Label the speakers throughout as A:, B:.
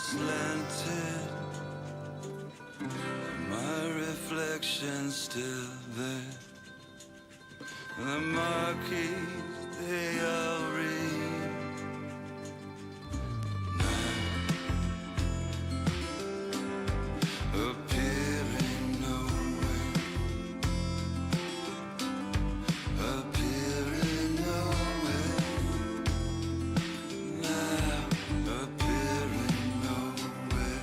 A: slanted, my reflection still there. The marquees, they all read now, appearing nowhere, appearing nowhere, now appearing nowhere.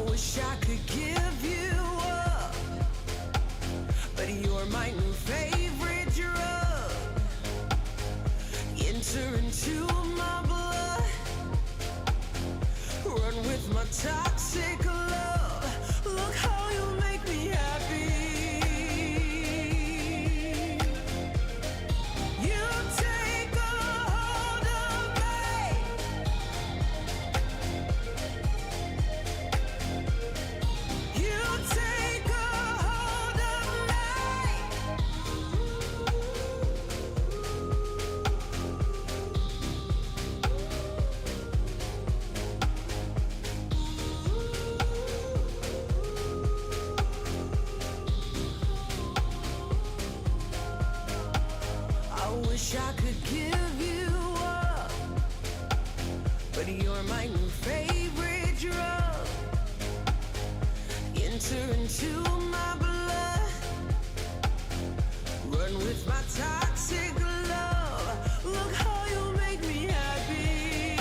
B: Wish I could give you up, but you're my new favorite drug. Enter into my blood, run with my toxic love. Look how you make me happy. You take a hold of me. You take a hold of me. I wish I could give you up, but you're my new favorite drug. Enter into my blood, run with my toxic love. Look how you make me happy.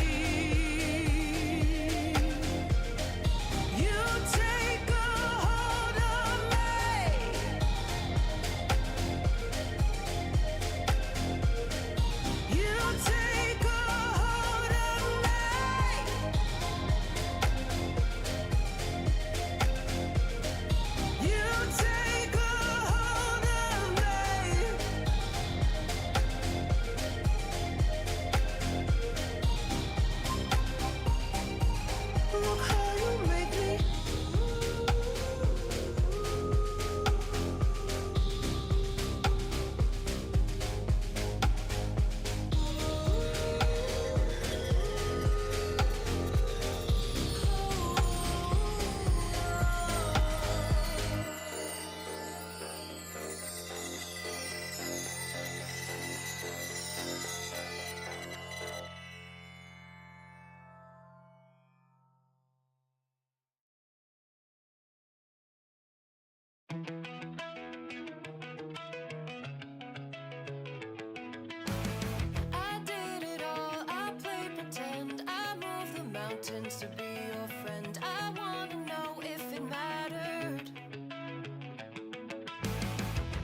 B: You take a hold of me. You take a hold of me. You take a hold of me. Look how you make me. I did it all, I played pretend. I moved the mountains to be your friend. I wanna know if it mattered.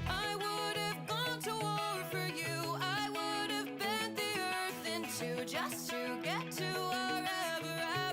B: I would have gone to war for you. I would have bent the earth in two just to get to wherever I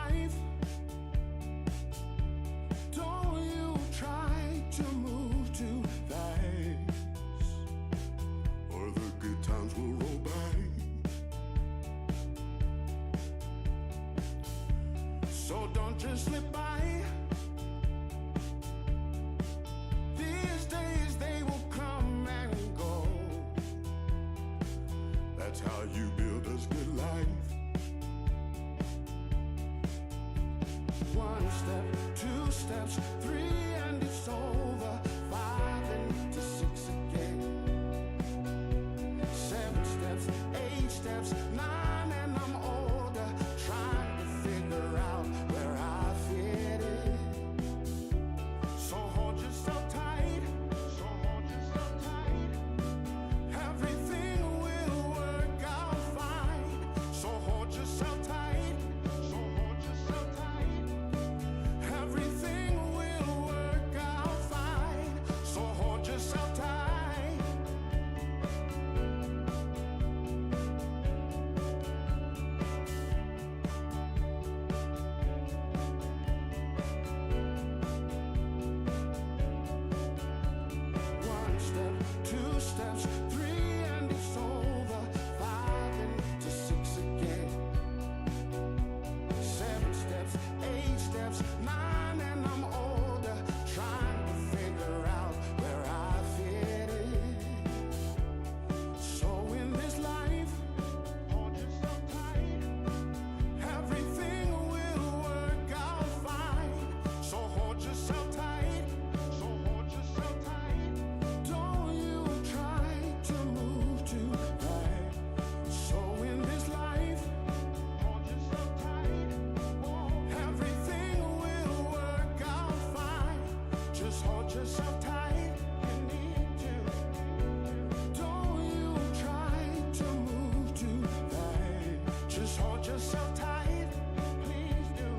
C: life, don't you try to move too fast, or the good times will roll by. So don't just slip by. These days they will come and go. That's how you build a good life. One step, two steps, three, and it's over. 5 into 6 again. 7 steps, 8 steps, 9, and I'm older. Trying to figure out where I fit in. So hold yourself tight. So hold yourself tight. Everything will work out fine. So hold yourself tight. So hold yourself tight. Everything will work out fine. So hold yourself tight. One step, 2 steps, 3, and it's over. 5 into 6 again. 7 steps, 8 steps, 9, and I'm older. Trying to figure out where I fit in. So in this life, hold yourself tight. Everything will work out fine. So hold yourself tight. So hold yourself tight. Don't you try to move too fast. So in this life, hold yourself tight. Everything will work out fine. Just hold yourself tight. You need to. Don't you try to move too fast. Just hold yourself tight. Please do.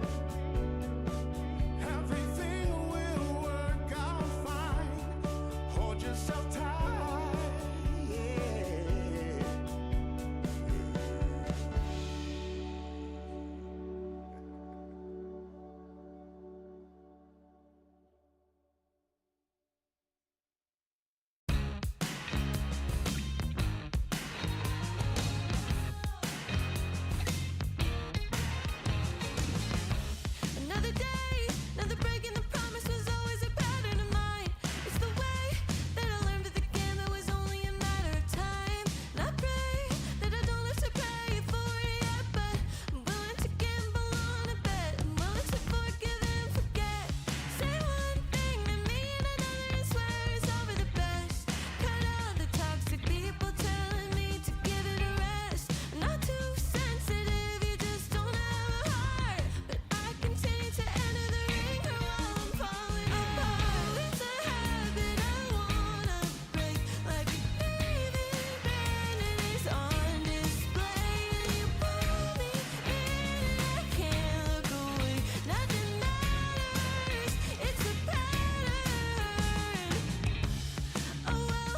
C: Everything will work out fine. Hold yourself tight. Yeah.
B: Another day, another break in the promise was always a pattern of mine. It's the way that I learned that the game it was only a matter of time. And I pray that I don't live to pay for it yet, but I'm willing to gamble on a bet. I'm willing to forgive and forget. Say one thing to me and another and swear it's over the best. Cut out the toxic people telling me to give it a rest. I'm not too sensitive, you just don't have a heart. But I continue to enter the ring while I'm falling apart. It's a habit I wanna break, like a thieving brand, and it's on display. And you pull me in, and I can't look away. Nothing matters, it's a pattern. Oh well,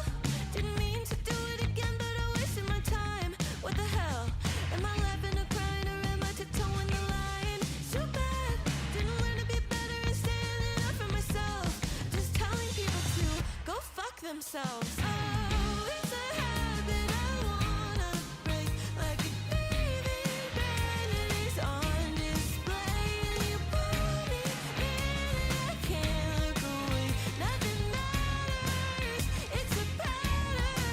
B: didn't mean to do it again, but I wasted my time. What the hell? Am I laughing or crying, or am I tiptoeing the line? So bad, didn't learn to be better and standing up for myself. Just telling people to go fuck themselves. Oh, it's a habit I wanna break, like a thieving brand, and it's on display. And you pull me in, and I can't look away. Nothing matters, it's a pattern.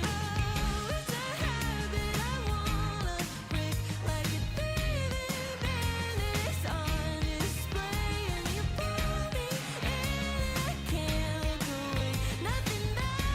B: Oh, it's a habit I wanna break, like a thieving brand, and it's on display. And you pull me in, and I can't look away. Nothing matters.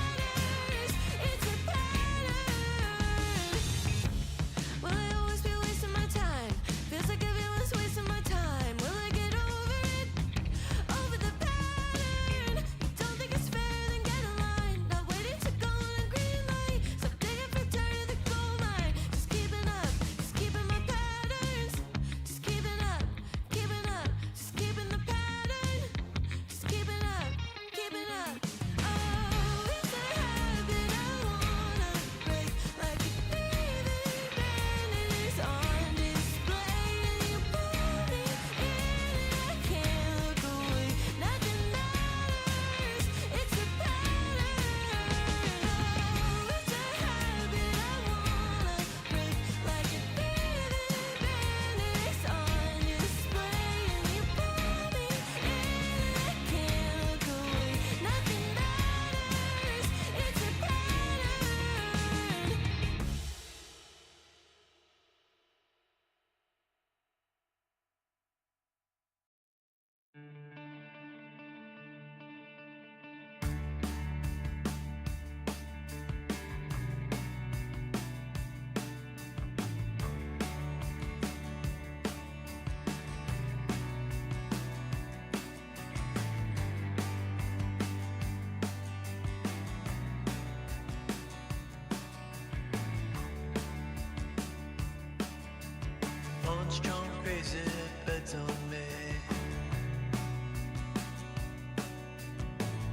D: strong, crazy bets on me.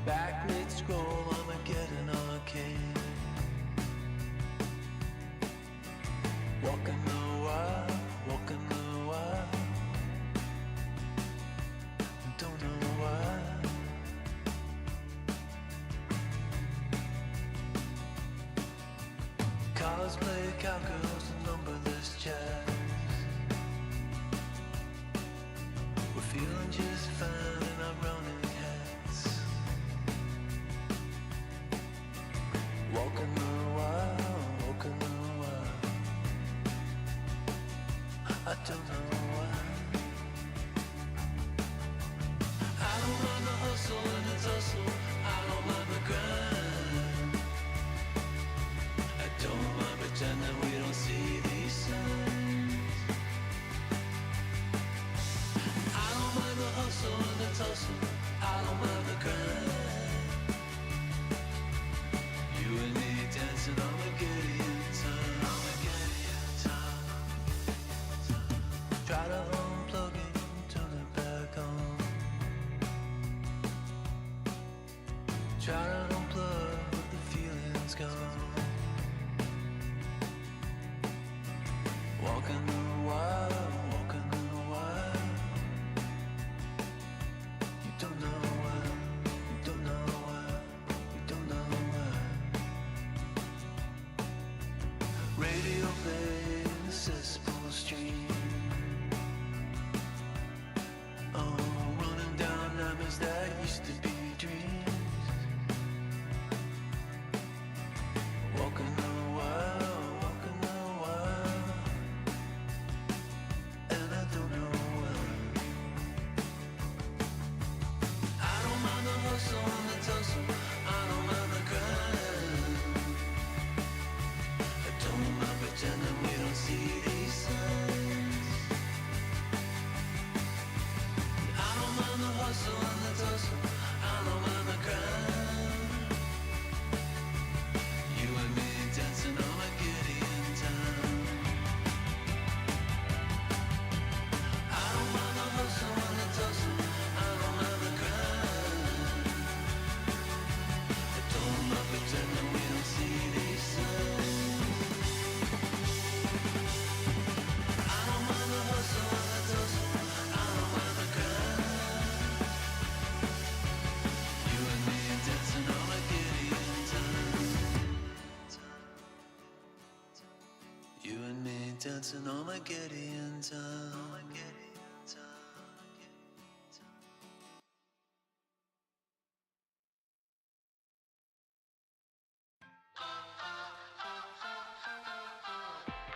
D: Back mid-scroll, Armageddon arcane. Walking the wild, walking the wild. Don't know why. Cosplay cowgirls and numberless chats. We're feeling just fine in our running hats. Walking the wild, walking the wild. I don't know why. I don't mind the hustle and the tussle. I don't mind the grind. I don't mind pretending we don't see these signs. I don't mind the hustle and the tussle. I don't mind the grind. You and me dancing on the Gideon time. Try to unplug it, turn it back on. Try to unplug, but the feeling's gone. Walking the wild, walking the wild. You don't know why, you don't know why, you don't know why. Radio play in the cesspool stream. Oh, running down nightmares that used to be dreams. Walking the wild, walking the wild. And I don't know why. I don't mind the hustle and the tussle. I don't mind the grind. I don't mind pretending we don't see these signs. I don't mind the hustle and the tussle. I don't mind the grind. You and me dancing on a Gideon time. I don't mind the hustle and the tussle. I don't mind the grind. I don't mind pretending we don't see these signs. I don't mind the hustle and the tussle. I don't mind the grind. You and me dancing on a Gideon time. You and me dancing on a Gideon time.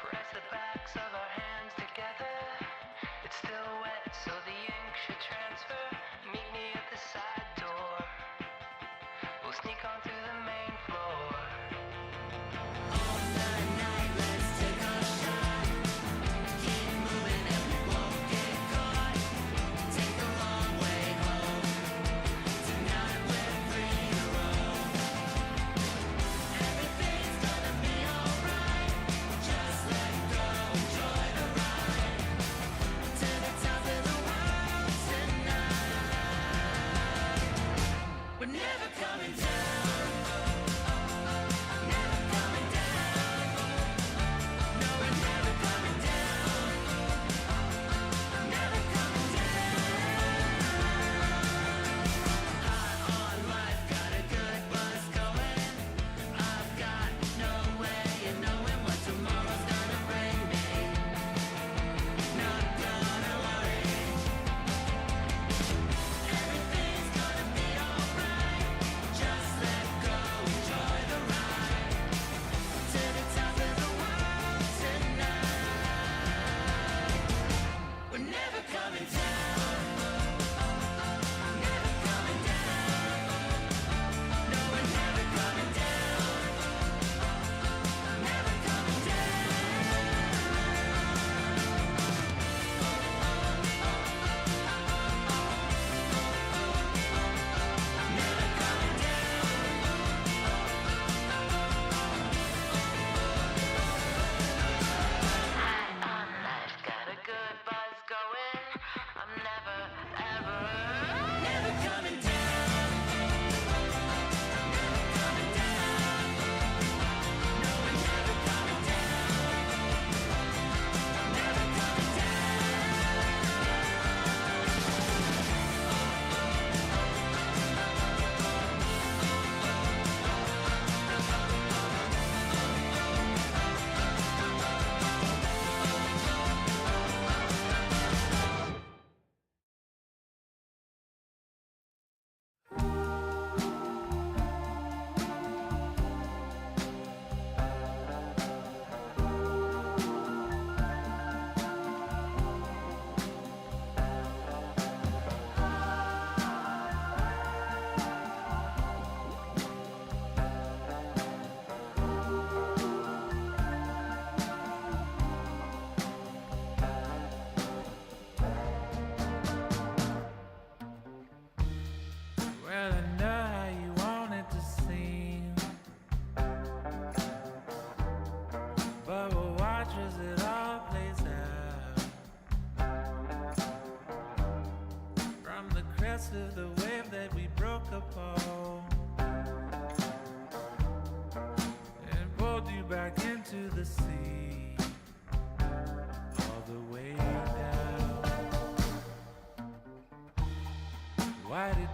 D: Press the backs of our hands together. It's still wet, so the ink should transfer. Meet me at the side door. We'll sneak on through the main floor.
B: We're never coming down.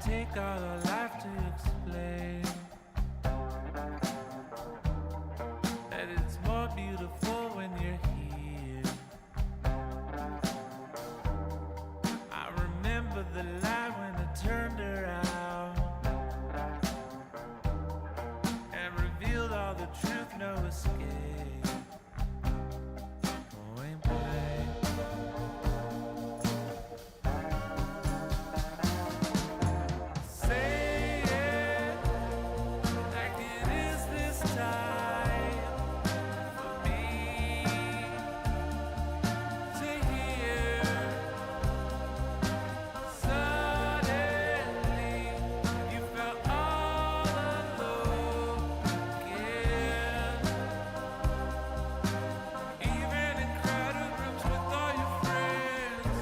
E: take all our life to explain that it's more beautiful when you're here. I remember the light when it turned around and revealed all the truth, no escape. Point blank. Say it like it is this time for me to hear. Suddenly you felt all alone again, even in crowded rooms with all your friends.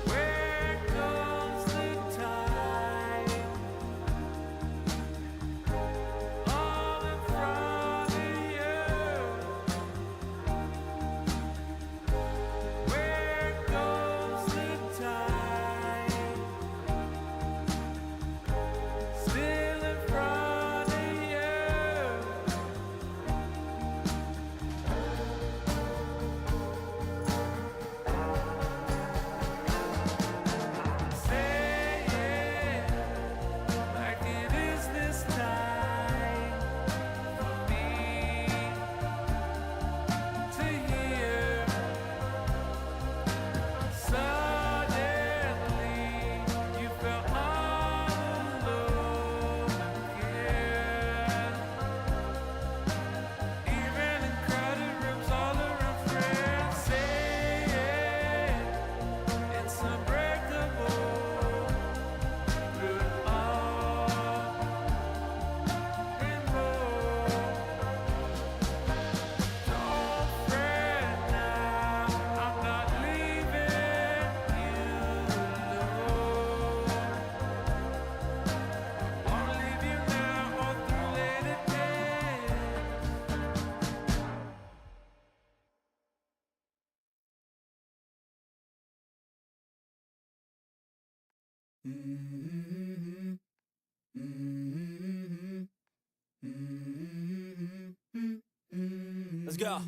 E: Where goes the time? All in front of you. Where goes the time? Still in front of you. Say it like it is this time for me to hear. Suddenly you felt all alone again, even in crowded rooms all around friends. Say it, it's unbreakable through it all and more. Don't fret now, I'm not leaving you alone. Won't leave you now or through later days.
F: Let's go.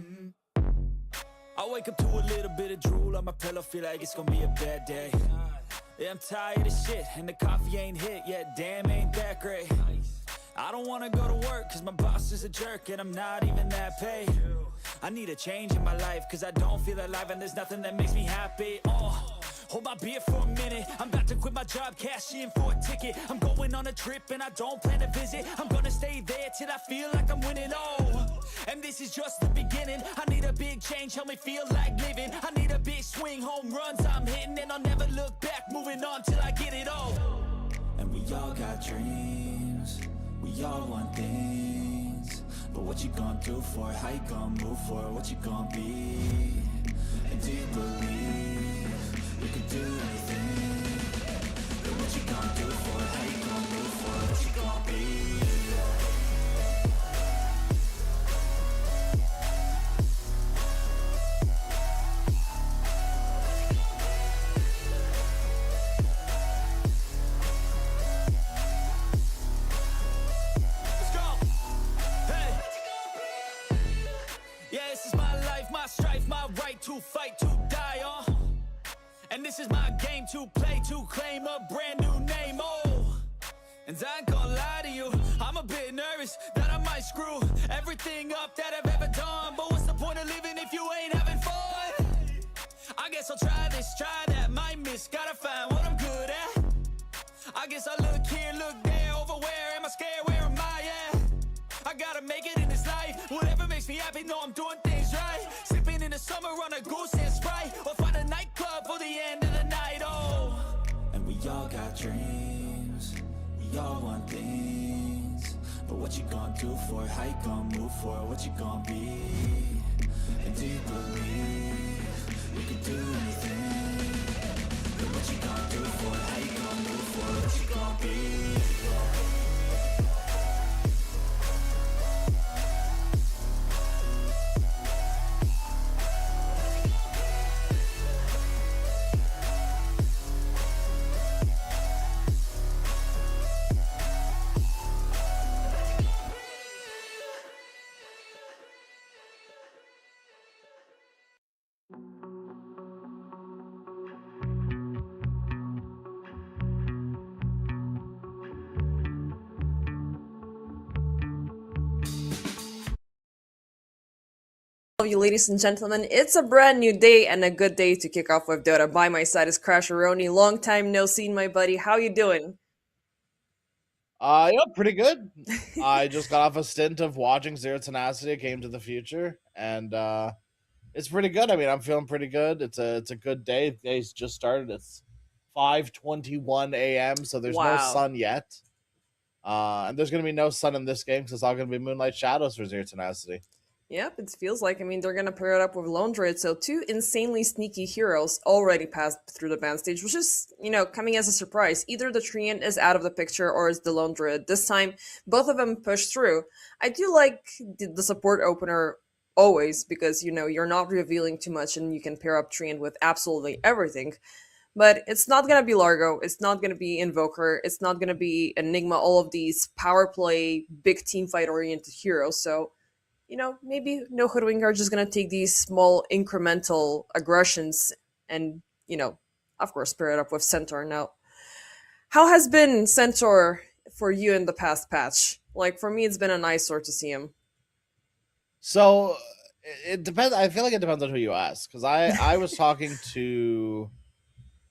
F: I wake up to a little bit of drool on my pillow, feel like it's gonna be a bad day. Yeah, I'm tired of shit, and the coffee ain't hit yet, damn, ain't that great. I don't wanna go to work, cause my boss is a jerk, and I'm not even that paid. I need a change in my life, cause I don't feel alive, and there's nothing that makes me happy. Hold my beer for a minute, I'm about to quit my job, cash in for a ticket. I'm going on a trip and I don't plan to visit. I'm gonna stay there till I feel like I'm winning, and this is just the beginning. I need a big change, help me feel like living. I need a big swing, home runs I'm hitting, and I'll never look back, moving on till I get it all. And we all got dreams, we all want things, but what you gonna do for it? How you gonna move for it? What you gonna be? And do you believe you can do anything? But what you gonna do for it? How you gonna move for it? What you gonna be? Let's go. Hey. Yeah, this is my life, my strife, my right to fight, to die on. And this is my game to play, to claim a brand new name, And I ain't gonna lie to you, I'm a bit nervous that I might screw everything up that I've ever done. But what's the point of living if you ain't having fun? I guess I'll try this, try that, might miss, gotta find what I'm good at. I guess I look here, look there, over where am I scared, where am I at? I gotta make it in this life, whatever makes me happy, know I'm doing things right. Sipping in the summer on a goose and Sprite, or find a nightclub for the end of the night, And we We all got dreams, we all want things. But what you gonna do for it? How you gonna move for it? What you gonna be? And do you believe you can do anything? But what you gonna do for it? How you gonna move for it? What you gonna be?
G: Hello, you ladies and gentlemen. It's a brand new day and a good day to kick off with Dota. By my side is Crasheroni. Long time no seen, my buddy. How you doing?
H: Yeah, pretty good. I just got off a stint of watching Zero Tenacity, Came to the Future, and it's pretty good. I mean, I'm feeling pretty good. It's a good day. The day's just started. It's 5:21 a.m., so there's no
G: Wow.
H: sun yet. And there's gonna be no sun in this game because it's all gonna be Moonlight Shadows for Zero Tenacity.
G: Yep, it feels like. I mean, they're gonna pair it up with Lone Druid, so two insanely sneaky heroes already passed through the ban stage, which is, coming as a surprise. Either the Treant is out of the picture or it's the Lone Druid. This time, both of them pushed through. I do like the support opener always because, you're not revealing too much and you can pair up Treant with absolutely everything. But it's not gonna be Largo, it's not gonna be Invoker, it's not gonna be Enigma, all of these power play, big team fight oriented heroes, so maybe no Hoodwink are just gonna take these small incremental aggressions and, of course, pair it up with Centaur. Now, how has been Centaur for you in the past patch? Like, for me, it's been an eyesore to see him.
H: So it depends. I feel like it depends on who you ask. Because I was talking to,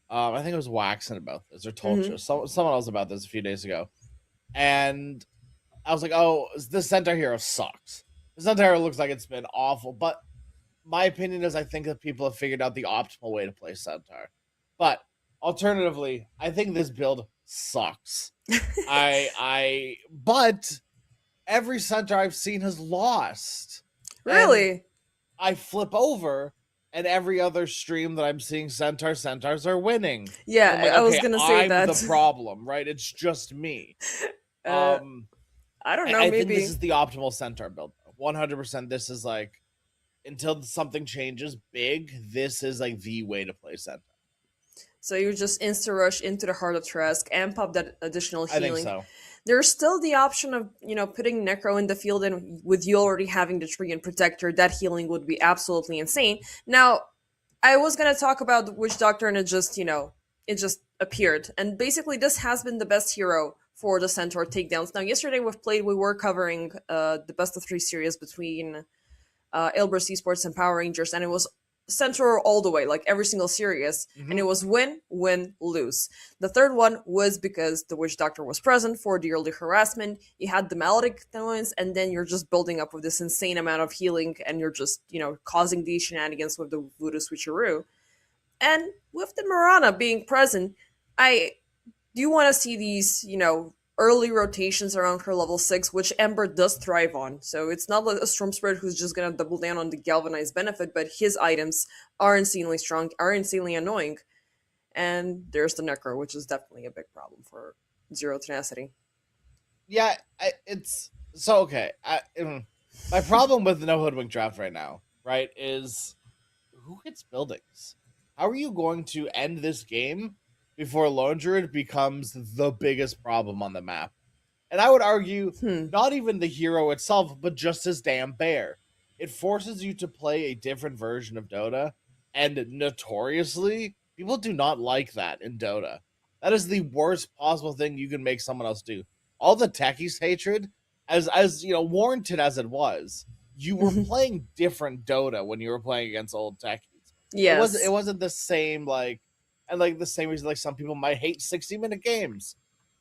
H: I think it was Waxen about this or told you someone else about this a few days ago, and I was like, oh, this Centaur hero sucks. The Centaur hero looks like it's been awful, but my opinion is I think that people have figured out the optimal way to play Centaur. But alternatively, I think this build sucks. But every Centaur I've seen has lost.
G: Really?
H: And I flip over, and every other stream that I'm seeing Centaurs are winning.
G: Yeah,
H: I'm like,
G: I was
H: okay,
G: gonna say
H: I'm
G: that.
H: the problem, right? It's just me.
G: I don't know,
H: I
G: maybe.
H: think this is the optimal Centaur build. 100%. This is like, until something changes big, this is like the way to play Centaur.
G: So you just insta rush into the Heart of Trask and pop that additional
H: I
G: healing.
H: think so.
G: There's still the option of, putting Necro in the field, and with you already having the Tree and Protector, that healing would be absolutely insane. Now, I was gonna talk about the Witch Doctor, and it just appeared. And basically, this has been the best hero for the Centaur takedowns. Now, yesterday we've played, we were covering the best of 3 series between Ilbirs Esports and Power Rangers, and it was Centaur all the way, like every single series, and it was win, win, lose. The third one was because the Witch Doctor was present for the early harassment. You had the Melodic Noise, and then you're just building up with this insane amount of healing, and you're just, causing these shenanigans with the Voodoo Switcheroo. And with the Mirana being present, I do want to see these, early rotations around her level 6, which Ember does thrive on. So it's not like a Storm Spirit who's just going to double down on the Galvanized benefit, but his items are insanely strong, are insanely annoying. And there's the Necro, which is definitely a big problem for Zero Tenacity.
H: Yeah, it's... So, okay. My problem with the No Hoodwink draft right now, right, is who hits buildings? How are you going to end this game before Lone Druid becomes the biggest problem on the map? And I would argue, not even the hero itself, but just his damn bear. It forces you to play a different version of Dota, and notoriously, people do not like that in Dota. That is the worst possible thing you can make someone else do. All the techies hatred, as warranted as it was, you were playing different Dota when you were playing against old techies.
G: Yes.
H: It wasn't the same, the same reason some people might hate 60-minute games.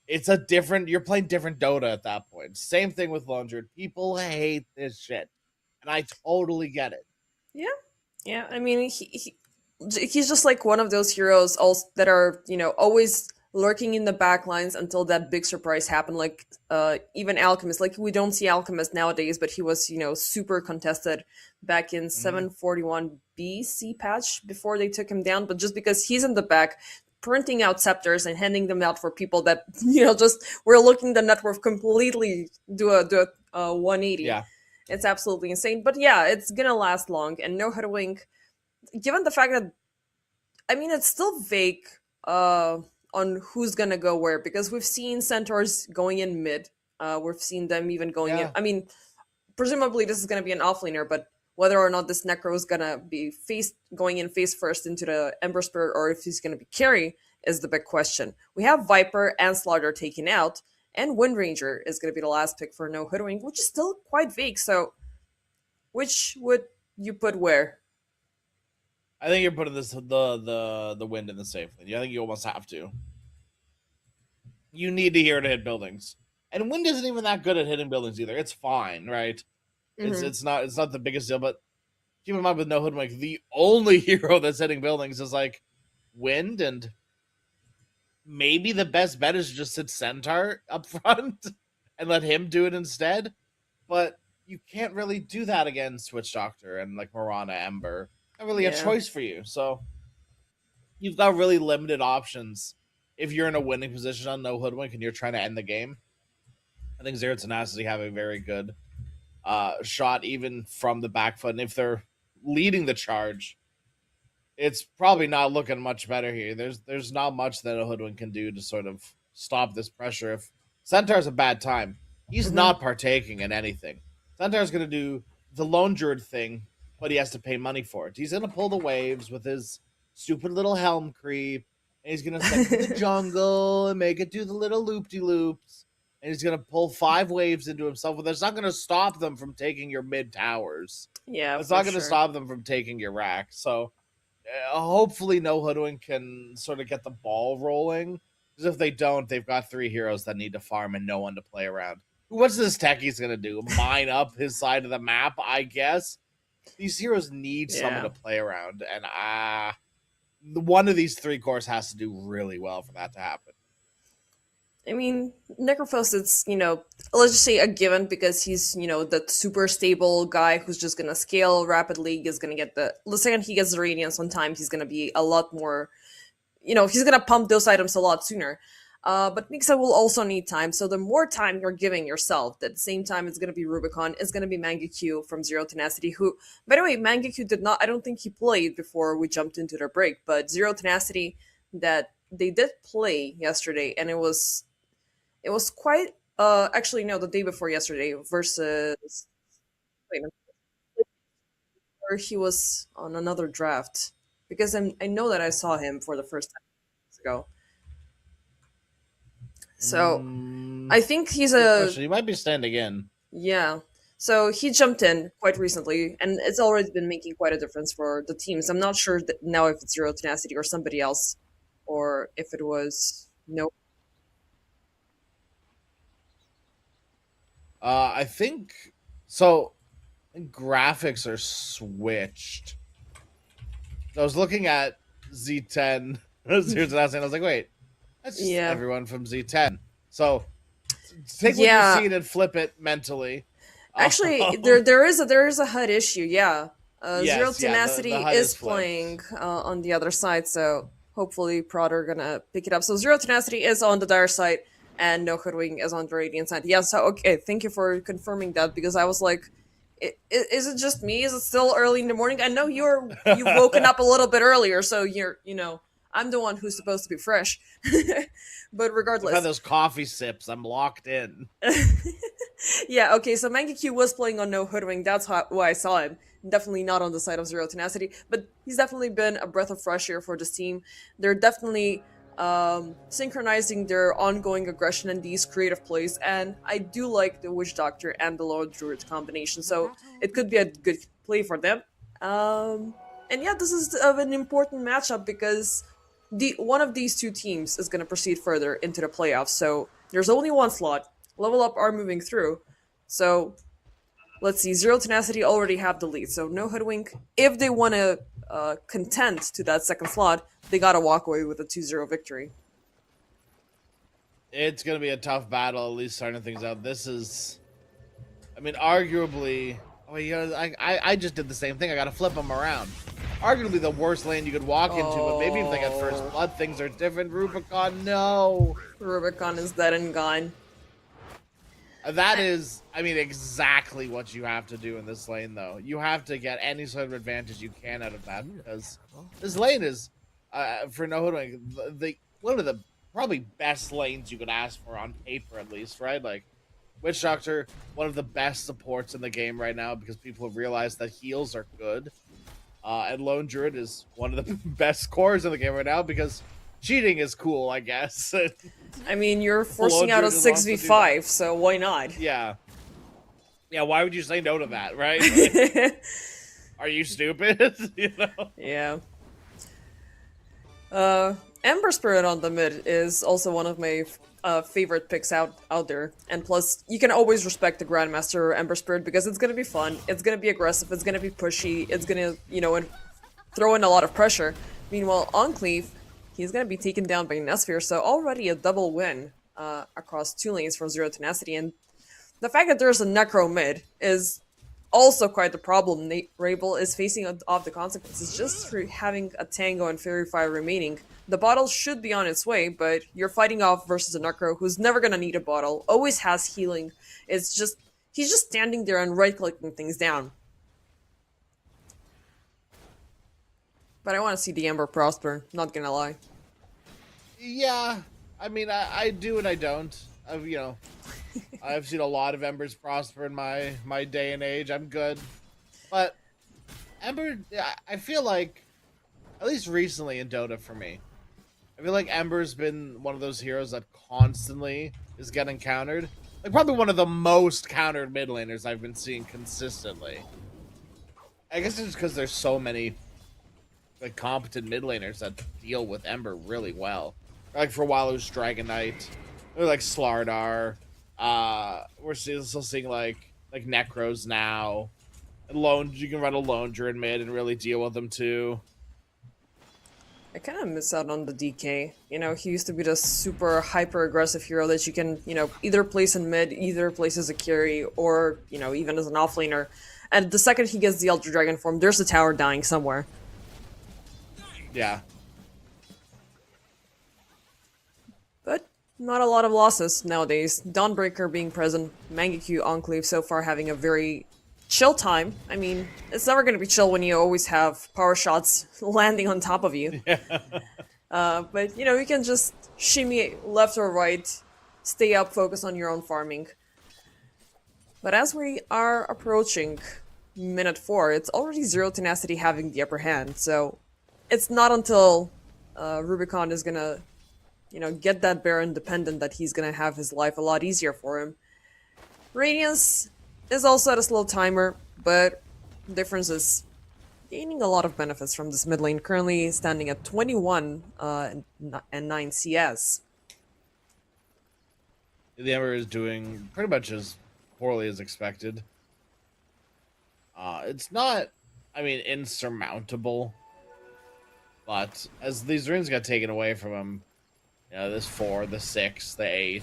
H: It's a different, you're playing different Dota at that point. Same thing with Lone Druid. People hate this shit. And I totally get it.
G: Yeah. I mean, he's just like one of those heroes also that are, always lurking in the back lines until that big surprise happened. Like even Alchemist, like we don't see Alchemist nowadays, but he was super contested back in
H: Mhm.
G: 741 BC patch before they took him down. But just because he's in the back, printing out scepters and handing them out for people that just were looking the net worth completely do a 180.
H: Yeah.
G: It's absolutely insane. But yeah, it's gonna last long, and no Hoodwink. Given the fact that it's still vague on who's gonna go where, because we've seen centaurs going in mid. We've seen them even going in.
H: Yeah.
G: Presumably this is gonna be an offlaner, but whether or not this Necro is gonna be going in face first into the Ember Spirit, or if he's gonna be carry, is the big question. We have Viper and Slaughter taken out, and Wind Ranger is gonna be the last pick for no Hoodwink, which is still quite vague. So, which would you put where?
H: I think you're putting the wind in the safe lane. I think you almost have to. You need to hear to hit buildings, and wind isn't even that good at hitting buildings either. It's fine, right?
G: Mhm.
H: It's not the biggest deal, but keep in mind with no Hoodwink, the only hero that's hitting buildings is like wind, and maybe the best bet is to just sit Centaur up front and let him do it instead. But you can't really do that against Witch Doctor and like Mirana Ember. Not really a
G: Yeah.
H: choice for you. So you've got really limited options if you're in a winning position on no Hoodwink and you're trying to end the game. I think Zero Tenacity have a very good shot even from the back foot. And if they're leading the charge, it's probably not looking much better here. There's not much that a Hoodwink can do to sort of stop this pressure. If Centaur's a bad time, he's
G: Mhm.
H: not partaking in anything. Centaur's going to do the Lone Druid thing, but he has to pay money for it. He's going to pull the waves with his stupid little helm creep, and he's going to send it to the jungle and make it do the little loop-de-loops, and he's going to pull 5 waves into himself, but that's not going to stop them from taking your mid towers.
G: Yeah,
H: It's
G: for
H: not going to
G: sure.
H: stop them from taking your rack. So hopefully no Hoodwink can sort of get the ball rolling, because if they don't, they've got 3 heroes that need to farm and no one to play around. What's this techie's gonna do? Mine up his side of the map, I guess. These heroes need someone
G: Yeah.
H: to play around, and one of these 3 cores has to do really well for that to happen.
G: Necrophos, it's, let's just say a given, because he's, the super stable guy who's just gonna scale rapidly, is gonna get the second he gets the Radiance on time, he's gonna be a lot more, he's gonna pump those items a lot sooner. But Nixa will also need time, so the more time you're giving yourself, at the same time it's gonna be Rubicon, it's gonna be Mangekyu from Zero Tenacity, who, by the way, Mangekyu did not, I don't think he played before we jumped into their break, but Zero Tenacity, that they did play yesterday, and it was quite actually no, the day before yesterday versus wait, no, or he was on another draft, because I know that I saw him for the first time years ago. So I think he's
H: Good
G: a
H: question. He might be standing in.
G: yeah. So he jumped in quite recently, and it's already been making quite a difference for the teams. I'm not sure that now if it's Zero Tenacity or somebody else, or if it was no.
H: I think so. Graphics are switched. I was looking at Z10 Zero Tenacity, and I was like, wait, that's just
G: Yeah.
H: everyone from Z10. So take what
G: Yeah.
H: you've seen and flip it mentally.
G: Actually, there is a HUD issue. Yeah,
H: Yes,
G: Zero
H: yeah, the
G: Tenacity
H: HUD
G: is
H: is flipped.
G: playing on the other side, so hopefully Prod are gonna pick it up. So Zero Tenacity is on the Dire side, and No Hoodwing is on the Radiant side. Yeah. So okay, thank you for confirming that, because I was like, is it just me? Is it still early in the morning? I know you've woken up a little bit earlier, so I'm the one who's supposed to be fresh. But
H: I've
G: regardless,
H: had those coffee sips. I'm locked in.
G: yeah, okay, so Mangekyu was playing on No Hoodwing. That's why I saw him. Definitely not on the side of Zero Tenacity, but he's definitely been a breath of fresh air for this team. They're definitely synchronizing their ongoing aggression in these creative plays, and I do like the Witch Doctor and the Lord Druid combination, so it could be a good play for them. And yeah, this is an important matchup, because one of these 2 teams is going to proceed further into the playoffs, so there's only one slot. Level Up are moving through. So let's see. Zero Tenacity already have the lead. So no Hoodwink. If they want to contend to that second slot, they gotta walk away with a 2-0 victory.
H: It's gonna be a tough battle, at least starting things out. This is, I mean, arguably. Oh, I just did the same thing. I gotta flip them around. Arguably the worst lane you could walk into, but maybe if they get first blood, things are different. Rubicon, no.
G: Rubicon is dead and gone.
H: That is, I mean, exactly what you have to do in this lane, though. You have to get any sort of advantage you can out of that, because this lane is, for no hoodwink, one of the probably best lanes you could ask for on paper, at least, right? Like, Witch Doctor, one of the best supports in the game right now, because people have realized that heals are good. And Lone Druid is one of the best cores in the game right now, because cheating is cool, I guess.
G: I mean, you're forcing out a 6v5, so why not?
H: Yeah. Yeah, why would you say no to that, right? Like, are you stupid? You know?
G: Yeah. Ember Spirit on the mid is also one of my favorite picks out there. And plus, you can always respect the Grandmaster or Ember Spirit because it's gonna be fun, it's gonna be aggressive, it's gonna be pushy, it's gonna, you know, throw in a lot of pressure. Meanwhile, Enclave, he's gonna be taken down by Nesphere, so already a double win across 2 lanes for Zero Tenacity. And the fact that there's a Necro mid is also quite the problem. Rabel is facing off the consequences just for having a Tango and Fairy Fire remaining. The bottle should be on its way, but you're fighting off versus a Necro who's never gonna need a bottle, always has healing. It's just, he's just standing there and right-clicking things down. But I want to see the Ember prosper, not gonna lie.
H: Yeah, I mean, I do and I don't. I've seen a lot of Embers prosper in my day and age. I'm good. But Ember, I feel like, at least recently in Dota for me, I feel like Ember's been one of those heroes that constantly is getting countered. Like, probably one of the most countered mid laners I've been seeing consistently. I guess it's just because there's so many like competent mid laners that deal with Ember really well. Like for a while it was Dragon Knight, or like Slardar. We're still seeing like Necros now. And you can run a Lone Druid mid and really deal with them too.
G: I kind of miss out on the DK. You know, he used to be the super hyper-aggressive hero that you can, you know, either place in mid, either place as a carry, or, you know, even as an offlaner. And the second he gets the Ultra Dragon form, there's a tower dying somewhere.
H: Yeah.
G: But not a lot of losses nowadays. Dawnbreaker being present, Mangekyu Enclave so far having a very chill time. I mean, it's never going to be chill when you always have power shots landing on top of you.
H: Yeah.
G: But, you know, you can just shimmy left or right, stay up, focus on your own farming. But as we are approaching minute 4, it's already Zero Tenacity having the upper hand, so it's not until Rubicon is gonna, you know, get that Baron dependent that he's gonna have his life a lot easier for him. Radiance is also at a slow timer, but the difference is gaining a lot of benefits from this mid lane, currently standing at 21 and 9 CS.
H: The Ember is doing pretty much as poorly as expected. It's not, I mean, insurmountable. But as these runes got taken away from him, you know, this 4, the 6, the 8,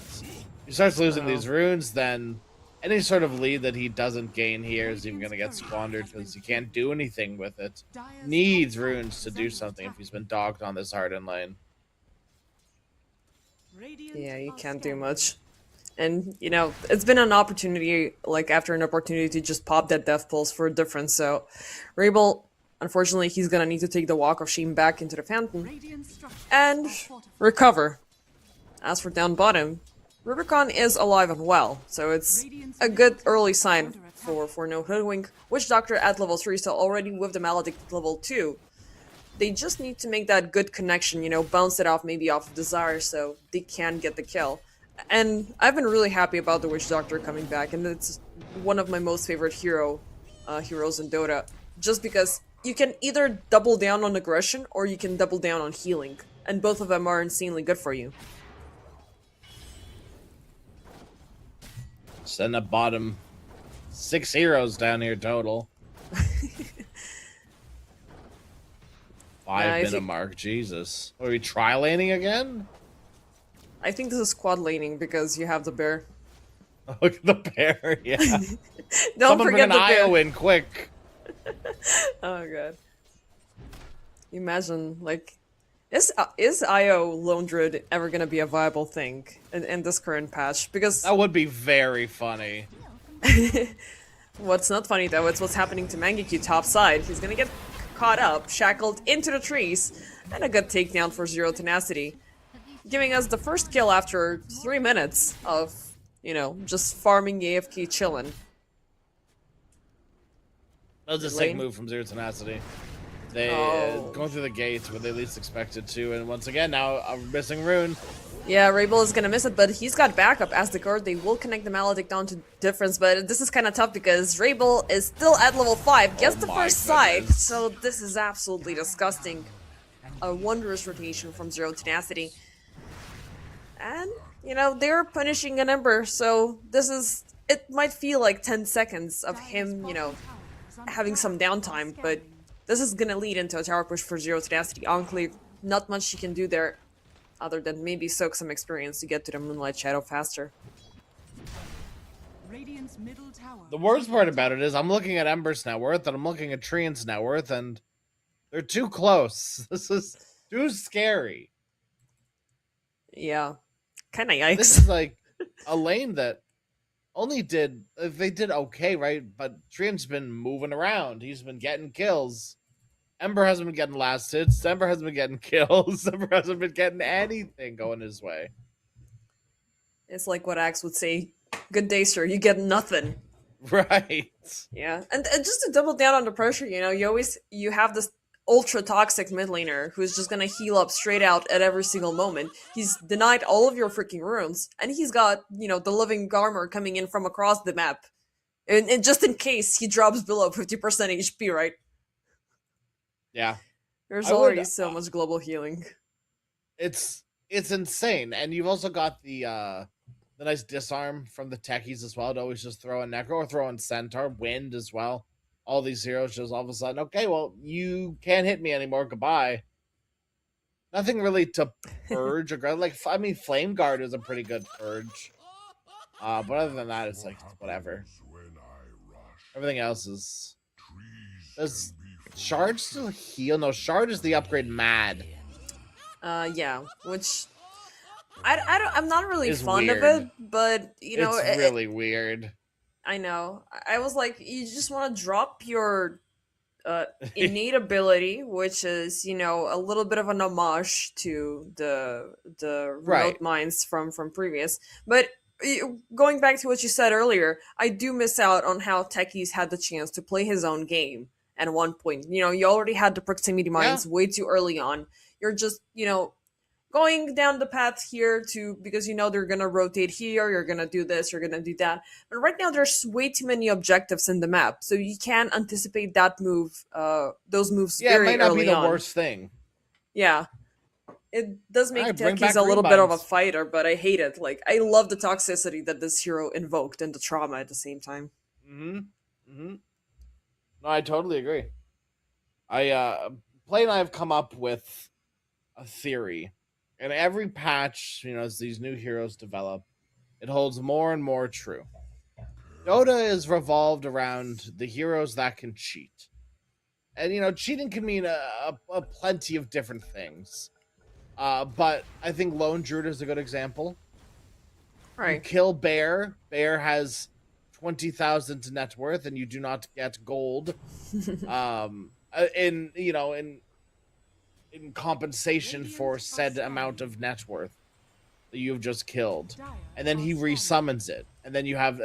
H: he starts losing these runes, then any sort of lead that he doesn't gain here is even going to get squandered because he can't do anything with it. Needs runes to do something if he's been dogged on this Harden lane.
G: Yeah, you can't do much. And, you know, it's been an opportunity, like, after an opportunity to just pop that Death Pulse for a difference, so Rabel, unfortunately, he's gonna need to take the Walk of Shame back into the Phantom and recover. As for down bottom, Rubicon is alive and well, so it's a good early sign for no Hoodwink. Witch Doctor at level 3, so already with the Maledict at level 2. They just need to make that good connection, you know, bounce it off maybe off of Desire so they can get the kill. And I've been really happy about the Witch Doctor coming back, and it's one of my most favorite heroes in Dota, just because you can either double down on aggression or you can double down on healing, and both of them are insanely good for you.
H: Send a bottom 6 heroes down here total. 5 minute mark, Jesus. Are we tri-laning again?
G: I think this is squad laning because you have the bear.
H: Look at the bear. Yeah.
G: Don't
H: Someone bring
G: forget
H: an
G: the bear.
H: IO in quick.
G: Oh god. Imagine, like, is IO Lone Druid ever gonna be a viable thing in this current patch? Because
H: That would be very funny.
G: what's not funny though, it's what's happening to Mangekyou top side. He's gonna get caught up, shackled into the trees, and a good takedown for Zero Tenacity, giving us the first kill after 3 minutes of, you know, just farming AFK chillin'.
H: That was a sick
G: Lane?
H: move from Zero Tenacity. They
G: Oh.
H: going through the gates when they least expected to, and once again now a missing rune.
G: Yeah, Rabel is gonna miss it, but he's got backup as the guard. They will connect the Maledict down to difference, but this is kind of tough because Rabel is still at level 5, gets the
H: my
G: first sight,
H: goodness.
G: so this is absolutely disgusting. A wondrous rotation from Zero Tenacity. And, you know, they're punishing an Ember, so this is... It might feel like 10 seconds of him, you know, having some downtime, but this is gonna lead into a tower push for Zero Tenacity. Enclave, not much she can do there, other than maybe soak some experience to get to the Moonlight Shadow faster.
I: Radiant's middle tower.
H: The worst part about it is I'm looking at Ember's net worth and I'm looking at Trian's net worth, and they're too close. This is too scary.
G: Yeah. Kinda
H: This
G: yikes.
H: is like a lane that only did they did okay, right? But Trian's been moving around. He's been getting kills. Ember hasn't been getting last hits. Ember hasn't been getting kills. Ember hasn't been getting anything going his way.
G: It's like what Axe would say, good day, sir, you get nothing.
H: Right.
G: Yeah. And just to double down on the pressure, you know, you have this ultra toxic mid laner who's just gonna heal up straight out at every single moment. He's denied all of your freaking runes, and he's got, you know, the living armor coming in from across the map. And just in case he drops below 50% HP, right?
H: Yeah.
G: There's
H: I would-
G: already so much global healing.
H: It's insane. And you've also got the nice disarm from the techies as well to always just throw in Necro or throw in Centaur, Wind as well. All these heroes just all of a sudden, okay, well, you can't hit me anymore, goodbye. Nothing really to purge or like, I mean, Flame Guard is a pretty good purge. But other than that, it's like whatever. Everything else is. Does Shard still heal? No, Shard is the upgrade mad.
G: Yeah, which I'm not really
H: It's
G: fond of
H: weird.
G: it, but you know,
H: It's really weird.
G: I know. I was like, you just want to drop your innate ability, which is, you know, a little bit of an homage to the remote
H: Right.
G: mines from previous. But going back to what you said earlier, I do miss out on how Techies had the chance to play his own game at one point. You know, you already had the proximity mines way too early on. You're just, you know, going down the path here to, because you know they're gonna rotate here, you're gonna do this, you're gonna do that. But right now there's way too many objectives in the map, so you can't anticipate that move, those moves
H: Yeah, it
G: very
H: might not
G: early
H: be the
G: on.
H: worst thing.
G: Yeah. It does make
H: Alright, bring
G: Techies
H: back
G: a little bit of a
H: rebinds.
G: fighter, but I hate it. Like, I love the toxicity that this hero invoked and the trauma at the same time.
H: No, I totally agree. Play and I have come up with a theory. And every patch, you know, as these new heroes develop, it holds more and more true. Dota is revolved around the heroes that can cheat. And, you know, cheating can mean a plenty of different things. But I think Lone Druid is a good example. You
G: Right.
H: kill Bear. Bear has 20,000 net worth, and you do not get gold. In you know in compensation for said amount of net worth that you've just killed, and then he resummons it, and then you have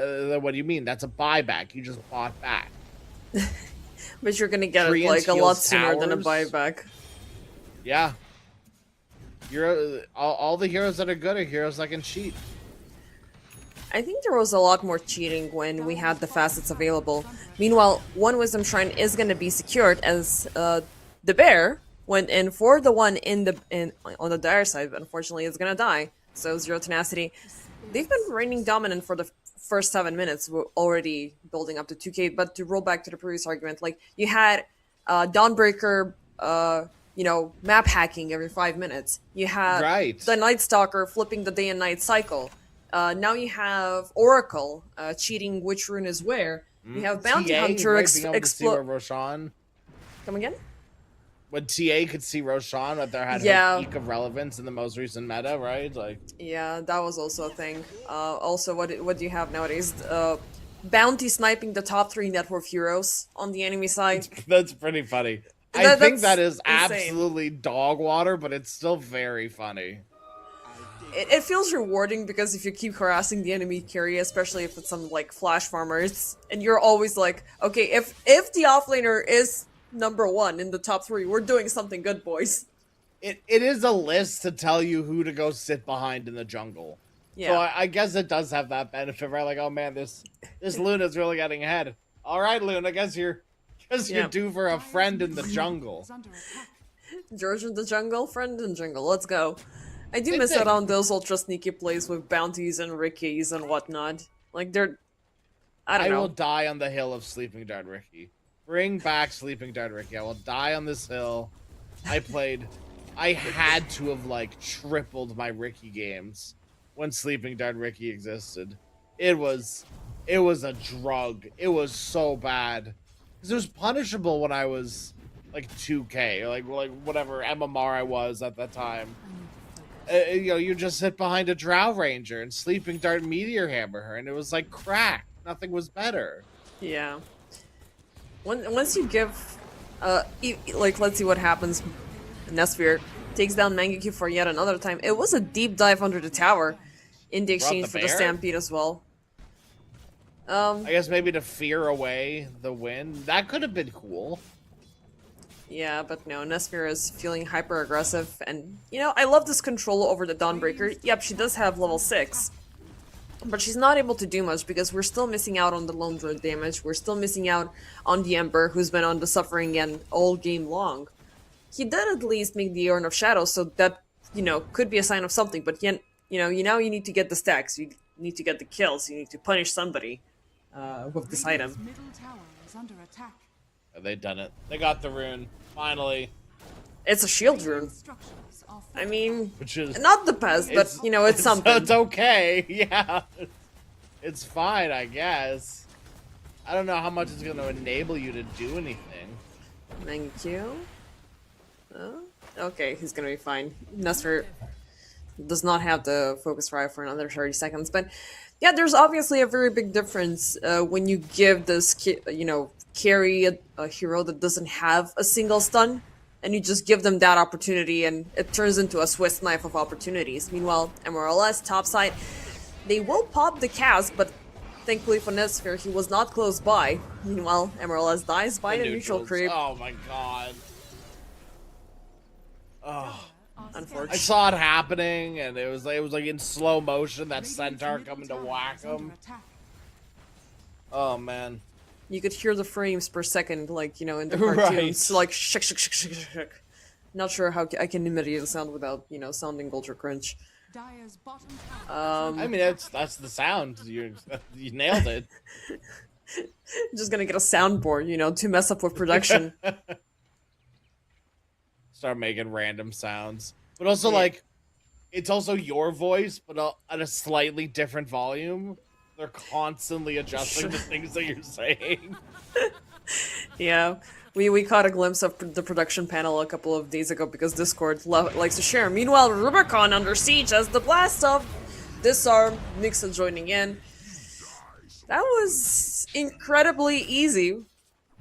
H: what do you mean? That's a buyback. You just bought back.
G: But you're gonna get it,
H: Treants
G: like, a lot
H: heals
G: sooner than a
H: towers.
G: buyback.
H: Yeah, you're all the heroes that are good are heroes that can cheat.
G: I think there was a lot more cheating when we had the facets available. Meanwhile, one Wisdom Shrine is going to be secured as the bear went in for the one on the dire side, but unfortunately it's going to die. So Zero Tenacity, they've been reigning dominant for the first 7 minutes. We're already building up to 2k, but to roll back to the previous argument, like, you had Dawnbreaker, map hacking every 5 minutes. You have
H: Right.
G: the Night Stalker flipping the day and night cycle. Now you have Oracle cheating which rune is where. You have Bounty
H: TA,
G: Hunter
H: right, being able to see where
G: explode.
H: Roshan.
G: Come again?
H: When TA could see Roshan, that there had
G: Yeah.
H: a peak of relevance in the most recent meta, right? Like,
G: Yeah, that was also a thing. Also, what do you have nowadays? Bounty sniping the top 3 net worth heroes on the enemy side.
H: that's pretty funny. I
G: That-
H: think
G: that's
H: that is
G: insane.
H: absolutely dog water, but it's still very funny.
G: It feels rewarding because if you keep harassing the enemy carry, especially if it's some like flash farmers, and you're always like, okay, if the offlaner is #1 in the top 3, we're doing something good, boys.
H: It is a list to tell you who to go sit behind in the jungle.
G: Yeah.
H: So I guess it does have that benefit, right? Like, oh man, this Luna's really getting ahead. All right, Luna, guess you're
G: Yeah.
H: due for a friend in the jungle.
G: George in the jungle, friend in jungle, let's go. I do
H: Same
G: miss
H: thing.
G: out on those ultra sneaky plays with bounties and rickies and whatnot. Like they're, I don't
H: I
G: know.
H: will die on the hill of Sleeping Dart Ricky. Bring back Sleeping Dart Ricky. I will die on this hill. I had to have like tripled my Ricky games when Sleeping Dart Ricky existed. It was a drug. It was so bad. Because it was punishable when I was like 2K, or like whatever MMR I was at that time. You just sit behind a Drow Ranger and Sleeping Dart Meteor Hammer her, and it was like crack. Nothing was better.
G: Yeah. Once you give, let's see what happens. Nesphere takes down Mangekyou for yet another time. It was a deep dive under the tower in the exchange
H: the
G: for the
H: bear?
G: Stampede as well.
H: I guess maybe to fear away the wind. That could have been cool.
G: Yeah, but no, Nesphere is feeling hyper aggressive, and I love this control over the Dawnbreaker. Yep, she does have level 6. But she's not able to do much because we're still missing out on the Lone Druid damage. We're still missing out on the Ember, who's been on the suffering end all game long. He did at least make the Urn of Shadows, so that, could be a sign of something. But yet, you need to get the stacks. You need to get the kills. You need to punish somebody with this item.
I: Middle tower is under attack.
H: They done it. They got the rune. Finally.
G: It's a shield rune.
I: Structures are
G: I mean,
H: Which is
G: not the best, but, it's something.
H: It's okay. Yeah. It's fine, I guess. I don't know how much it's going to enable you to do anything.
G: Thank you. Okay, he's gonna be fine. Nestor does not have the focus fire for another 30 seconds, but yeah, there's obviously a very big difference when you give this, carry a hero that doesn't have a single stun, and you just give them that opportunity, and it turns into a Swiss knife of opportunities. Meanwhile, MRLS topside, they will pop the cask, but thankfully for Nestor, he was not close by. Meanwhile, MRLS dies by the neutral
H: Neutrals.
G: creep.
H: Oh my god. Oh. I
G: Unfortunately.
H: saw it happening, and it was like in slow motion. That centaur coming to whack him. Oh man.
G: You could hear the frames per second, like, in the
H: Right.
G: cartoons. Like, shik, shik, shik, shik, shik, shik. Not sure how I can imitate the sound without, sounding ultra cringe.
I: Dire's bottom tower.
H: I mean, that's the sound. You nailed it.
G: Just gonna get a soundboard, to mess up with production.
H: Start making random sounds, but also like, it's also your voice, but at a slightly different volume. They're constantly adjusting the things that you're saying.
G: Yeah. We caught a glimpse of the production panel a couple of days ago because Discord likes to share. Meanwhile, Rubicon under siege as the blast of Disarm, Nixa joining in. That was incredibly easy.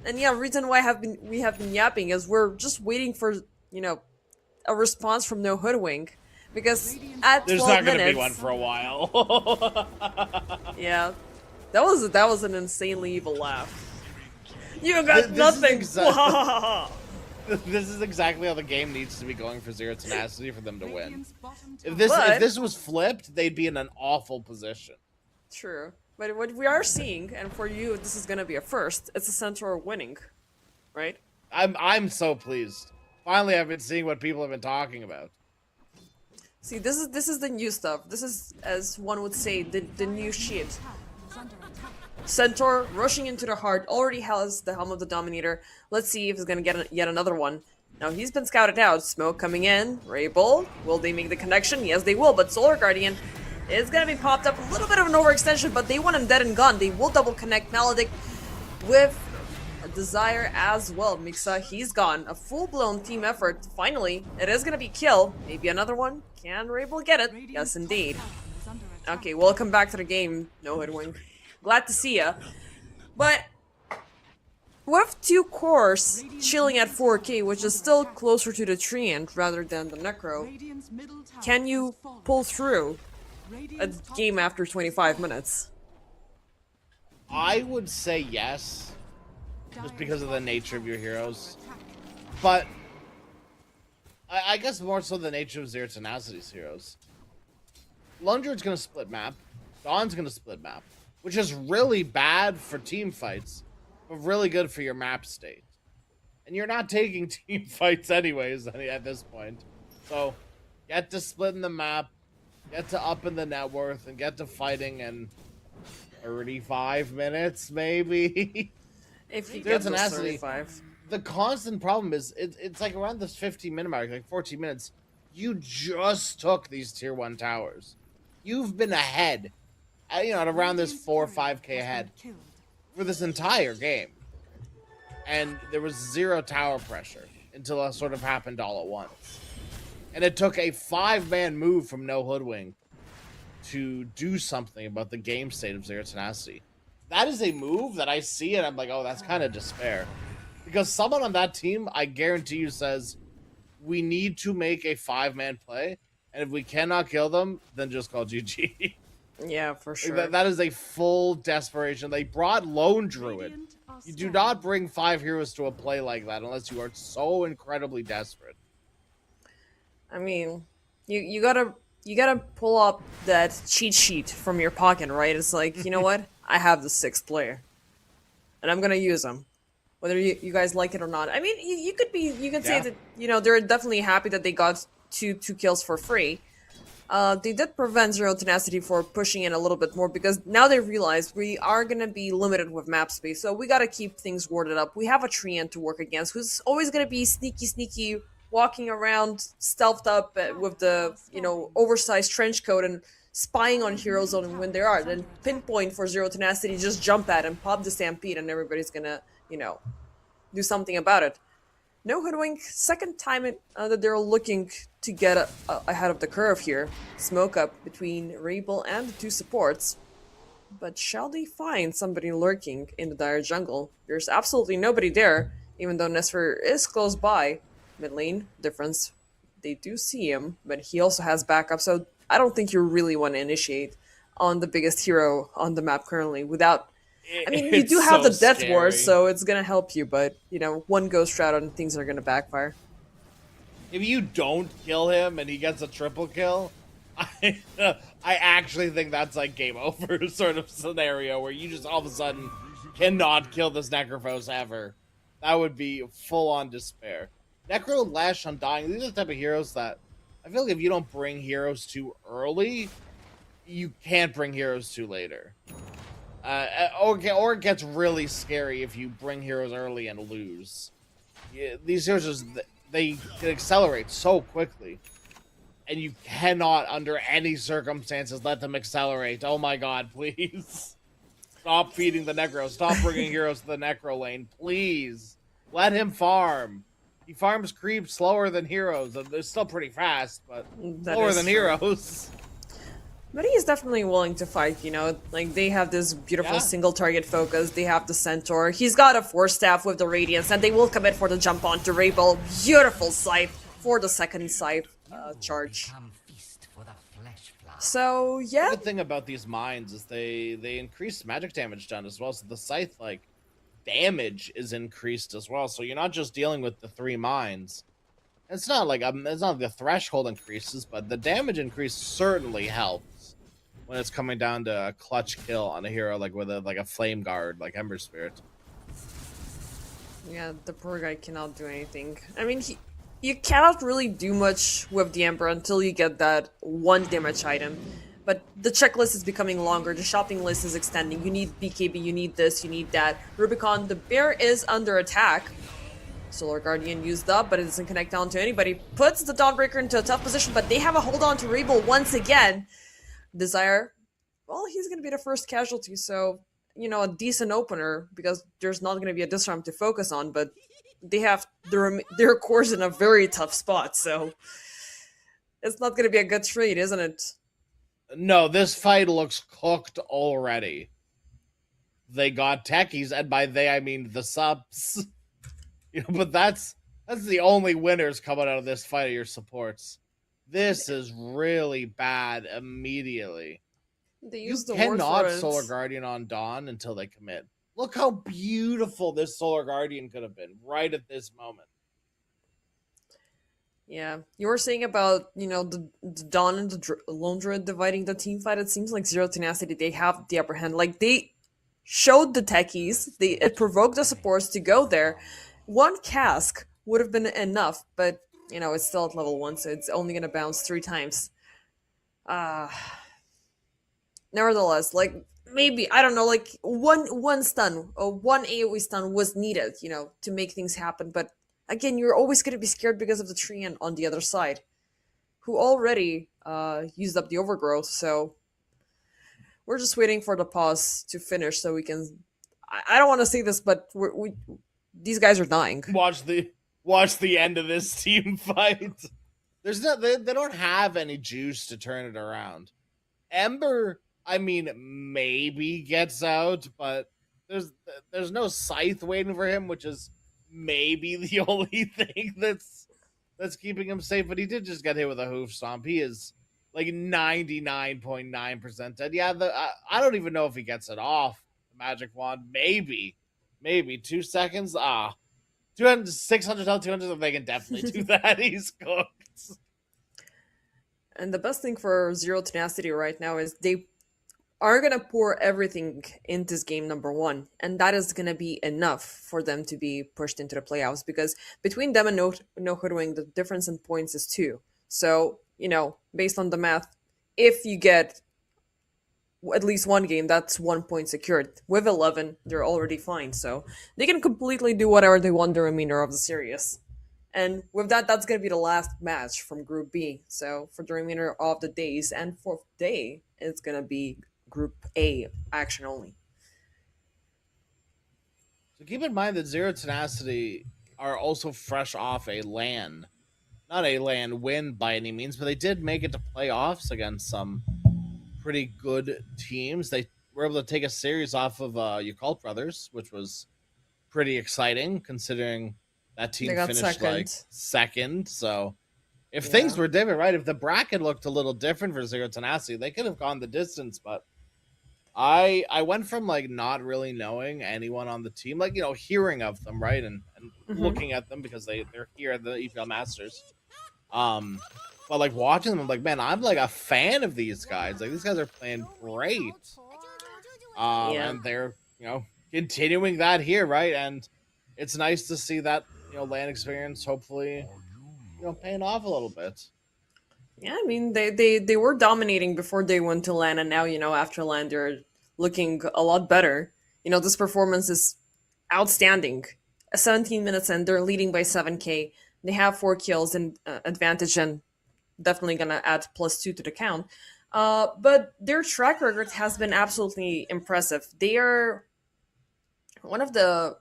G: And yeah, reason why we have been yapping is we're just waiting for, a response from No Hoodwink. Because at 12
H: There's not gonna
G: minutes,
H: be one for a while.
G: yeah, that was an insanely evil laugh. You got
H: This is
G: nothing.
H: This is exactly how the game needs to be going for Zero Tenacity for them to win.
I: Radiant's bottom tower.
H: If
G: But-
H: this was flipped, they'd be in an awful position.
G: True, but what we are seeing, and for you, this is gonna be a first. It's a Centaur winning, right?
H: I'm so pleased. Finally, I've been seeing what people have been talking about.
G: See, this is the new stuff. This is, as one would say, the new shit.
I: Is under attack.
G: Centaur rushing into the heart already has the Helm of the Dominator. Let's see if he's gonna get yet another one. Now he's been scouted out. Smoke coming in. Rabel. Will they make the connection? Yes, they will. But Solar Guardian is going to be popped up. A little bit of an overextension, but they want him dead and gone. They will double connect Maledict with a Desire as well. Mixa, he's gone. A full-blown team effort. Finally, it is going to be kill. Maybe another one. Can Rabel get it? Yes, indeed. Okay, welcome back to the game, No Hoodwink. Glad to see ya. But with 2 cores chilling at 4k, which is still closer to the Treant rather than the Necro, can you pull through a game after 25 minutes?
H: I would say yes, just because of the nature of your heroes. But I guess more so the nature of Zero Tenacity's heroes. Lundred's gonna split map. Dawn's gonna split map, which is really bad for team fights, but really good for your map state. And you're not taking team fights anyways at this point. So get to splitting the map, get to upping the net worth, and get to fighting in 35 minutes, maybe.
G: If you
H: Zero
G: get those
H: Tenacity,
G: 35.
H: the constant problem is it's like around this 15-minute mark, like 14 minutes. You just took these tier 1 towers. You've been ahead, at around this 4 or 5k ahead for this entire game. And there was 0 tower pressure until it sort of happened all at once. And it took a 5-man move from No Hoodwink to do something about the game state of Zero Tenacity. That is a move that I see and I'm like, oh, that's kind of despair. Because someone on that team, I guarantee you, says, we need to make a 5-man play, and if we cannot kill them, then just call GG.
G: Yeah, for sure.
H: That is a full desperation. They brought Lone Druid. You do not bring 5 heroes to a play like that unless you are so incredibly desperate.
G: I mean, you gotta pull up that cheat sheet from your pocket, right? It's like, you know what? I have the 6th player, and I'm gonna use them, whether you guys like it or not. I mean, you can say that they're definitely happy that they got two kills for free. They did prevent Zero Tenacity for pushing in a little bit more because now they realize we are gonna be limited with map space, so we gotta keep things warded up. We have a Treant to work against, who's always gonna be sneaky, walking around stealthed up with the oversized trench coat and spying on heroes on when they are. Then pinpoint for Zero Tenacity, just jump at him, pop the Stampede, and everybody's gonna do something about it. No Hoodwink, second time that they're looking to get ahead of the curve here. Smoke up between Rabel and the 2 supports. But shall they find somebody lurking in the dire jungle? There's absolutely nobody there, even though Nesfer is close by. Mid lane, difference. They do see him, but he also has backup, so I don't think you really want to initiate on the biggest hero on the map currently without... I mean, you do have the Death Wars, so it's going to help you, but, one Ghost Shroud and things are going to backfire.
H: If you don't kill him and he gets a triple kill, I actually think that's like game over sort of scenario where you just all of a sudden cannot kill this Necrophos ever. That would be full-on despair. Necro, Lash, Undying, these are the type of heroes that I feel like if you don't bring heroes too early, you can't bring heroes too later. Or it gets really scary if you bring heroes early and lose. These heroes, they can accelerate so quickly. And you cannot, under any circumstances, let them accelerate. Oh my god, please. Stop feeding the Necro. Stop bringing heroes to the Necro lane. Please. Let him farm. He farms creeps slower than heroes. They're still pretty fast, but slower than heroes.
G: But he is definitely willing to fight, like they have this beautiful single target focus, they have the Centaur, he's got a 4-staff with the Radiance, and they will commit for the jump onto Rabel. Beautiful Scythe for the second Scythe charge. So, yeah.
H: The good thing about these mines is they increase magic damage done as well, so the Scythe, damage is increased as well, so you're not just dealing with the 3 mines. It's not like the threshold increases, but the damage increase certainly helps when it's coming down to a clutch kill on a hero with a flame guard like Ember Spirit.
G: Yeah, the poor guy cannot do anything. I mean, you cannot really do much with the Ember until you get that 1 damage item. But the checklist is becoming longer, the shopping list is extending. You need BKB, you need this, you need that. Rubicon, the bear is under attack. Solar Guardian used up, but it doesn't connect down to anybody. Puts the Dawnbreaker into a tough position, but they have a hold on to Rebel once again. Desire, well, he's going to be the first casualty, so, a decent opener, because there's not going to be a disarm to focus on, but they have their cores in a very tough spot, so it's not going to be a good trade, isn't it?
H: No, this fight looks cooked already. They got techies, and by they I mean the subs. But that's the only winners coming out of this fight are your supports. This is really bad immediately.
G: They
H: You
G: use the word
H: cannot
G: for it.
H: Solar Guardian on Dawn until they commit. Look how beautiful this Solar Guardian could have been right at this moment.
G: Yeah, you were saying about the Dawn and the Lone Druid dividing the team fight. It seems like Zero Tenacity, they have the upper hand. Like, they showed the techies, it provoked the supports to go there. One cask would have been enough, but it's still at level 1, so it's only gonna bounce 3 times. Nevertheless, like, maybe, I don't know, like one stun or one AoE stun was needed, to make things happen. But again, you're always gonna be scared because of the Treant on the other side, who already used up the overgrowth. So we're just waiting for the pause to finish so we can. I don't want to say this, but these guys are dying.
H: Watch the end of this team fight. There's no they don't have any juice to turn it around. Ember, I mean, maybe gets out, but there's no Scythe waiting for him, which is maybe the only thing that's keeping him safe. But he did just get hit with a hoof stomp. He is like 99.9% dead. Yeah, I don't even know if he gets it off the magic wand. Maybe 2 seconds. 200, 600 health, 200. They can definitely do that. He's cooked.
G: And the best thing for Zero Tenacity right now is they are going to pour everything into this game, number 1. And that is going to be enough for them to be pushed into the playoffs. Because between them and No Hoodwing, the difference in points is 2. So, based on the math, if you get at least one game, that's 1 point secured. With 11, they're already fine. So they can completely do whatever they want the remainder of the series. And with that, that's going to be the last match from Group B. So for the remainder of the days and 4th day, it's going to be Group A action only.
H: So keep in mind that Zero Tenacity are also fresh off a LAN. Not a LAN win by any means, but they did make it to playoffs against some pretty good teams. They were able to take a series off of Yakult Brothers, which was pretty exciting considering that team finished second. So if things were different, right? If the bracket looked a little different for Zero Tenacity, they could have gone the distance. But I went from like not really knowing anyone on the team, like hearing of them, right, and looking at them because they're here at the EPL Masters. But like watching them, I'm like, man, I'm like a fan of these guys. Like these guys are playing great. And they're continuing that here, right? And it's nice to see that LAN experience hopefully paying off a little bit.
G: Yeah, I mean they were dominating before they went to LAN, and now after LAN they're looking a lot better. This performance is outstanding. 17 minutes in, they're leading by 7k. They have 4 kills and advantage, and definitely gonna add +2 to the count. But their track record has been absolutely impressive. They are one of the,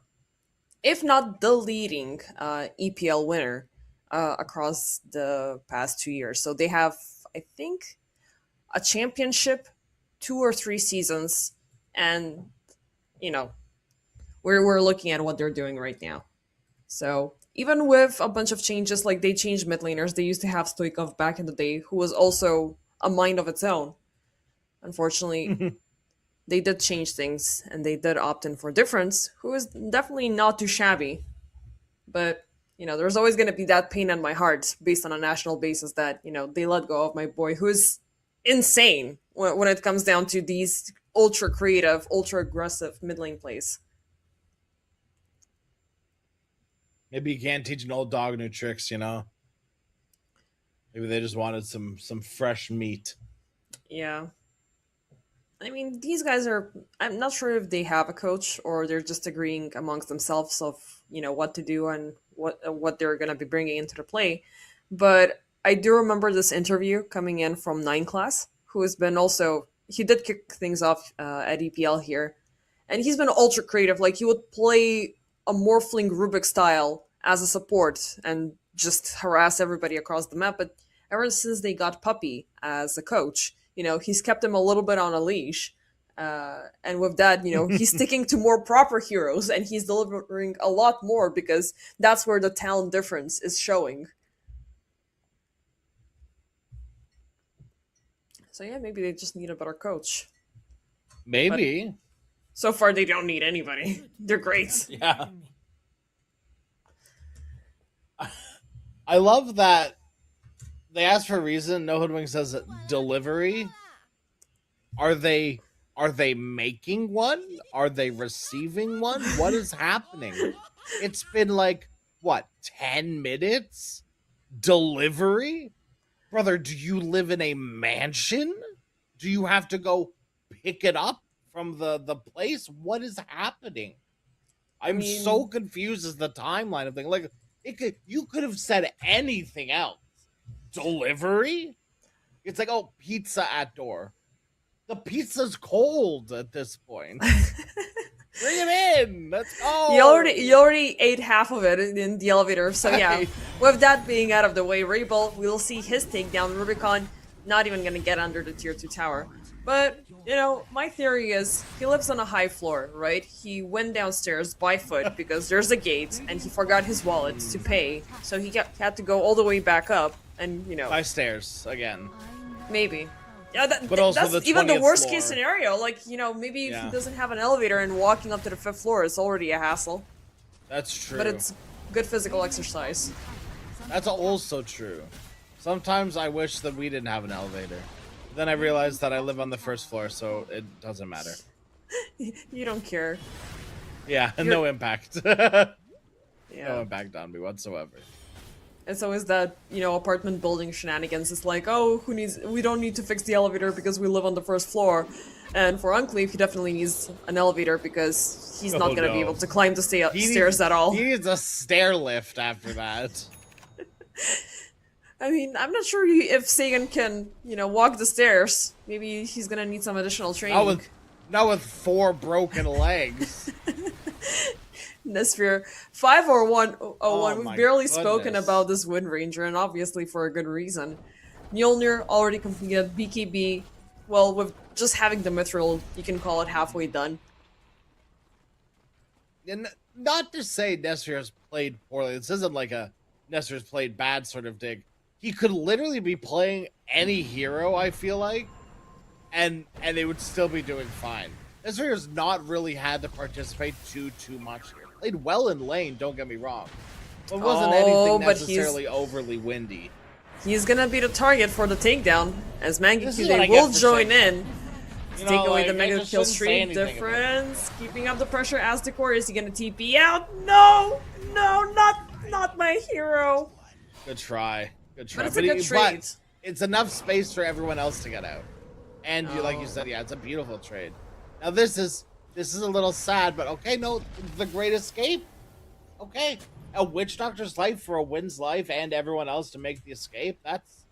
G: if not the leading EPL winner across the past 2 years. So they have, I think, a championship 2 or 3 seasons, and we're looking at what they're doing right now. So even with a bunch of changes, like they changed mid laners, they used to have Stoikov back in the day, who was also a mind of its own. Unfortunately, they did change things, and they did opt in for Difference, who is definitely not too shabby. But, there's always going to be that pain in my heart based on a national basis that, they let go of my boy, who is insane when it comes down to these ultra creative, ultra aggressive mid lane plays.
H: Maybe you can't teach an old dog new tricks, Maybe they just wanted some fresh meat.
G: Yeah. I mean, these guys are. I'm not sure if they have a coach or they're just agreeing amongst themselves of what to do and what they're gonna be bringing into the play. But I do remember this interview coming in from Nine Class, who has been also he did kick things off at EPL here, and he's been ultra creative. Like he would play a Morphling Rubik style as a support and just harass everybody across the map. But ever since they got Puppy as a coach, he's kept him a little bit on a leash. And with that, he's sticking to more proper heroes and he's delivering a lot more because that's where the talent difference is showing. So yeah, maybe they just need a better coach.
H: Maybe.
G: So far, they don't need anybody. They're great.
H: Yeah. I love that they asked for a reason. No Hoodwink says delivery. Are they making one? Are they receiving one? What is happening? It's been like what, 10 minutes? Delivery? Brother, do you live in a mansion? Do you have to go pick it up from the place? What is happening? I'm so confused as the timeline of things. Like you could have said anything else. Delivery? It's like, oh, pizza at door. The pizza's cold at this point. Bring it in. Let's go.
G: You already ate half of it in the elevator. So yeah, with that being out of the way, Rabel, we'll see his takedown. Rubicon not even gonna get under the tier 2 tower. But my theory is he lives on a high floor, right? He went downstairs by foot because there's a gate, and he forgot his wallet to pay, so he had to go all the way back up, and
H: by stairs again.
G: Maybe. Yeah,
H: but also
G: that's even the
H: 20th
G: worst
H: floor.
G: case scenario. Like, maybe if he doesn't have an elevator and walking up to the 5th floor is already a hassle.
H: That's true.
G: But it's good physical exercise.
H: That's also true. Sometimes I wish that we didn't have an elevator. Then I realized that I live on the 1st floor, so it doesn't matter.
G: You don't care.
H: Yeah, no impact. No
G: Yeah.
H: impact on me whatsoever.
G: It's always that, apartment building shenanigans. It's like, oh, we don't need to fix the elevator because we live on the 1st floor. And for Uncleave, he definitely needs an elevator because he's not going to be able to climb the stairs at all.
H: He needs a stair lift after that.
G: I mean, I'm not sure if Sagan can, walk the stairs. Maybe he's going to need some additional training.
H: Not with 4 broken legs.
G: Nesphere 50101. We've barely spoken
H: goodness.
G: about this Wind Ranger, and obviously for a good reason. Mjolnir already completed BKB. Well, with just having the Mithril, you can call it halfway done.
H: And not to say Nesphere has played poorly. This isn't like a Nesphere's played bad sort of dig. He could literally be playing any hero, I feel like, and they would still be doing fine. Nesphere has not really had to participate too much here. Played well in lane, don't get me wrong. But wasn't anything necessarily overly windy.
G: He's gonna be the target for the takedown, as
H: This is what I
G: Mangekyou
H: get
G: will
H: for
G: join
H: saying-
G: in to
H: You
G: take
H: know,
G: away
H: like,
G: the
H: I
G: mega
H: just
G: kill
H: shouldn't say
G: streak
H: anything about it.
G: difference. Keeping up the pressure, Aztecor, is he gonna TP out? No, not my hero.
H: Good try. Good try.
G: But it's a good trade.
H: But it's enough space for everyone else to get out. And like you said, yeah, it's a beautiful trade. Now this is a little sad, but okay, no, the Great Escape. Okay. A Witch Doctor's life for a Wind's life and everyone else to make the escape. That's,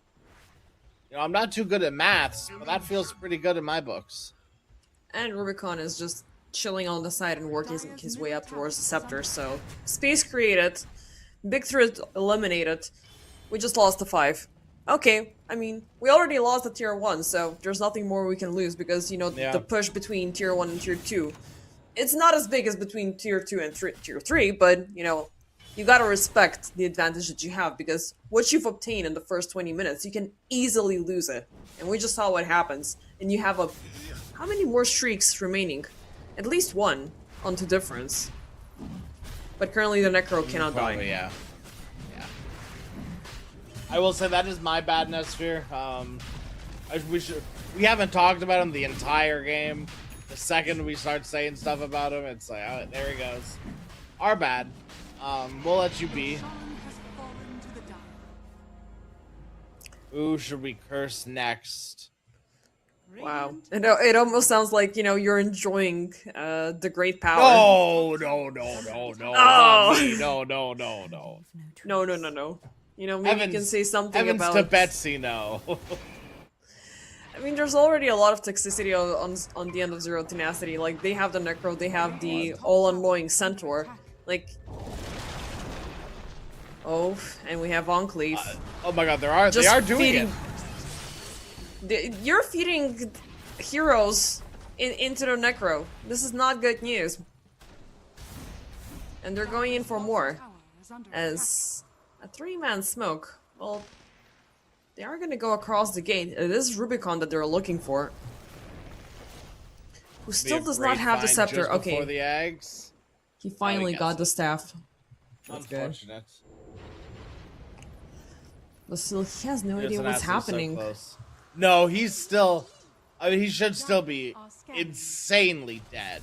H: I'm not too good at maths, but that feels pretty good in my books.
G: And Rubicon is just chilling on the side and working his way up towards the scepter, so space created, big threat eliminated. We just lost the 5. Okay, I mean, we already lost the tier 1, so there's nothing more we can lose because, the push between tier 1 and tier 2, it's not as big as between tier 2 and tier 3, but, you gotta respect the advantage that you have because what you've obtained in the first 20 minutes, you can easily lose it. And we just saw what happens. And you have how many more streaks remaining? At least 1 onto difference. But currently the Necro cannot die.
H: Yeah. I will say that is my bad, Nesphere. We haven't talked about him the entire game. The second we start saying stuff about him, it's like, oh, there he goes. Our bad. We'll let you be.
I: Sun has fallen to the dark.
H: Who should we curse next?
G: Wow. It almost sounds like, you're enjoying the great power.
H: No.
G: Oh.
H: Not me. No.
G: No. Maybe you can say something
H: Heavens
G: about...
H: to Betsy, no.
G: I mean, there's already a lot of toxicity on the end of Zero Tenacity. Like, they have the Necro, they have the all-unlawing Centaur. Like... Oh, and we have Enclave.
H: Oh my god, they are doing it.
G: You're feeding heroes into the Necro. This is not good news. And they're going in for more. As a 3-man smoke, well, they are going to go across the gate. It is Rubicon that they're looking for. Who still does not have the scepter. Okay.
H: Before the eggs.
G: He finally got the staff. That's good.
H: Unfortunate.
G: But still, he has no idea what's happening.
H: No, he's still... I mean, he should still be insanely dead.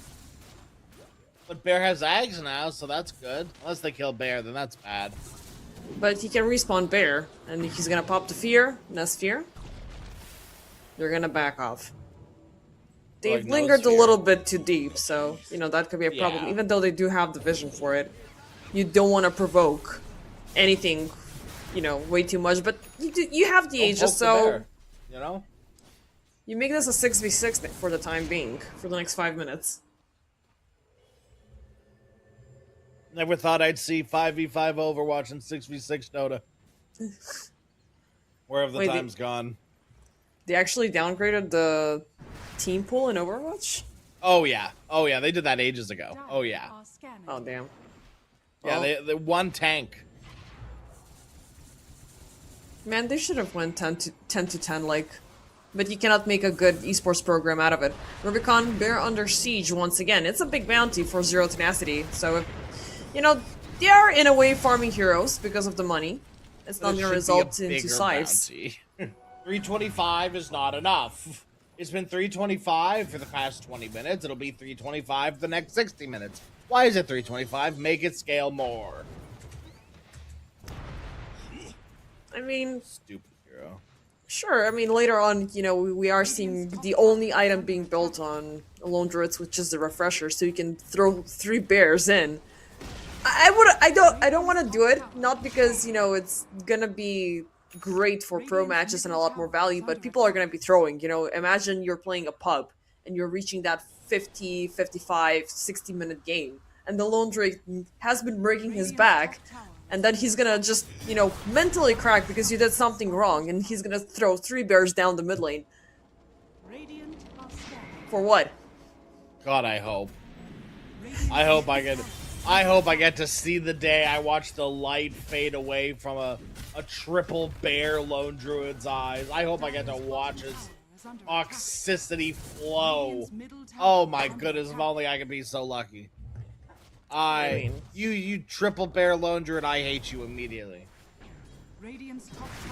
H: But Bear has eggs now, so that's good. Unless they kill Bear, then that's bad.
G: But he can respawn Bear, and he's gonna pop the Fear, Nest Fear. They're gonna back off. They've
H: Like
G: lingered a
H: Sphere.
G: little bit too deep, so, that could be a problem.
H: Yeah.
G: Even though they do have the vision for it. You don't want to provoke anything, way too much, but you have the
H: Don't
G: Aegis,
H: poke the
G: so...
H: bear, you know?
G: You make this a 6v6 for the time being, for the next 5 minutes.
H: Never thought I'd see 5v5 Overwatch and 6v6 Dota. Where have the
G: Wait,
H: times gone?
G: They actually downgraded the team pool in Overwatch?
H: Oh yeah, they did that ages ago. Oh yeah.
G: Oh, damn.
H: Yeah,
G: Well,
H: they one tank.
G: Man, they should have went 10 to 10, like... But you cannot make a good esports program out of it. Rubicon, Bear under siege once again. It's a big bounty for Zero Tenacity, so if... they are in a way farming heroes because of the money. It's not going to result into size.
H: 325 is not enough. It's been 325 for the past 20 minutes. It'll be 325 the next 60 minutes. Why is it 325? Make it scale more.
G: I mean...
H: Stupid hero.
G: Sure, I mean, later on, we are seeing the only item being built on Lone Druids, which is the refresher, so you can throw 3 bears in. I don't want to do it, not because, it's gonna be great for pro matches and a lot more value, but people are gonna be throwing, imagine you're playing a pub, and you're reaching that 50, 55, 60-minute game, and the Lone Druid has been breaking his back, and then he's gonna just, mentally crack because you did something wrong, and he's gonna throw 3 bears down the mid lane. For what?
H: God, I hope. I hope I get to see the day I watch the light fade away from a triple bear Lone Druid's eyes. I hope I get to watch his toxicity flow. Oh my goodness, if only I could be so lucky. You triple bear Lone Druid, I hate you immediately.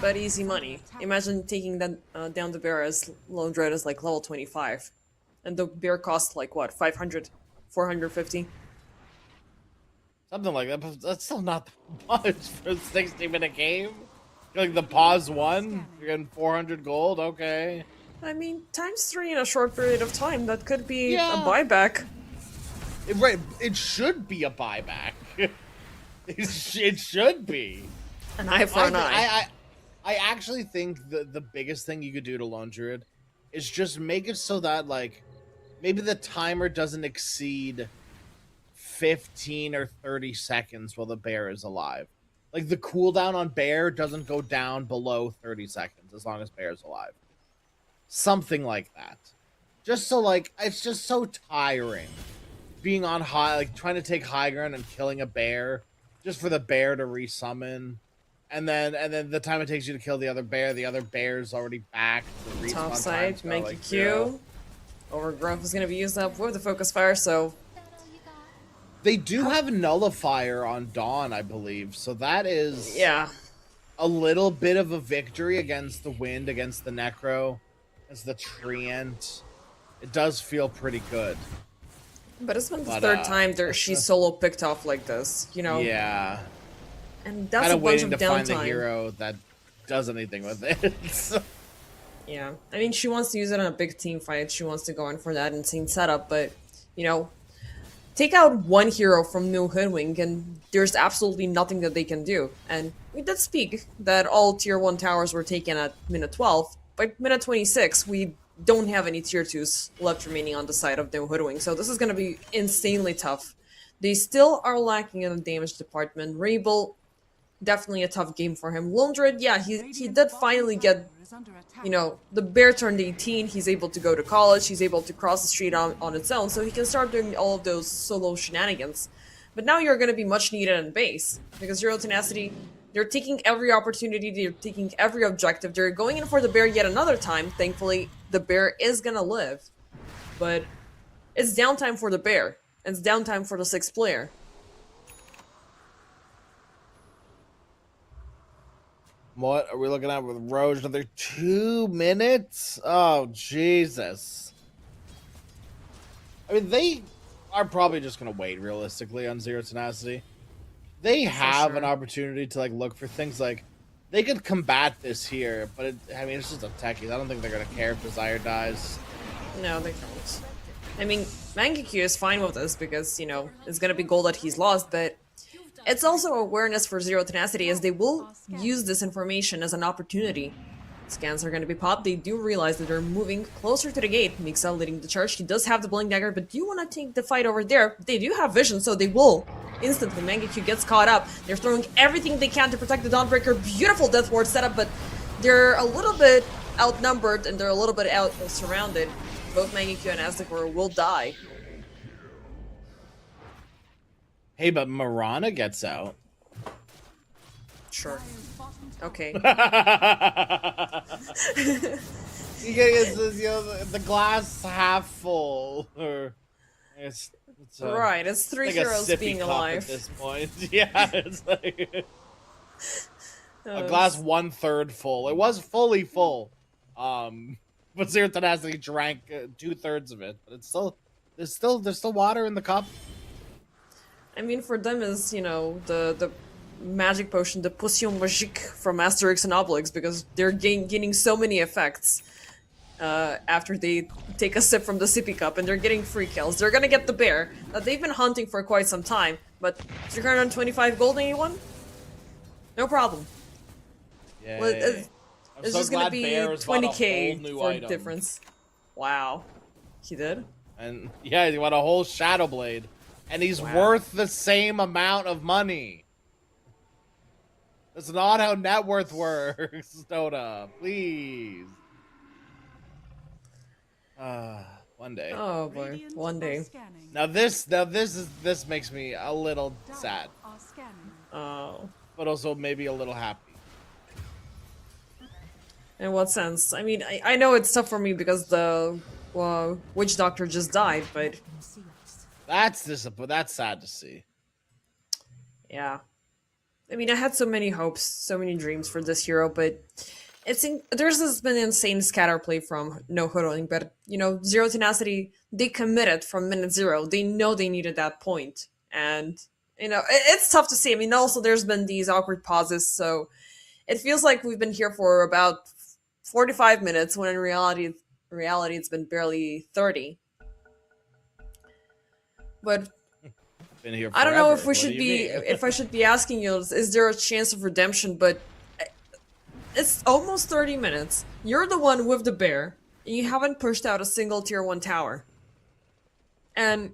G: But easy money. Imagine taking that down the bear as Lone Druid is like level 25. And the bear costs like what, 500? 450?
H: Something like that, but that's still not much for a 60-minute game. Like the pause 1, you're getting 400 gold, okay.
G: I mean, times 3 in a short period of time, that could be
H: Yeah.
G: a buyback.
H: It should be a buyback. it should be.
G: An eye for an eye.
H: I actually think the biggest thing you could do to Lone Druid is just make it so that, like, maybe the timer doesn't exceed 15 or 30 seconds while the bear is alive. Like, the cooldown on bear doesn't go down below 30 seconds as long as bear is alive. Something like that. Just so, like, it's just so tiring being on high, like, trying to take high ground and killing a bear just for the bear to resummon. And then the time it takes you to kill the other bear's already back. The respawn
G: Top
H: time's
G: side,
H: got,
G: make
H: like,
G: a
H: zero.
G: Q. Overgrowth is going to be used up with the focus fire, so...
H: They do have a nullifier on Dawn, I believe, so that is
G: Yeah.
H: a little bit of a victory against the wind, against the Necro, as the Treant. It does feel pretty good.
G: But it's been the third time she's solo picked off like this,
H: Yeah.
G: And that's
H: Kind
G: a
H: of
G: bunch
H: waiting
G: of
H: to find the
G: downtime.
H: hero that does anything with it.
G: Yeah, I mean, she wants to use it on a big team fight. She wants to go in for that insane setup, but you know, take out one hero from No Hoodwink, and there's absolutely nothing that they can do. And we did speak that all tier 1 towers were taken at minute 12. By minute 26, we don't have any tier 2s left remaining on the side of No Hoodwink, so this is going to be insanely tough. They still are lacking in the damage department. Rabel, definitely a tough game for him. Lundred, yeah, he did finally get, you know, the bear turned 18, he's able to go to college, he's able to cross the street on its own, so he can start doing all of those solo shenanigans. But now you're going to be much needed in base, because Zero Tenacity, they're taking every opportunity, they're taking every objective, they're going in for the bear yet another time. Thankfully, the bear is going to live. But it's downtime for the bear, and it's downtime for the 6th player.
H: What are we looking at with Roge? Another 2 minutes? Oh, Jesus. I mean, they are probably just going to wait, realistically, on Zero Tenacity. They have an opportunity to, like, look for things like... They could combat this here, but, I mean, it's just a techies. I don't think they're going to care if Desire dies.
G: No, they don't. I mean, Mangekyo is fine with this because, you know, it's going to be gold that he's lost, but... It's also awareness for Zero Tenacity, as they will use this information as an opportunity. Scans are going to be popped. They do realize that they're moving closer to the gate. Mixel leading the charge. He does have the Blink Dagger, but do you want to take the fight over there? They do have vision, so they will. Instantly, Mangekyo gets caught up. They're throwing everything they can to protect the Dawnbreaker. Beautiful Death Ward setup, but they're a little bit outnumbered and they're a little bit surrounded. Both Mangekyo and Aztekor will die.
H: Hey, but Marana gets out.
G: Sure. Okay.
H: You get the glass half full, or it's
G: right. It's 3
H: like
G: heroes
H: a sippy
G: being
H: cup
G: alive
H: at this point. Yeah, it's like a glass 1/3 full. It was fully full, but Zero Tenacity drank 2/3 of it. But it's still there's still water in the cup.
G: I mean, for them is, you know, the magic potion, the potion magique from Asterix and Obelix, because they're gaining so many effects after they take a sip from the sippy cup, and they're getting free kills. They're gonna get the bear that they've been hunting for quite some time, but 325 gold, anyone? No problem.
H: Yeah.
G: Well, it's
H: so
G: just gonna
H: glad
G: be
H: Bears bought a whole
G: 20k
H: new
G: for
H: item.
G: difference. Wow. He did?
H: And yeah, he want a whole Shadow Blade. And he's worth the same amount of money. That's not how net worth works, Dota. Please. One day.
G: Oh boy, one day.
H: Now this makes me a little sad,
G: Oh.
H: but also maybe a little happy.
G: In what sense? I mean, I know it's tough for me because the witch doctor just died, but
H: That's sad to see.
G: yeah. I mean, I had so many hopes, so many dreams for this hero, but there's been insane scatter play from No Hoodwink, but you know, Zero Tenacity, they committed from minute 0. They know they needed that point, and you know, it's tough to see. I mean, also there's been these awkward pauses, so it feels like we've been here for about 45 minutes when in reality it's been barely 30. But
H: Been here
G: I don't know if
H: forever.
G: we should be if I should be asking you, is there a chance of redemption? But it's almost 30 minutes. You're the one with the bear, and you haven't pushed out a single tier 1 tower. And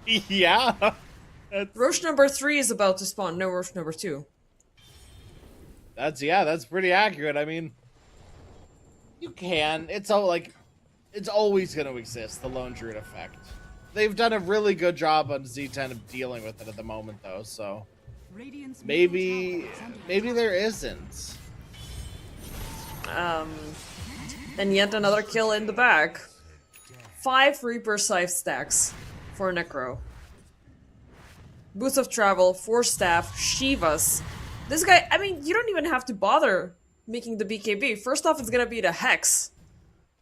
H: Yeah.
G: Roche number 3 is about to spawn. No, Roche number 2.
H: That's pretty accurate. I mean, you can. It's always going to exist, the Lone Druid effect. They've done a really good job on Z10 of dealing with it at the moment, though. So maybe there isn't.
G: And yet another kill in the bag. 5 Reaper Scythe stacks for Necro. Boots of Travel, 4 Staff, Shivas. This guy, I mean, you don't even have to bother making the BKB. First off, it's gonna be the Hex.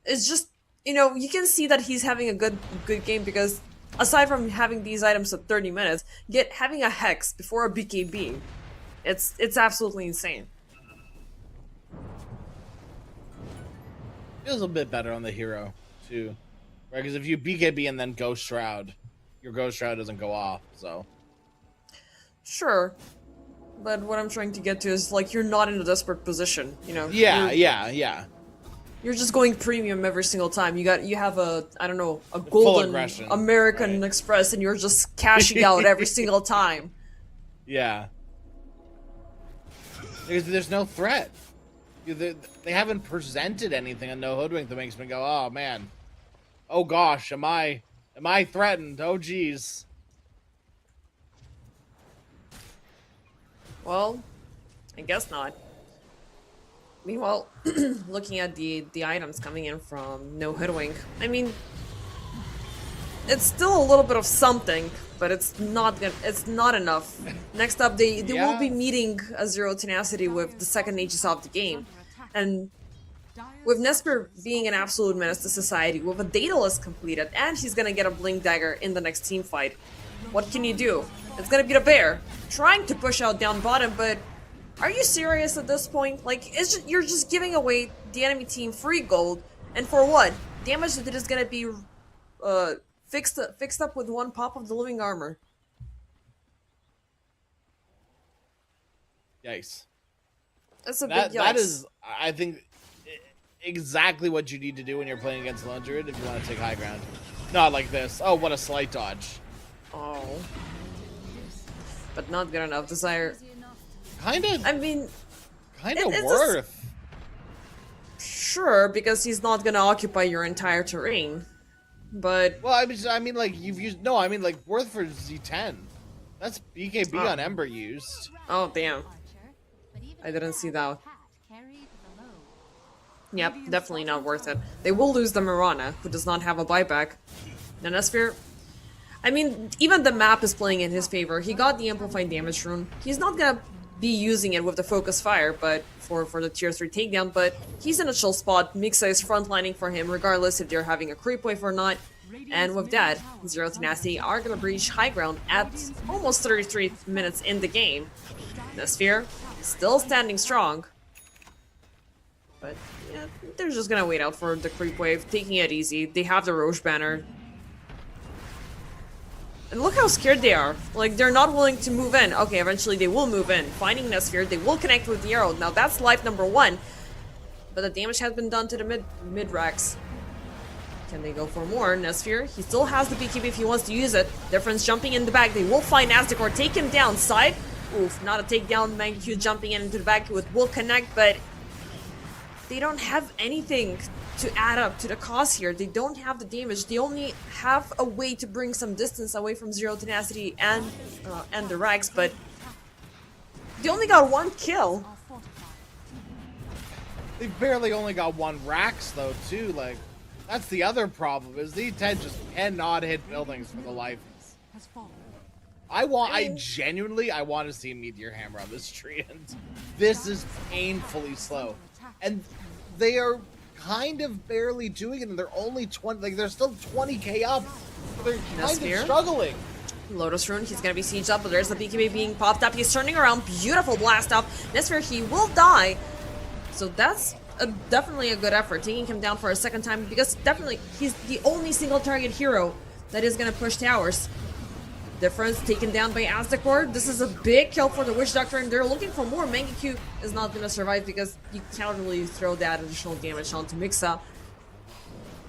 G: It's just, you know, you can see that he's having a good game because aside from having these items at 30 minutes, having a Hex before a BKB, it's absolutely insane.
H: Feels a bit better on the hero too, right? Because if you BKB and then Ghost Shroud, your Ghost Shroud doesn't go off. So
G: Sure. But what I'm trying to get to is, like, you're not in a desperate position, you know?
H: yeah,
G: You're- You're just going premium every single time. You have a, I don't know, a golden
H: aggression,
G: American
H: right.
G: Express, and you're just cashing out every single time.
H: yeah. Because there's no threat. They haven't presented anything on No Hoodwink that makes me go, oh man, oh gosh, am I threatened? Oh geez.
G: Well, I guess not. Meanwhile, looking at the items coming in from No Hoodwink, I mean, it's still a little bit of something, but it's not enough. Next up, they will be meeting a Zero Tenacity with the second Aegis of the game, and with Nesper being an absolute menace to society, with a Daedalus completed, and he's gonna get a Blink Dagger in the next team fight. What can you do? It's gonna be the bear, trying to push out down bottom, but are you serious at this point? Like, you're just giving away the enemy team free gold, and for what? Damage that is gonna be fixed up with one pop of the living armor.
H: Yikes.
G: That's a
H: That
G: big yikes.
H: is, I think, exactly what you need to do when you're playing against Lone Druid if you want to take high ground. Not like this. Oh, what a slight dodge.
G: Oh. But not good enough. Desire.
H: Kind of
G: it's
H: worth.
G: Sure, because he's not gonna occupy your entire terrain. But
H: Well, I mean, like you've used. No, I mean like worth for Z10. That's BKB on Ember used.
G: oh damn, I didn't see that. Yep, definitely not worth it. They will lose the Mirana, who does not have a buyback. Nanosphere. I mean, even the map is playing in his favor. He got the amplified damage rune. He's not gonna be using it with the focus fire, but for the tier 3 takedown, but he's in a chill spot. Mixa is frontlining for him, regardless if they're having a creep wave or not. And with that, Zero Tenacity are gonna breach high ground at almost 33 minutes in the game. Nanosphere still standing strong. But yeah, they're just gonna wait out for the creep wave, taking it easy. They have the Roche banner. And look how scared they are. Like, they're not willing to move in. Okay, eventually they will move in. Finding Nesphere, they will connect with the arrow. Now that's life number 1. But the damage has been done to the mid racks. Can they go for more? Nesphere, he still has the BKB if he wants to use it. Difference jumping in the back. They will find Aztekor, take him down. Side. Oof, not a takedown. Magnitude jumping into the back. It will connect, but they don't have anything to add up to the cost here. They don't have the damage. They only have a way to bring some distance away from Zero Tenacity and the Rags, but they only got 1 kill.
H: They barely only got 1 Rax though, too. Like, that's the other problem is these 10 just cannot hit buildings for the life. I genuinely want to see a Meteor Hammer on this tree, and this is painfully slow. And they are kind of barely doing it, and they're only 20, like they're still 20k up. They're kind of struggling.
G: Lotus Rune, he's gonna be sieged up, but there's the BKB being popped up. He's turning around, beautiful blast off. Nesphere, he will die. So that's definitely a good effort, taking him down for a second time, because definitely he's the only single target hero that is gonna push towers. Difference taken down by Aztekor. This is a big kill for the Witch Doctor, and they're looking for more. Mangekyu is not gonna survive because you can't really throw that additional damage onto Mixa.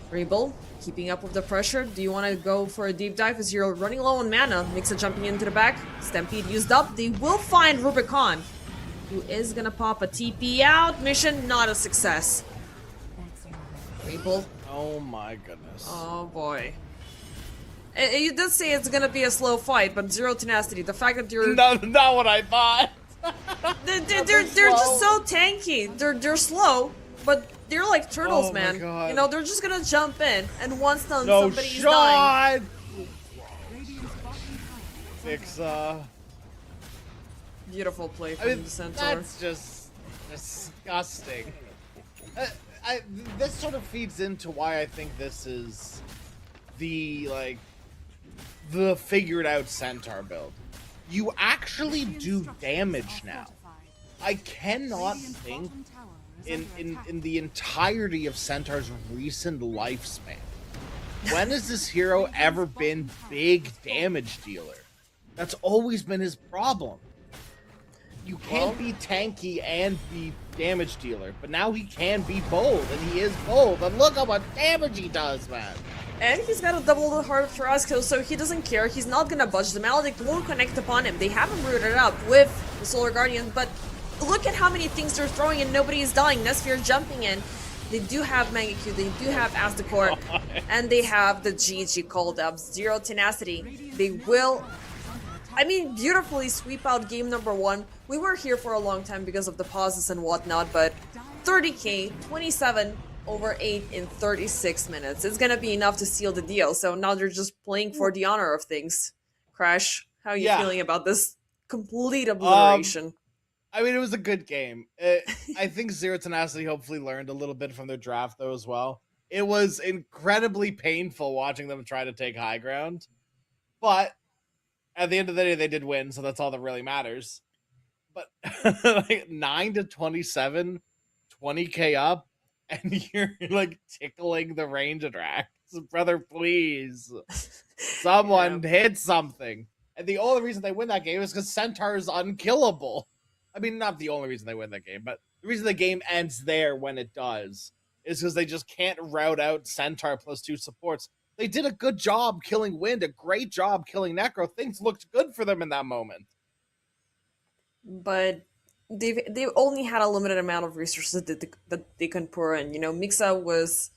G: Rebel, keeping up with the pressure. Do you want to go for a deep dive as you're running low on mana? Mixa jumping into the back. Stampede used up. They will find Rubicon, who is gonna pop a TP out. Mission not a success. Rebel.
H: Oh my goodness.
G: Oh boy. You did say it's gonna be a slow fight, but Zero Tenacity, the fact that you're...
H: No, not what I thought.
G: They're just so tanky. They're slow, but they're like turtles,
H: Oh my
G: man.
H: God.
G: You know, they're just gonna jump in, and once done,
H: No
G: somebody's dying.
H: shot. Fix,
G: Beautiful play
H: I
G: from
H: mean,
G: the Centaur.
H: that's just disgusting. This sort of feeds into why I think this is the figured out Centaur build. You actually do damage now. I cannot think in the entirety of Centaur's recent lifespan. When has this hero ever been big damage dealer? That's always been his problem. You can't be tanky and be damage dealer, but now he can be bold, and he is bold. And look at what damage he does, man.
G: And he's got a double the Heart of Tarrasco, so he doesn't care. He's not gonna budge. The Maledict won't connect upon him. They have him rooted up with the Solar Guardian, but look at how many things they're throwing and nobody is dying. Nesphere jumping in. They do have Mega Q, they do have Asdecor, and they have the GG called up. Zero Tenacity. They will, I mean, beautifully sweep out game number 1. We were here for a long time because of the pauses and whatnot, but 30k, 27 over 8 in 36 minutes. It's gonna be enough to seal the deal, so now they're just playing for the honor of things. Crash, how are you feeling about this complete obliteration?
H: I mean, it was a good game. I think Zero Tenacity hopefully learned a little bit from their draft, though, as well. It was incredibly painful watching them try to take high ground. But at the end of the day, they did win, so that's all that really matters. But like 9-27, 20k up, and you're like tickling the range attacks. Brother, please. Someone hit something. And the only reason they win that game is because Centaur is unkillable. I mean, not the only reason they win that game, but the reason the game ends there when it does is because they just can't route out Centaur plus 2 supports. They did a good job killing Wind, a great job killing Necro. Things looked good for them in that moment.
G: But they only had a limited amount of resources that they can pour in. You know, Mixa was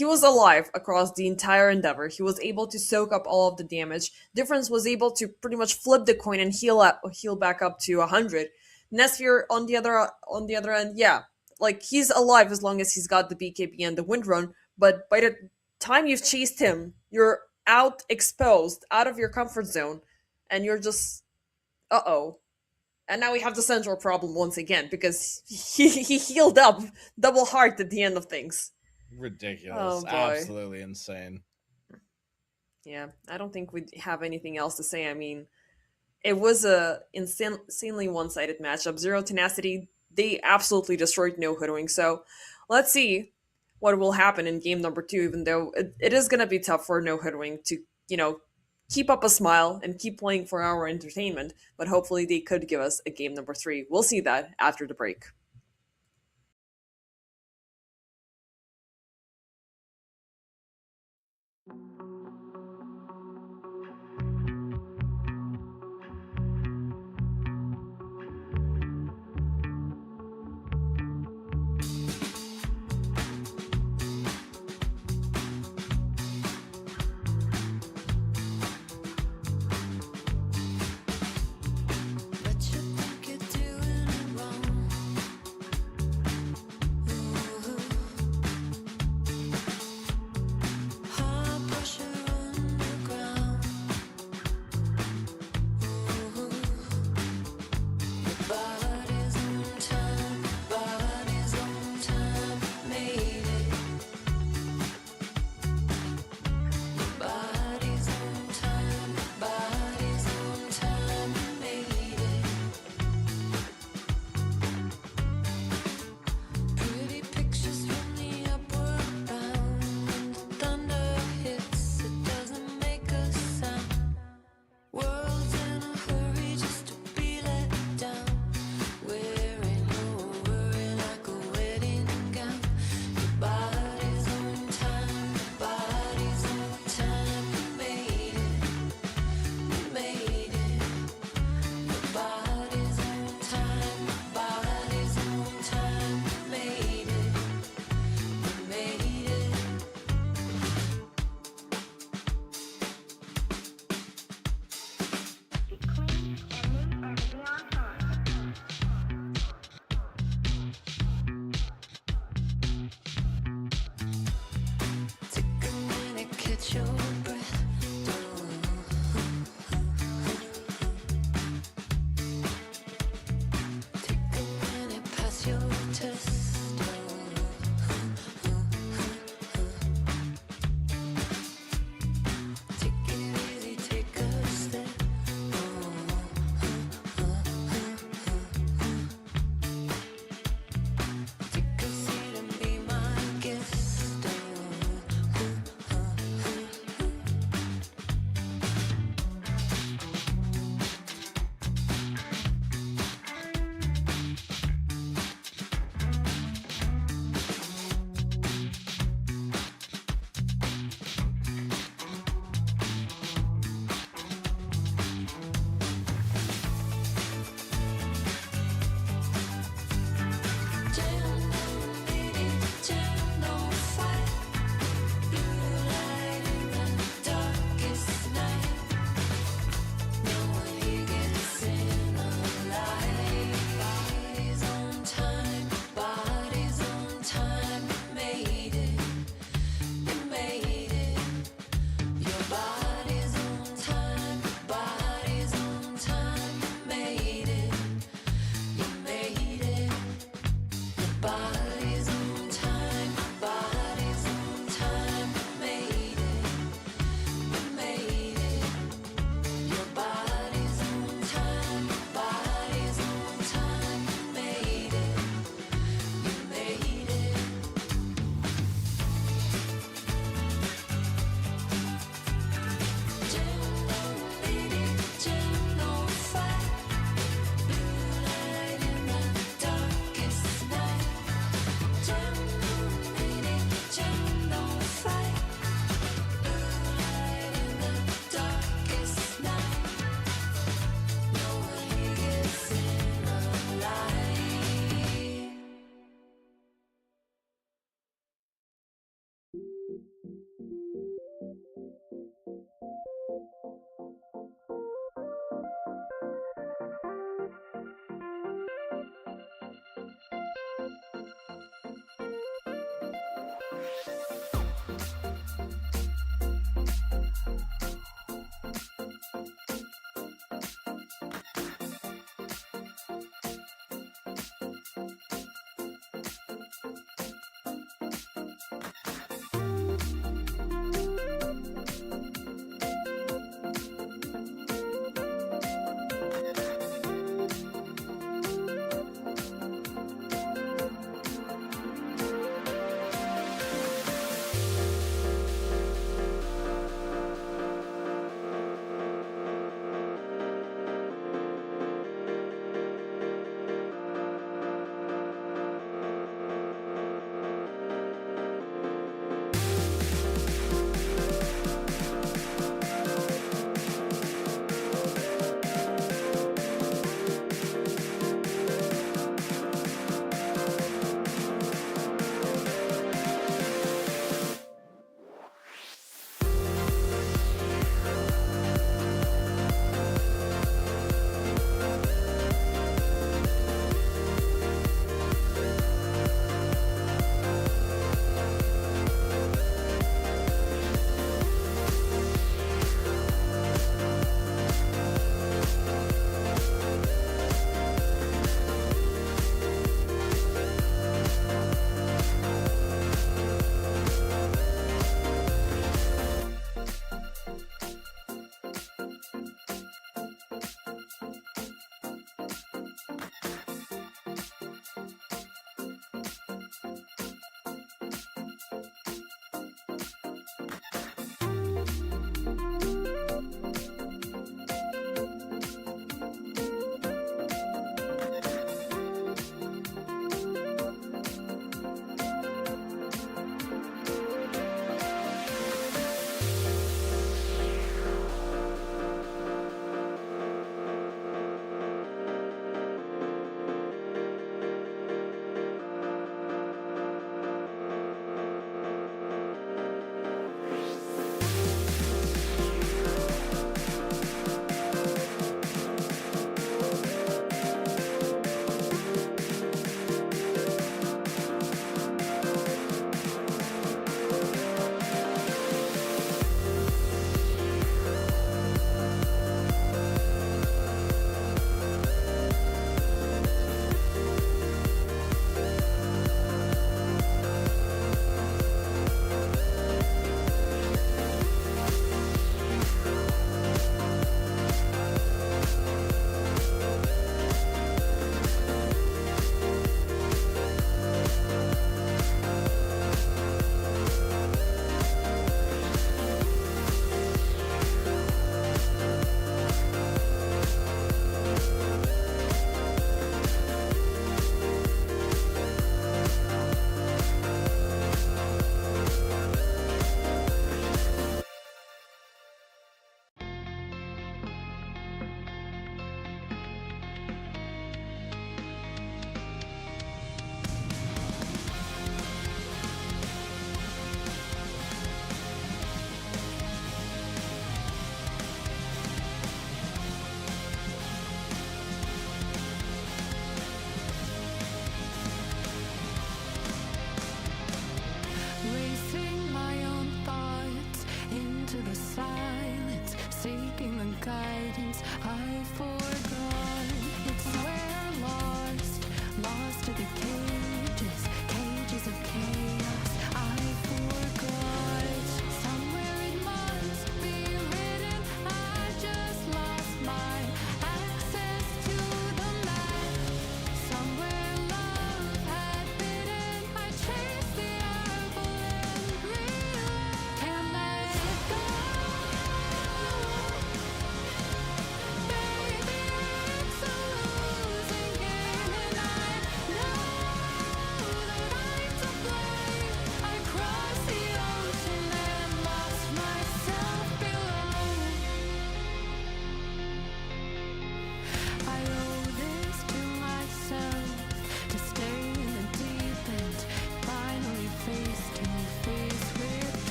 G: alive across the entire endeavor. He was able to soak up all of the damage. Difference was able to pretty much flip the coin and heal back up to 100. Nesphere on the other end, yeah, like he's alive as long as he's got the BKB and the Wind Run. But by the time you've chased him, you're out exposed, out of your comfort zone, and you're just And now we have the central problem once again because he healed up double heart at the end of things.
H: Ridiculous. Absolutely insane.
G: Yeah, I don't think we have anything else to say. I mean, it was a insanely one-sided matchup. Zero Tenacity, they absolutely destroyed No Hoodwink. So let's see what will happen in game number 2, even though it is going to be tough for No Hoodwink to, you know, keep up a smile and keep playing for our entertainment. But hopefully they could give us a game number 3. We'll see that after the break.
B: But you think you're doing it wrong. High pressure underground. Your body's on time, body's on time, made it. Body's on time, body's on time, made it. Pretty pictures from the upward bound. When the thunder hits, it doesn't make a sound. World's in a hurry just to be let down. Wearing no worry like a wedding gown. Your body's on time, your body's on time, you made it, you made it. Your body's on time, your body's on time, you made it, you made it. Take a minute, catch your breath. Take a minute, pass your test. Take it easy, take a step. Take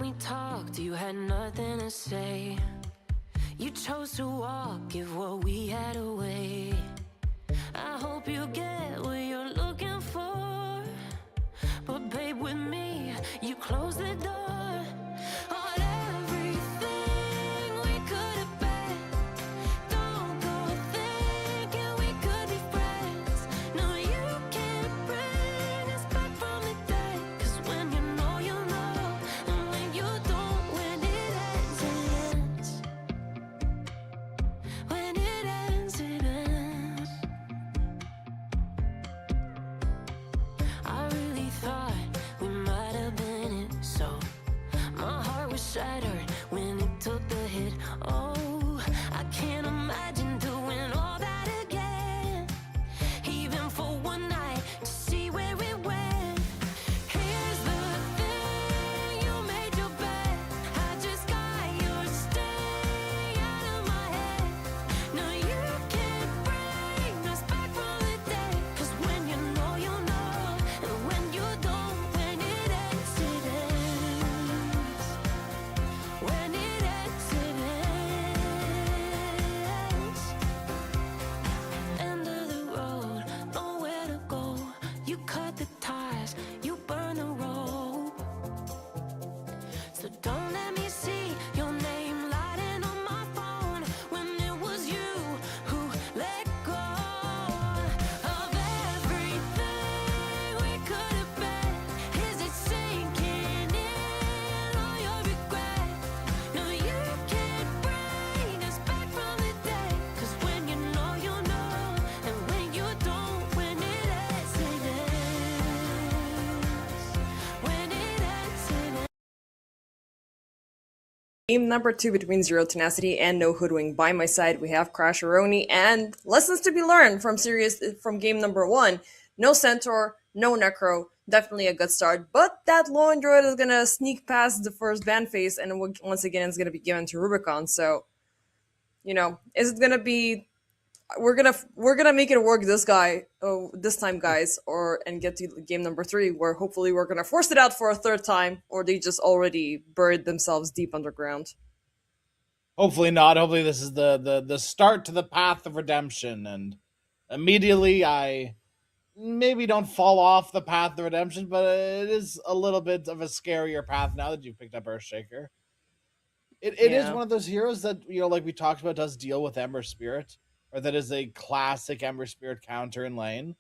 B: we talked, you had nothing to say. You chose to walk, give what we had away. I hope you get what you're looking for. But babe, with me, you close the door on everything we could have been. Don't go thinking we could be friends. No, you can't bring us back from the dead. 'Cause when you know, you know. And when you don't, when it ends, it ends. When it ends, it ends. I really thought we might have been it, so my heart was shattered when it took the hit. Oh, I can't imagine doing all that again, even for one night to see where it went. Here's the thing, you made your bed, I just got your stay out of my head. No, you can't bring us back from the dead. 'Cause when you know, you know. And when you don't, when it ends, it ends. When it ends, it ends. End of the road, nowhere to go. You cut the ties, you burn the rope. So don't let me see your name lighting on my phone when it was you who let go of everything we could have been. Is it sinking in all your regret? No, you can't bring us back from the dead. 'Cause when you know, you know. And when you don't, when it ends, it ends. When it ends, it ends.
G: Game number 2 between Zero Tenacity and No Hoodwing. By my side, we have Crasheroni, and lessons to be learned from game number 1. No Centaur, no Necro, definitely a good start, but that Lone Droid is gonna sneak past the first ban phase, and once again, it's gonna be given to Rubicon. So, is it gonna be? We're gonna make it work this time, guys, and get to game number 3, where hopefully we're gonna force it out for a third time, or they just already buried themselves deep underground.
H: Hopefully not. Hopefully this is the start to the path of redemption, and immediately I maybe don't fall off the path of redemption, but it is a little bit of a scarier path now that you've picked up Earthshaker. It is
G: Yeah.
H: one of those heroes that, like we talked about, does deal with Ember Spirit, or that is a classic Ember Spirit counter in lane.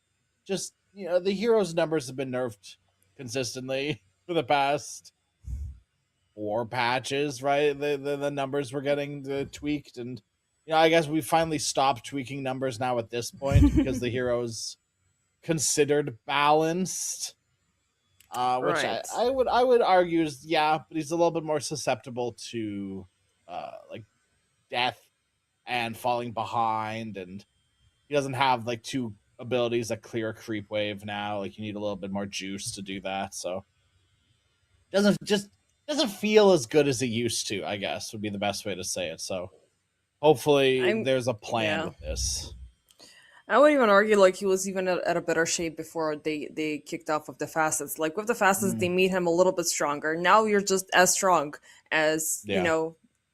H: Just, the hero's numbers have been nerfed consistently for the past 4 patches, right? The numbers were getting tweaked, and I guess we finally stopped tweaking numbers now at this point because the hero's considered balanced. Which
G: Right.
H: I would argue is, but he's a little bit more susceptible to like death and falling behind, and he doesn't have like 2 abilities that clear a creep wave now. Like, you need a little bit more juice to do that, so doesn't feel as good as it used to, I guess, would be the best way to say it. So hopefully there's a plan with this.
G: I would even argue like he was even at a better shape before they kicked off with the fastest. Like with the fastest, they made him a little bit stronger. Now you're just as strong as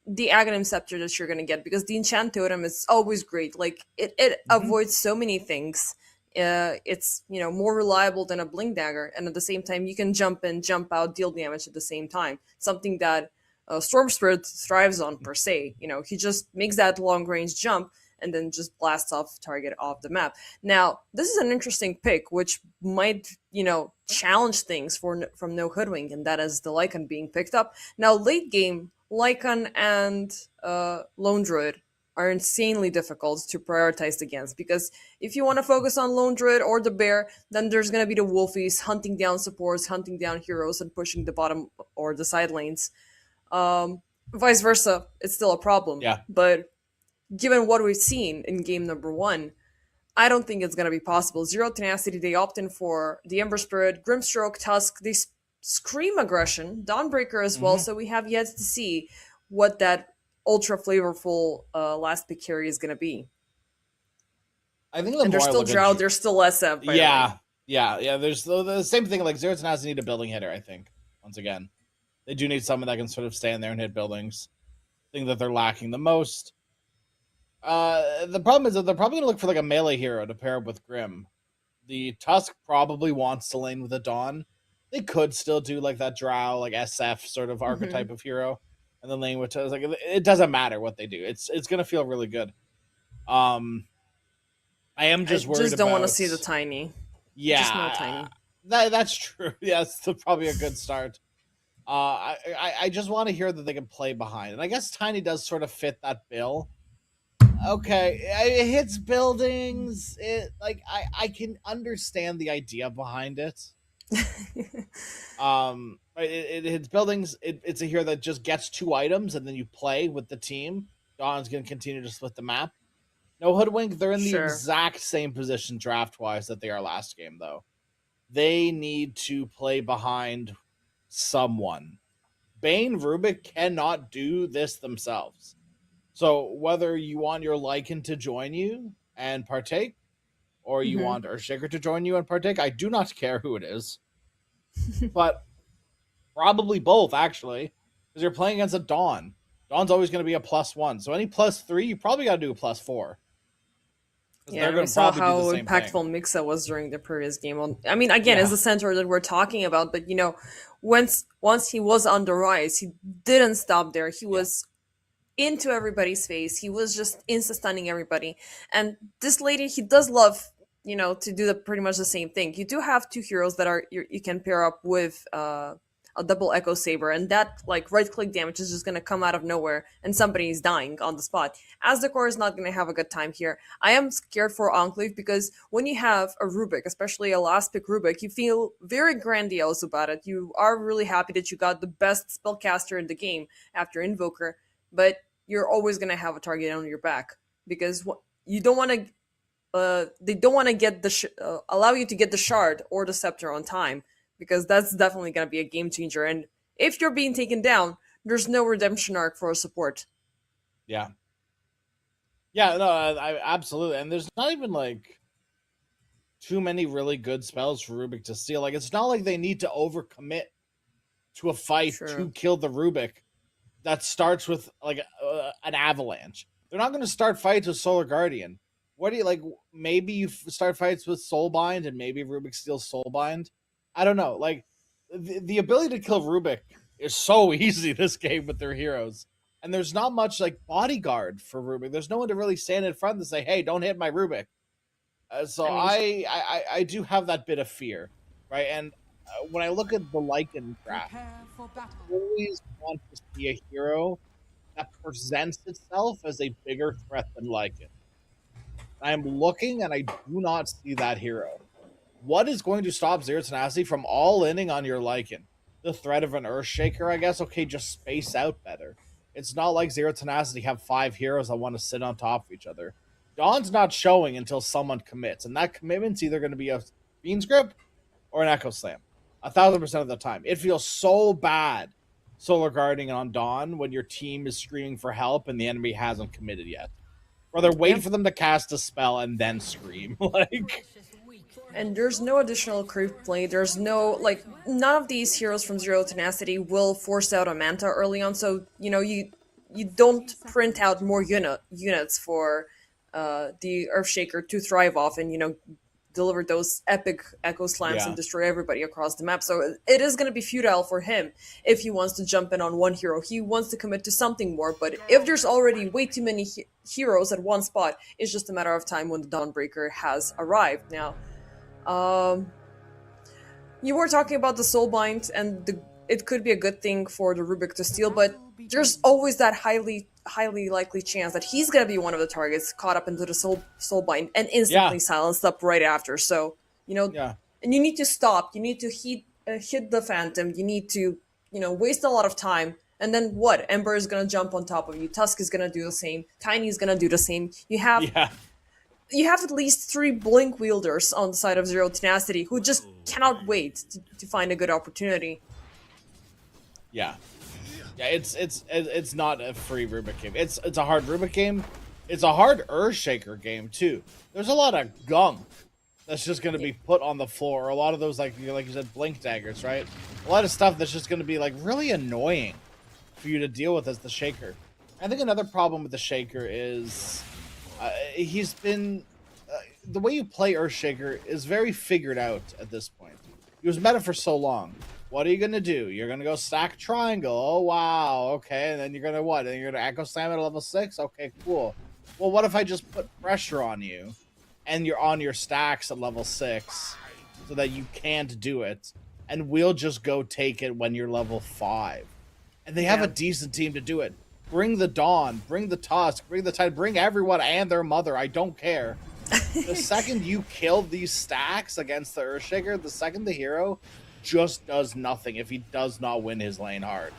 G: the Aghanim Scepter that you're gonna get, because the Enchant Totem is always great. Like it avoids so many things. It's more reliable than a Blink Dagger, and at the same time you can jump in, jump out, deal damage at the same time. Something that Storm Spirit thrives on per se. He just makes that long range jump and then just blasts off target off the map. Now, this is an interesting pick, which might, challenge things from No Hoodwing, and that is the Lycan being picked up. Now, late game, Lycan and Lone Druid are insanely difficult to prioritize against, because if you want to focus on Lone Druid or the Bear, then there's going to be the Wolfies hunting down supports, hunting down heroes, and pushing the bottom or the side lanes. Vice versa, it's still a problem.
H: Yeah.
G: But given what we've seen in game number 1, I don't think it's going to be possible. Zero Tenacity, they opt in for the Ember Spirit, Grimstroke, Tusk, they scream aggression, Dawnbreaker as well, so we have yet to see what that ultra flavorful last pick carry is going to be.
H: I think
G: and there's still Drought, there's still SF.
H: Yeah. There's the same thing, like Zero Tenacity need a building hitter, I think, once again. They do need someone that can sort of stand there and hit buildings. Thing that they're lacking the most. The problem is that they're probably gonna look for like a melee hero to pair up with Grim. The Tusk probably wants to lane with a Dawn. They could still do like that Drow, like SF sort of archetype of hero, and then lane with Tusk. Like it doesn't matter what they do. It's gonna feel really good. I am just worried.
G: Just don't want to see the Tiny.
H: Yeah,
G: Just no Tiny.
H: That's true. Yeah, it's probably a good start. I just want to hear that they can play behind, and I guess Tiny does sort of fit that bill. Okay, it hits buildings. I can understand the idea behind it. It hits buildings. It's a hero that just gets 2 items, and then you play with the team. Dawn's gonna continue to split the map. No Hoodwink. They're in the
G: Sure.
H: exact same position draft wise that they are last game, though. They need to play behind someone. Bane Rubik cannot do this themselves. So whether you want your Lycan to join you and partake, or you want Earthshaker to join you and partake, I do not care who it is. But probably both, actually, because you're playing against a Dawn. Dawn's always going to be a +1. So any +3, you probably got to do a +4.
G: Yeah, we saw how impactful Mixa was during the previous game. I mean, again, it's the center that we're talking about, but once he was on the rise, he didn't stop there. He was into everybody's face. He was just insta-stunning everybody. And this lady, he does love, to do pretty much the same thing. You do have 2 heroes that you can pair up with a double Echo Saber, and that right-click damage is just going to come out of nowhere, and somebody is dying on the spot. Aztecor is not going to have a good time here. I am scared for Enclave because when you have a Rubik, especially a last pick Rubik, you feel very grandiose about it. You are really happy that you got the best spellcaster in the game after Invoker, but you're always going to have a target on your back because you don't want to. They don't want to get allow you to get the shard or the scepter on time, because that's definitely going to be a game changer. And if you're being taken down, there's no redemption arc for a support.
H: Yeah. Yeah, no, I absolutely. And there's not even too many really good spells for Rubik to steal. It's not like they need to overcommit to a fight to kill the Rubik that starts with an avalanche. They're not going to start fights with Solar Guardian. What do you maybe you start fights with Soulbind and maybe Rubik steals Soulbind? I don't know. The ability to kill Rubik is so easy this game with their heroes. And there's not much bodyguard for Rubik. There's no one to really stand in front and say, hey, don't hit my Rubik. So I do have that bit of fear, right? And when I look at the Lycan draft, I always want to see a hero that presents itself as a bigger threat than Lycan. I am looking and I do not see that hero. What is going to stop Zero Tenacity from all-inning on your Lycan? The threat of an Earthshaker, I guess? Okay, just space out better. It's not like Zero Tenacity have 5 heroes that want to sit on top of each other. Dawn's not showing until someone commits, and that commitment's either going to be a Fiend's Grip or an Echo Slam. 1,000% of the time. It feels so bad Solar Guarding on Dawn when your team is screaming for help and the enemy hasn't committed yet. Rather wait for them to cast a spell and then scream.
G: And there's no additional creep play. There's no, none of these heroes from Zero Tenacity will force out a Manta early on, so, you don't print out more units for the Earthshaker to thrive off and, deliver those epic Echo Slams and destroy everybody across the map. So it is going to be futile for him if he wants to jump in on one hero. He wants to commit to something more, but if there's already way too many heroes at one spot, it's just a matter of time when the Dawnbreaker has arrived. Now, you were talking about the Soulbind, and it could be a good thing for the Rubik to steal, but there's always that highly likely chance that he's gonna be one of the targets caught up into the Soulbind and instantly silenced up right after. So and you need to stop. You need to hit the Phantom. You need to waste a lot of time. And then what? Ember is gonna jump on top of you. Tusk is gonna do the same. Tiny is gonna do the same. You have at least 3 Blink wielders on the side of Zero Tenacity who just cannot wait to find a good opportunity.
H: Yeah, it's not a free Rubik game. It's a hard Rubik game. It's a hard Earthshaker game too. There's a lot of gunk that's just going to be put on the floor. Or a lot of those, like you said, blink daggers, right? A lot of stuff that's just going to be like really annoying for you to deal with as the Shaker. I think another problem with the Shaker is he's been the way you play Earthshaker is very figured out at this point. He was meta for so long. What are you gonna do? You're gonna go stack triangle. Oh wow, okay. And then you're gonna what? And you're gonna echo slam at level 6. Okay, cool. Well, what if I just put pressure on you, and you're on your stacks at level 6, so that you can't do it, and we'll just go take it when you're level 5. And they have a decent team to do it. Bring the Dawn, bring the Tusk, bring the Tide, bring everyone and their mother. I don't care. The second you kill these stacks against the Earthshaker, the second the hero just does nothing if he does not win his lane hard.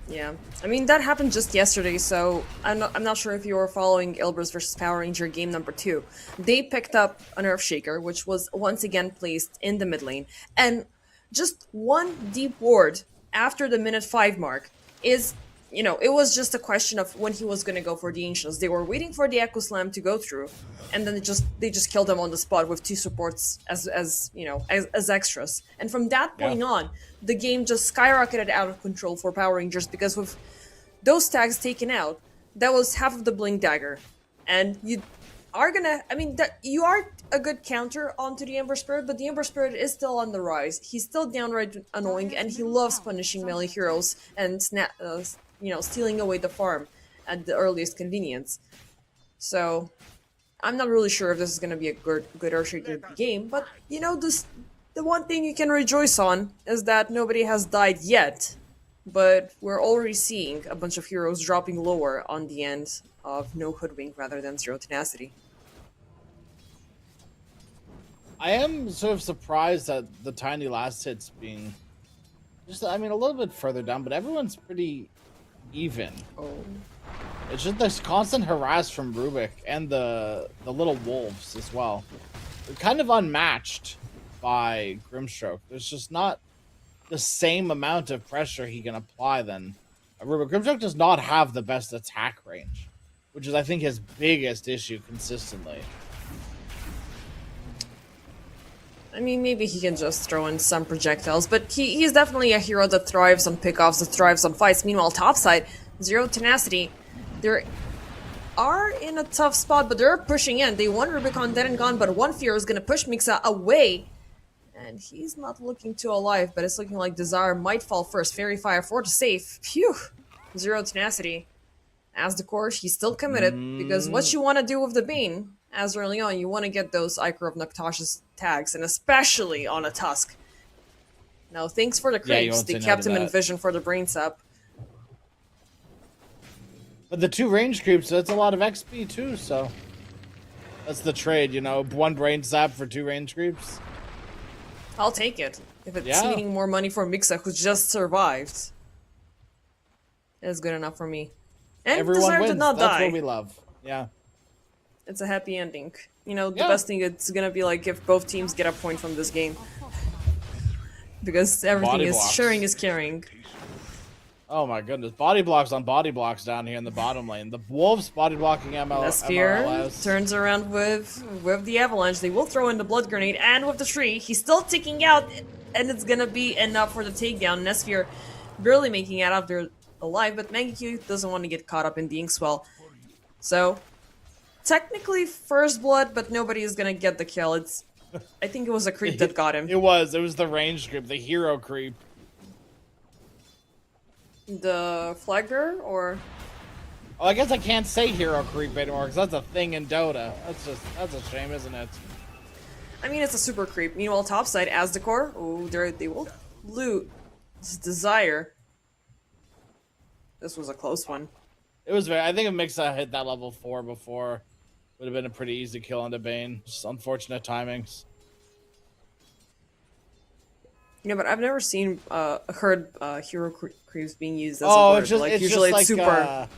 G: Yeah, I mean that happened just yesterday, so I'm not sure if you were following Ilbirs versus Power Ranger game number 2. They picked up an Earthshaker, which was once again placed in the mid lane, and just one deep ward after the minute 5 mark is, you know, it was just a question of when he was going to go for the Ancients. They were waiting for the Echo Slam to go through, and then they just killed him on the spot with 2 supports as you know, as extras. And from that point on, the game just skyrocketed out of control for Power Rangers, because with those tags taken out, that was half of the Blink Dagger. And you are gonna, I mean, you are a good counter onto the Ember Spirit, but the Ember Spirit is still on the rise. He's still downright annoying, and he loves punishing melee heroes and you know, stealing away the farm at the earliest convenience. So, I'm not really sure if this is going to be a good Earthshaker game, but, you know, the one thing you can rejoice on is that nobody has died yet, but we're already seeing a bunch of heroes dropping lower on the end of no Hoodwink rather than Zero Tenacity.
H: I am sort of surprised at the tiny last hits being just, I mean, a little bit further down, but everyone's pretty even.
G: Oh.
H: It's just this constant harass from Rubik and the little wolves as well. They're kind of unmatched by Grimstroke. There's just not the same amount of pressure he can apply than Rubik. Grimstroke does not have the best attack range, which is, I think, his biggest issue consistently.
G: I mean, maybe he can just throw in some projectiles, but he's definitely a hero that thrives on pickoffs, that thrives on fights. Meanwhile, topside, Zero Tenacity, they are in a tough spot, but they're pushing in. They want Rubicon dead and gone, but one Fear is going to push Mixa away, and he's not looking too alive, but it's looking like Desire might fall first. Fairy Fire 4 to save. Phew! Zero Tenacity. As the core, he's still committed, because what you want to do with the Bane, as early on, you want to get those Ichor of Noctash's tags, and especially on a Tusk. Now, thanks for the creeps. They kept him in vision for the brain sap.
H: But the 2 range creeps, that's a lot of XP too, so that's the trade, you know, 1 brain sap for 2 range creeps.
G: I'll take it. If it's needing more money for Mixa, who just survived. It's good enough for me. And
H: everyone
G: Desire
H: wins.
G: did not
H: That's
G: die.
H: what we love. Yeah.
G: It's a happy ending. You know, the best thing it's gonna be like if both teams get a point from this game. Because everything
H: Body
G: is
H: blocks.
G: sharing is caring.
H: Oh my goodness. Body blocks on body blocks down here in the bottom lane. The Wolves body blocking
G: Sphere
H: MLS.
G: turns around with the Avalanche. They will throw in the Blood Grenade, and with the tree, he's still ticking out, and it's gonna be enough for the takedown. Nesphere barely making it out there alive, but Maggie doesn't want to get caught up in the Inkswell. So, technically first blood, but nobody is gonna get the kill. I think it was a creep that got him.
H: It was the range creep, the hero creep.
G: The flag bearer, or?
H: Oh, I guess I can't say hero creep anymore because that's a thing in Dota. That's a shame, isn't it?
G: I mean, it's a super creep. Meanwhile, topside, as the core, oh, they will loot this Desire. This was a close one.
H: It was I think if Mixa hit that level 4 before, would have been a pretty easy kill on the Bane. Just unfortunate timings.
G: Yeah, but I've never heard hero creeps being used as a word.
H: It's
G: usually
H: just
G: it's super.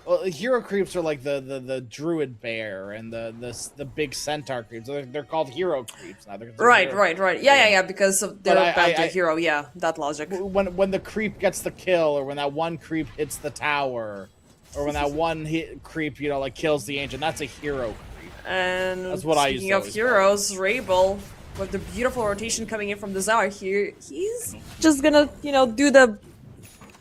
H: Well, hero creeps are like the druid bear and the big centaur creeps. They're called hero creeps now.
G: Right. Yeah. Because of they're back to hero. Yeah, that logic.
H: When the creep gets the kill, or when that one creep hits the tower, or when that one creep, you know, like kills the ancient, that's a hero creep.
G: And
H: That's what I used
G: speaking
H: to
G: of
H: always
G: heroes, Rabel, with the beautiful rotation coming in from the Zara here, he's just gonna, you know, do the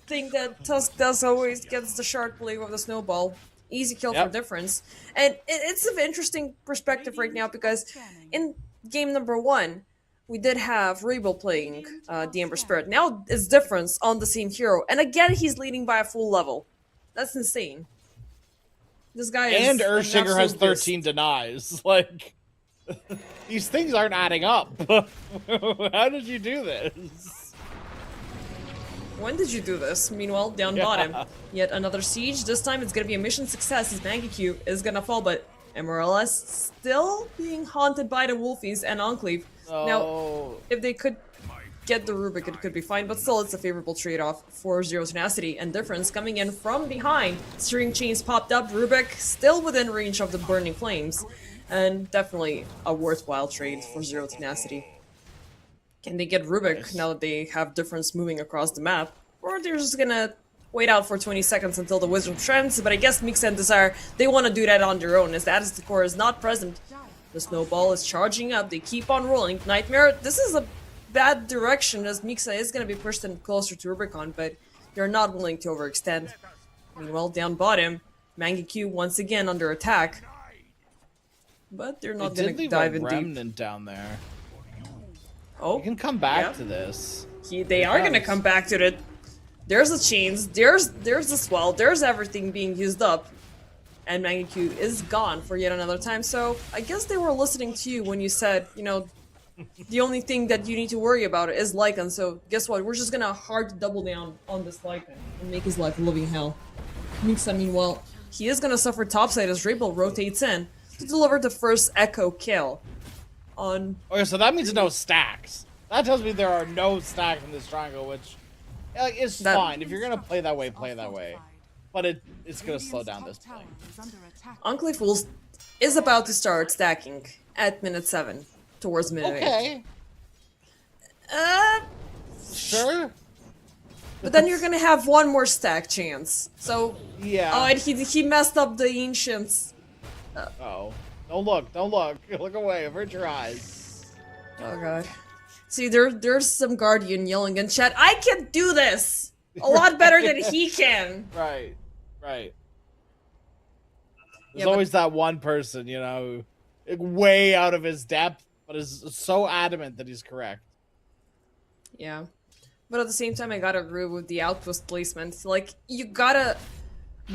G: thing that Tusk does always, gets the shark play with the snowball. Easy kill for
H: Yep.
G: difference. And it's an interesting perspective right now because in game number 1, we did have Rabel playing the Ember Spirit. Now it's difference on the same hero. And again, he's leading by a full level. That's insane. This guy is
H: And
G: an
H: Earthshaker has
G: absolute
H: 13
G: beast.
H: denies. Like, these things aren't adding up. How did you do this?
G: When did you do this? Meanwhile, down
H: Yeah.
G: bottom, yet another siege. This time it's gonna be a mission success. His Mangekyou is gonna fall, but MLS still being haunted by the Wolfies and Enclave. Now,
H: Oh,
G: if they could get the Rubik, it could be fine, but still it's a favorable trade-off for Zero Tenacity. And difference coming in from behind. Steering chains popped up, Rubik still within range of the burning flames. And definitely a worthwhile trade for Zero Tenacity. Can they get Rubik now that they have difference moving across the map? Or they're just gonna wait out for 20 seconds until the Wizard trends, but I guess Mix and Desire, they want to do that on their own, as the core is not present. The snowball is charging up, they keep on rolling. Nightmare, this is a bad direction as Mixa is going to be pushed in closer to Rubicon, but they're not willing to overextend. Meanwhile, down bottom, Mangekyou once again under attack. But they're not
H: they
G: going
H: did
G: to
H: leave
G: dive
H: a
G: in deep.
H: remnant down there.
G: Oh,
H: You can come back
G: Yeah.
H: to this.
G: they are going to come back to it. There's the chains, there's the swell, there's everything being used up. And Mangekyou is gone for yet another time, so I guess they were listening to you when you said, you know, the only thing that you need to worry about is Lycan, so guess what, we're just gonna hard double down on this Lycan and make his life a living hell. Mixa, meanwhile, he is gonna suffer topside as Rabel rotates in to deliver the first Echo kill on...
H: Okay, so that means no stacks. That tells me there are no stacks in this triangle, which is
G: That-
H: fine. If you're gonna play that way, play that way. But it's gonna slow down this play.
G: Enclave is about to start stacking at minute 7 towards minute 8.
H: Okay, sure.
G: But then you're gonna have one more stack chance. So,
H: Yeah.
G: oh, and he messed up the ancients.
H: Oh, don't look! Don't look! Look away! Avert your eyes.
G: Oh god. See, there's some guardian yelling in chat. I can do this a lot better than he can.
H: Right, right. There's
G: Yeah, but-
H: always that one person, you know, way out of his depth, but is so adamant that he's correct.
G: Yeah. But at the same time, I gotta agree with the outpost placement. Like, you gotta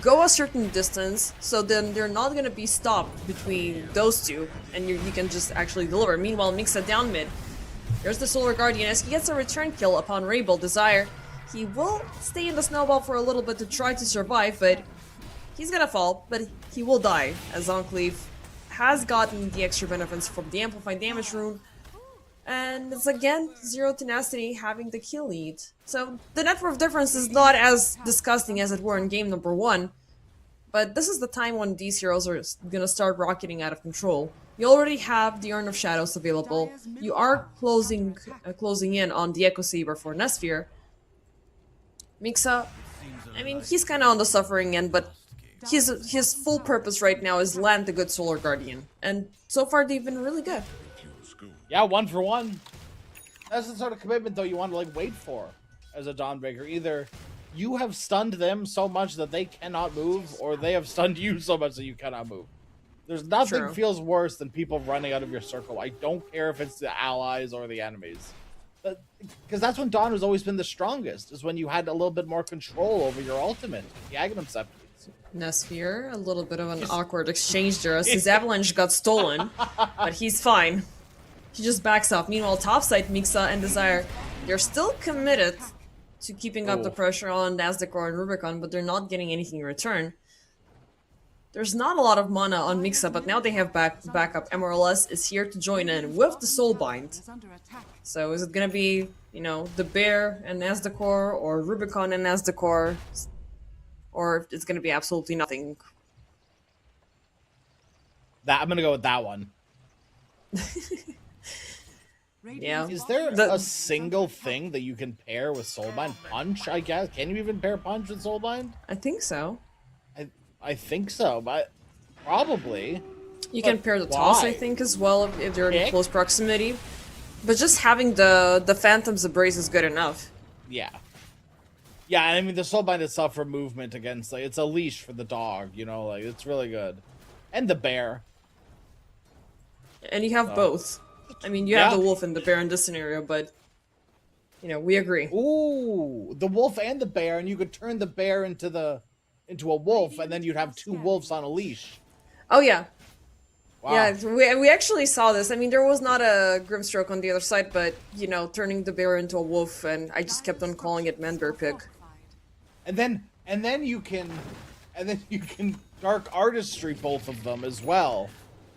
G: go a certain distance, so then they're not gonna be stopped between those two, and you can just actually deliver. Meanwhile, Mixa down mid. There's the Solar Guardian as he gets a return kill upon Rabel Desire. He will stay in the snowball for a little bit to try to survive, but he's gonna fall, but he will die, as Enclave has gotten the extra benefits from the Amplified Damage rune. And it's again Zero Tenacity having the kill lead. So the net worth difference is not as disgusting as it were in game number 1, but this is the time when these heroes are gonna start rocketing out of control. You already have the Urn of Shadows available. You are closing in on the Echo Saber for Nesphere. Mixa, I mean, he's kind of on the suffering end, but his full purpose right now is land the good Solar Guardian, and so far they've been really good.
H: Yeah, 1 for 1. That's the sort of commitment, though, you want to like wait for as a Dawnbreaker. Either you have stunned them so much that they cannot move, or they have stunned you so much that you cannot move. There's nothing
G: True.
H: feels worse than people running out of your circle. I don't care if it's the allies or the enemies. Because that's when Dawn has always been the strongest, is when you had a little bit more control over your ultimate, the Agnum Scepters.
G: Nesphere, a little bit of an awkward exchange there as his avalanche got stolen, but he's fine. He just backs off. Meanwhile, topside, Mixa and Desire, they're still committed to keeping up the pressure on Nasdaqor and Rubicon, but they're not getting anything in return. There's not a lot of mana on Mixa, but now they have backup. MLS is here to join in with the Soulbind. So is it gonna be, you know, the Bear and Nasdaqor, or Rubicon and Nasdaqor, or it's gonna be absolutely nothing?
H: I'm gonna go with that one.
G: Yeah.
H: Is there
G: The-
H: a single thing that you can pair with Soulbind? Punch, I guess. Can you even pair Punch with Soulbind?
G: I think so.
H: I think so, but probably.
G: You can
H: But
G: pair the toss, I
H: why?
G: think, as well if they're in
H: Kick?
G: close proximity. But just having the Phantom's Embrace is good enough.
H: Yeah. Yeah, and I mean the soulbind itself for movement against like it's a leash for the dog, you know, like it's really good. And the bear.
G: And you have both. I mean, you have
H: Yeah.
G: the wolf and the bear in this scenario, but you know, we agree.
H: Ooh, the wolf and the bear, and you could turn the bear into a wolf, and then you'd have two wolves on a leash.
G: Oh yeah.
H: Wow.
G: Yeah, we actually saw this. I mean, there was not a Grimstroke on the other side, but, you know, turning the bear into a wolf, and I just kept on calling it Man-Bear Pig.
H: And then you can dark artistry both of them as well.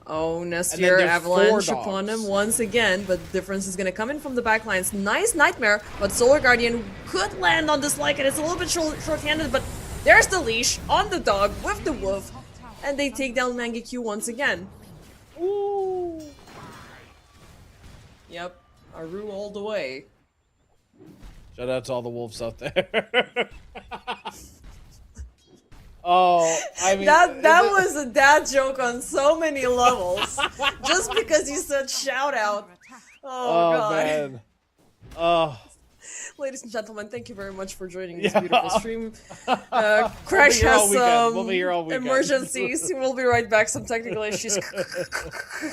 G: Oh,
H: And then
G: Nesphere
H: there's
G: avalanche
H: four
G: upon
H: dogs.
G: him once again, but the difference is gonna come in from the backlines. Nice Nightmare, but Solar Guardian could land on this like, and it's a little bit short-handed, but there's the leash on the dog with the wolf, and they take down Mangekyu once again.
H: Ooh.
G: Yep, Aru all the way.
H: Shout out to all the wolves out there. Oh, I mean
G: That was a dad joke on so many levels. Just because you said shout out. Oh,
H: Oh
G: god.
H: man. Oh.
G: Ladies and gentlemen, thank you very much for joining this
H: Yeah.
G: beautiful stream. Crash
H: here all
G: has
H: weekend.
G: some
H: We'll be here all weekend.
G: emergencies. We'll be right back. Some technical issues.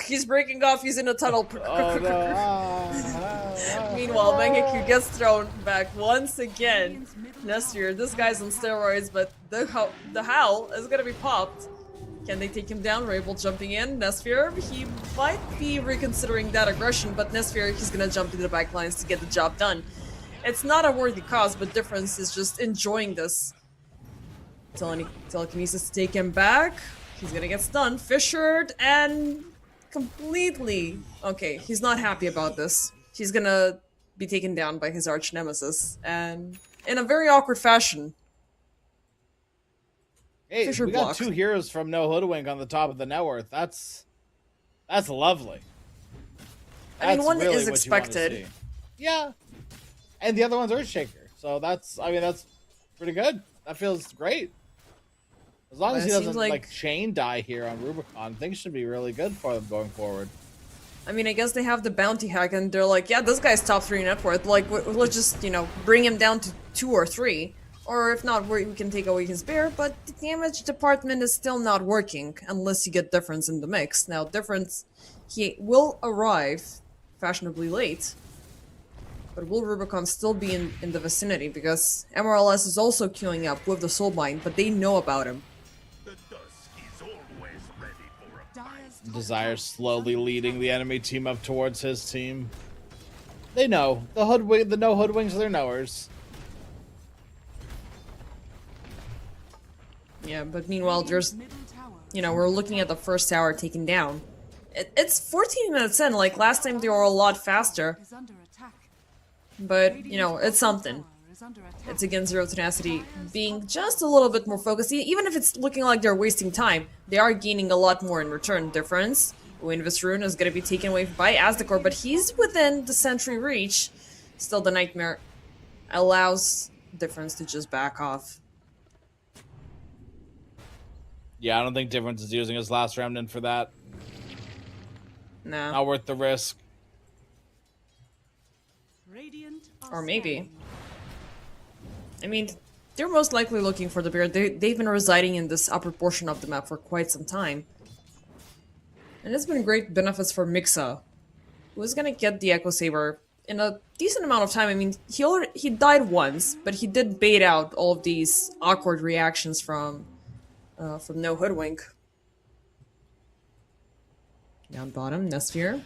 G: He's breaking off. He's in a tunnel.
H: Oh no. Ah.
G: Meanwhile, Mangekyu gets thrown back once again. Next year, this guy's on steroids, but the howl is gonna be popped. Can they take him down? Rabel jumping in. Nesphere, he might be reconsidering that aggression, but Nesphere, he's gonna jump into the back lines to get the job done. It's not a worthy cause, but Difference is just enjoying this. Telekinesis to take him back. He's gonna get stunned, fissured, and completely... Okay, he's not happy about this. He's gonna be taken down by his arch nemesis, and in a very awkward fashion.
H: Hey,
G: Fisher
H: we got
G: block.
H: 2 heroes from No Hoodwink on the top of the net worth. That's lovely.
G: I mean,
H: That's
G: one
H: really
G: is
H: what you wanna
G: expected.
H: see. Yeah. And the other one's Earthshaker. So that's pretty good. That feels great. As long as
G: But
H: he
G: it seems
H: doesn't
G: like-
H: chain die here on Rubicon, things should be really good for them going forward.
G: I mean, I guess they have the bounty hack, and they're like, yeah, this guy's top 3 net worth. Like, let's just, you know, bring him down to 2 or 3. Or if not, we can take away his bear, but the damage department is still not working, unless you get Difference in the mix. Now, Difference, he will arrive fashionably late, but will Rubicon still be in the vicinity, because MRLS is also queuing up with the Soulbind, but they know about him.
I: Dire's top
H: Desire
I: tower
H: slowly
I: is under
H: leading
I: attack.
H: the enemy team up towards his team. They know. The No Hoodwinks are their knowers.
G: Yeah, but meanwhile, there's,
I: Middle tower
G: you know, we're looking at the first tower taken down. It's 14 minutes in, like last time they were a lot faster,
I: is under attack.
G: but, you know, it's something.
I: Tower is under attack.
G: It's against Zero Tenacity being just a little bit more focused. Even if it's looking like they're wasting time, they are gaining a lot more in return. Difference, Winvis Rune is going to be taken away by Aztecor, but he's within the sentry reach. Still, the Nightmare allows Difference to just back off.
H: Yeah, I don't think Difference is using his last remnant for that.
G: Nah.
H: Not worth the risk.
I: Radiant are
G: Or maybe.
I: scanning.
G: I mean, they're most likely looking for the bear. They've been residing in this upper portion of the map for quite some time. And it's been great benefits for Mixa, who is gonna get the Echo Saber in a decent amount of time. I mean, he died once, but he did bait out all of these awkward reactions from No Hoodwink. Down bottom, Nesphere,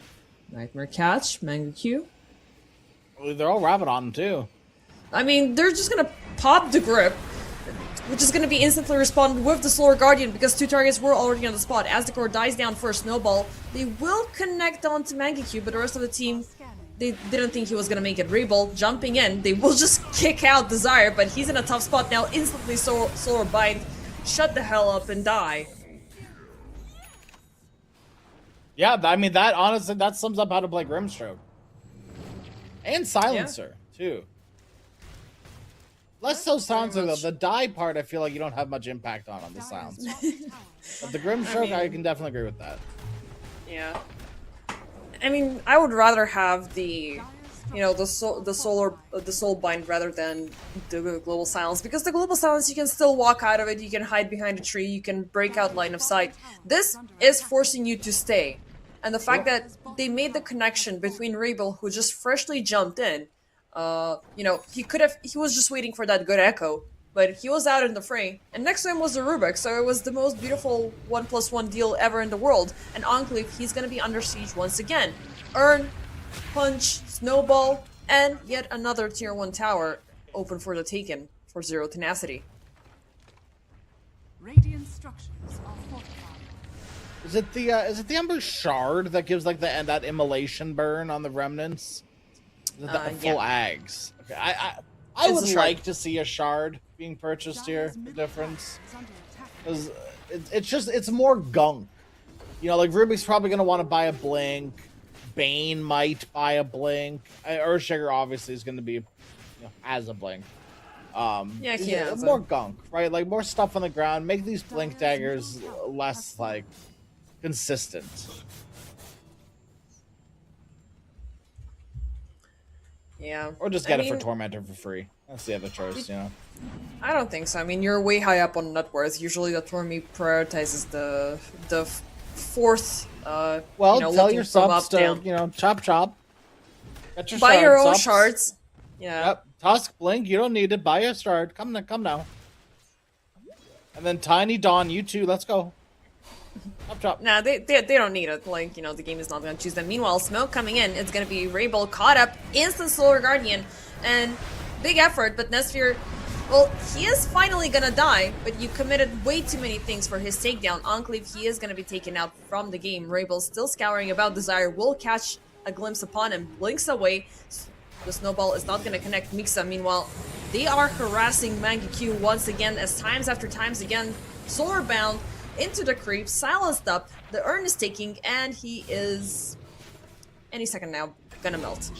G: Nightmare Catch, Mangekyu.
H: Well, they're all rabid on him too.
G: I mean, they're just gonna pop the grip, which is gonna be instantly responded with the Solar Guardian because 2 targets were already on the spot. As the core dies down for a snowball, they will connect onto Mangekyu, but the rest of the team, they didn't think he was gonna make it. Rebel jumping in, they will just kick out Desire, but he's in a tough spot now. Instantly Solar Bind, shut the hell up and die.
H: Yeah, I mean that honestly that sums up how to play Grimstroke. And Silencer too. Less so Silencer though.
G: much.
H: The die part I feel like you don't have much impact on the Silencer.
I: Top tower
H: But the Grimstroke I can definitely agree with that.
G: Yeah. I mean, I would rather have the, the soul bind rather than the global silence, because the global silence you can still walk out of it, you can hide behind a tree, you can break out line of sight. This is forcing you to stay, and the fact that they made the connection between Rabel, who just freshly jumped in, he was just waiting for that good echo, but he was out in the fray, and next to him was the Rubik, so it was the most beautiful 1+1 deal ever in the world. And Enclave, he's gonna be under siege once again. Urn, Punch, Snowball, and yet another tier 1 tower open for the taken for Zero Tenacity.
I: Radiant structures are fortified.
H: Is it the Ember Shard that gives like that immolation burn on the remnants? Is it the full Ags? Okay, I would like to see a shard being purchased here. The difference, because it's more gunk. Like Rubik's probably gonna want to buy a blink. Bane might buy a blink. Earthshaker obviously is gonna be, as a blink. More gunk, right? Like more stuff on the ground. Make these blink daggers less like consistent.
G: Yeah.
H: Or just get it for Tormentor for free. That's the other choice,
G: I don't think so. I mean, you're way high up on net worth. Usually the Tormi prioritizes the fourth,
H: tell your subs to, chop. Get your
G: buy your own
H: subs.
G: shards. Yeah.
H: Yep. Tusk, Blink, you don't need it. Buy a shard. Come now. And then Tiny Dawn, you too. Let's go. Chop.
G: Nah, they don't need it. Like, the game is not gonna choose them. Meanwhile, Smoke coming in, it's gonna be Rabel caught up, instant Solar Guardian, and big effort, but Nesphere, well, he is finally gonna die, but you committed way too many things for his takedown. Enclave, he is gonna be taken out from the game. Rabel still scouring about Desire, will catch a glimpse upon him, blinks away. The Snowball is not gonna connect Mixa. Meanwhile, they are harassing Mangekyou once again, as times after times again, Solar Bound into the creep, silenced up, the Urn is taking, and he is any second now gonna melt.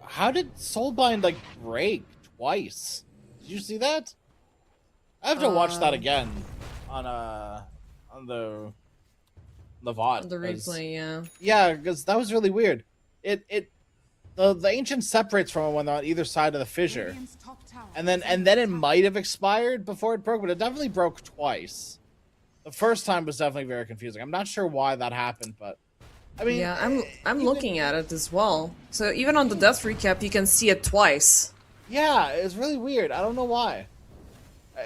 H: How did Soulbind break twice? Did you see that? I have to watch that again on the VOD.
G: The replay, yeah.
H: Yeah, because that was really weird. The ancient separates from it when they're on either side of the fissure.
I: Radiant's top tower
H: And then it might have expired before it broke, but it definitely broke twice. The first time was definitely very confusing. I'm not sure why that happened, but I mean,
G: Yeah, I'm looking at it as well. So even on the death recap, you can see it twice.
H: Yeah, it's really weird. I don't know why.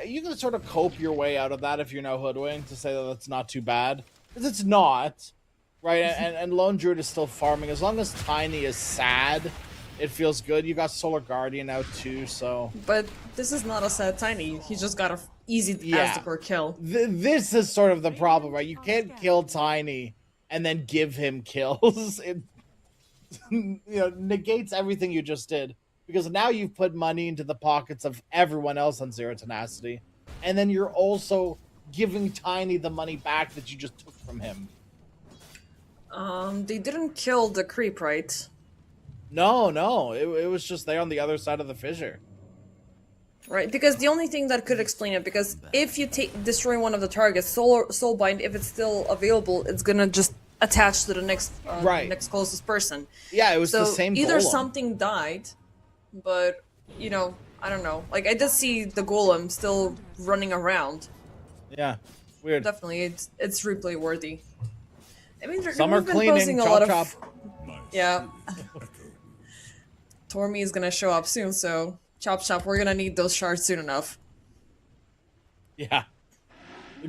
H: You can sort of cope your way out of that if you know Hoodwink to say that that's not too bad, because it's not, right? And Lone Druid is still farming. As long as Tiny is sad, it feels good. You got Solar Guardian out too, so.
G: But this is not a sad Tiny. He just got a easy Aztecor kill.
H: This is sort of the problem, right? You can't kill Tiny and then give him kills. It negates everything you just did. Because now you've put money into the pockets of everyone else on Zero Tenacity. And then you're also giving Tiny the money back that you just took from him.
G: They didn't kill the creep, right?
H: No. It was just there on the other side of the fissure.
G: Right, because the only thing that could explain it, because if you destroy one of the targets, Soulbind, if it's still available, it's gonna just attach to the next next closest person.
H: Yeah, it was
G: so
H: the same
G: either
H: golem.
G: something died, but, I don't know. Like, I did see the golem still running around.
H: Yeah, weird.
G: Definitely, it's replay worthy. I mean,
H: Some are
G: we've been
H: cleaning,
G: posting a
H: chop
G: lot of...
H: chop.
G: Yeah. Tormi is gonna show up soon, so chop chop, we're gonna need those shards soon enough.
H: Yeah.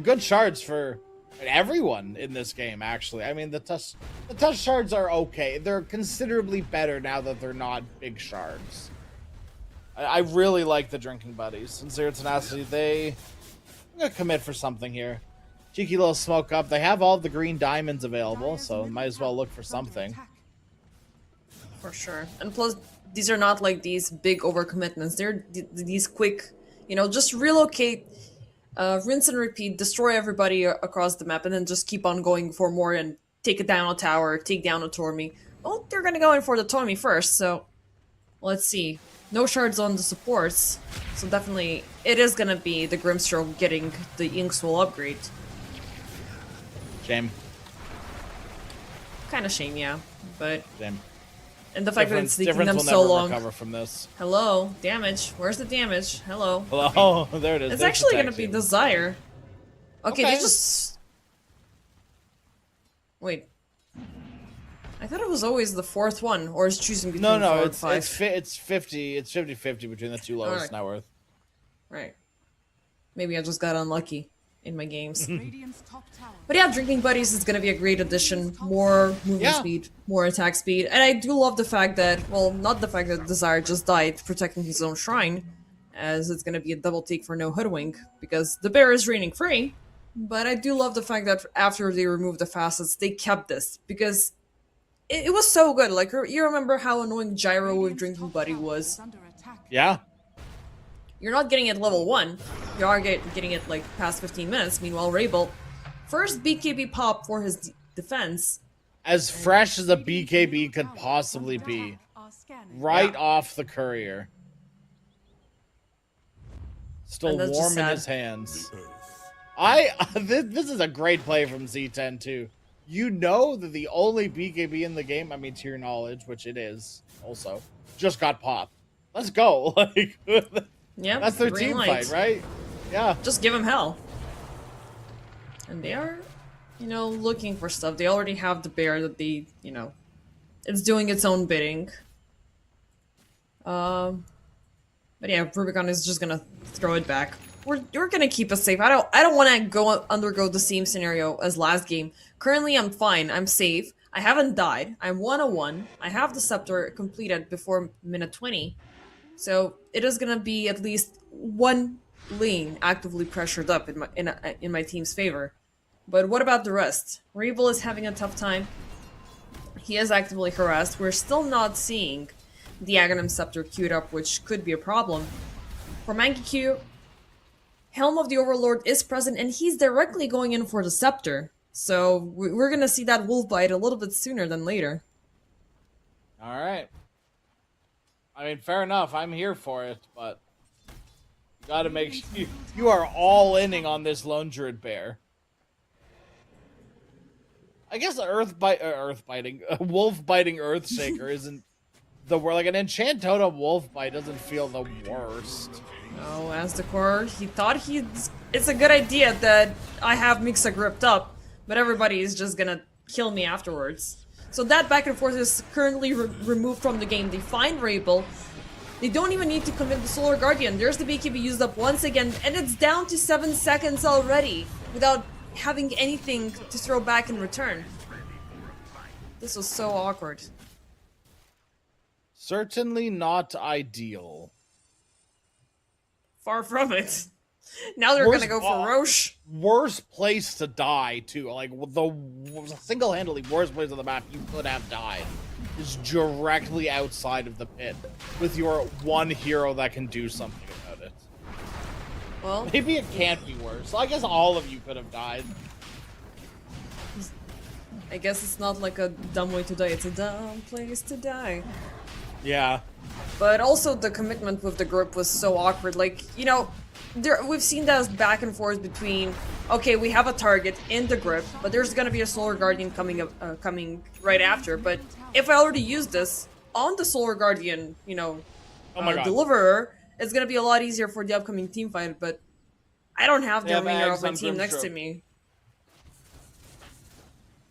H: Good shards for everyone in this game, actually. I mean, the touch shards are okay. They're considerably better now that they're not big shards. I really like the Drinking Buddies. And Zero Tenacity, I'm gonna commit for something here. Cheeky little smoke up. They have all the green diamonds available, so might as well look for something.
G: For sure. And plus, these are not like these big overcommitments. They're these quick, just relocate, rinse and repeat, destroy everybody across the map, and then just keep on going for more and take down a tower, take down a Tormi. Well, they're gonna go in for the Tormi first, so let's see. No shards on the supports, so definitely it is gonna be the Grimstroke getting the Inkswell upgrade.
H: Shame.
G: Kind of shame, yeah. But
H: Shame.
G: and the fact that it's taking
H: Difference
G: them
H: will
G: so
H: never
G: long.
H: recover from this.
G: Hello, damage. Where's the damage? Hello.
H: Hello, there it is.
G: It's
H: There's
G: actually
H: the
G: gonna
H: tag
G: be
H: team.
G: Desire. Okay,
H: Okay.
G: they just. Wait. I thought it was always the fourth one, or is choosing between
H: No,
G: 4 and
H: it's
G: 5.
H: it's 50-50 between the two lowest
G: Alright.
H: net worth.
G: Right. Maybe I just got unlucky in my games.
I: Radiant's top tower.
G: But yeah, Drinking Buddies is gonna be a great addition. More movement
H: Yeah.
G: speed, more attack speed. And I do love the fact that, well, not the fact that Desire just died protecting his own shrine, as it's gonna be a double take for no Hoodwink, because the bear is reigning free. But I do love the fact that after they removed the facets, they kept this, because it was so good. Like, you remember how annoying Gyro with
I: Radiant's
G: Drinking
I: top
G: Buddy
I: tower
G: was?
I: is under attack.
H: Yeah.
G: You're not getting it level 1. You are getting it like past 15 minutes. Meanwhile, Rabel, first BKB pop for his defense.
H: As fresh as a BKB could possibly be.
I: Are scanning.
H: Right
G: Yeah.
H: off the courier. Still
G: And that's just
H: warm in
G: sad.
H: his hands. This is a great play from Z10 too. You know that the only BKB in the game, I mean to your knowledge, which it is also, just got popped. Let's go. Like
G: Yeah,
H: that's their
G: green
H: team
G: light.
H: fight, right? Yeah.
G: Just give him hell. And they are, looking for stuff. They already have the bear that they, it's doing its own bidding. But yeah, Rubicon is just gonna throw it back. We're gonna keep us safe. I don't want to undergo the same scenario as last game. Currently, I'm fine. I'm safe. I haven't died. I'm 101. I have the scepter completed before minute 20. So it is gonna be at least one lane actively pressured up in my team's favor. But what about the rest? Rabel is having a tough time. He is actively harassed. We're still not seeing the Aghanim Scepter queued up, which could be a problem. For Mangekyou, Helm of the Overlord is present, and he's directly going in for the Scepter. So we're gonna see that Wolf Bite a little bit sooner than later.
H: All right. I mean, fair enough. I'm here for it, but you gotta make sure you are all inning on this Lone Druid Bear. I guess a wolf biting Earthshaker isn't the worst. Like an enchant totem wolf bite doesn't feel the worst.
G: Oh, as the core, he thought it's a good idea that I have Mixa gripped up, but everybody is just gonna kill me afterwards. So that back and forth is currently removed from the game. They find Rabel. They don't even need to commit the Solar Guardian. There's the BKB used up once again, and it's down to 7 seconds already without having anything to throw back in return. This was so awkward.
H: Certainly not ideal.
G: Far from it. Now they're
H: Worst-
G: gonna go for Roche.
H: Worst place to die too. Like the single-handedly worst place on the map you could have died is directly outside of the pit with your one hero that can do something about it.
G: Well,
H: Maybe it can't be worse. I guess all of you could have died.
G: I guess it's not like a dumb way to die, it's a dumb place to die.
H: Yeah.
G: But also the commitment with the group was so awkward. Like, we've seen that back and forth between, okay, we have a target in the grip, but there's gonna be a Solar Guardian coming right after. But if I already used this on the Solar Guardian,
H: Oh my God.
G: deliverer, it's gonna be a lot easier for the upcoming team fight. But I don't have the
H: Yeah,
G: remainder of my
H: Mags,
G: team
H: I'm
G: next to
H: sure.
G: me.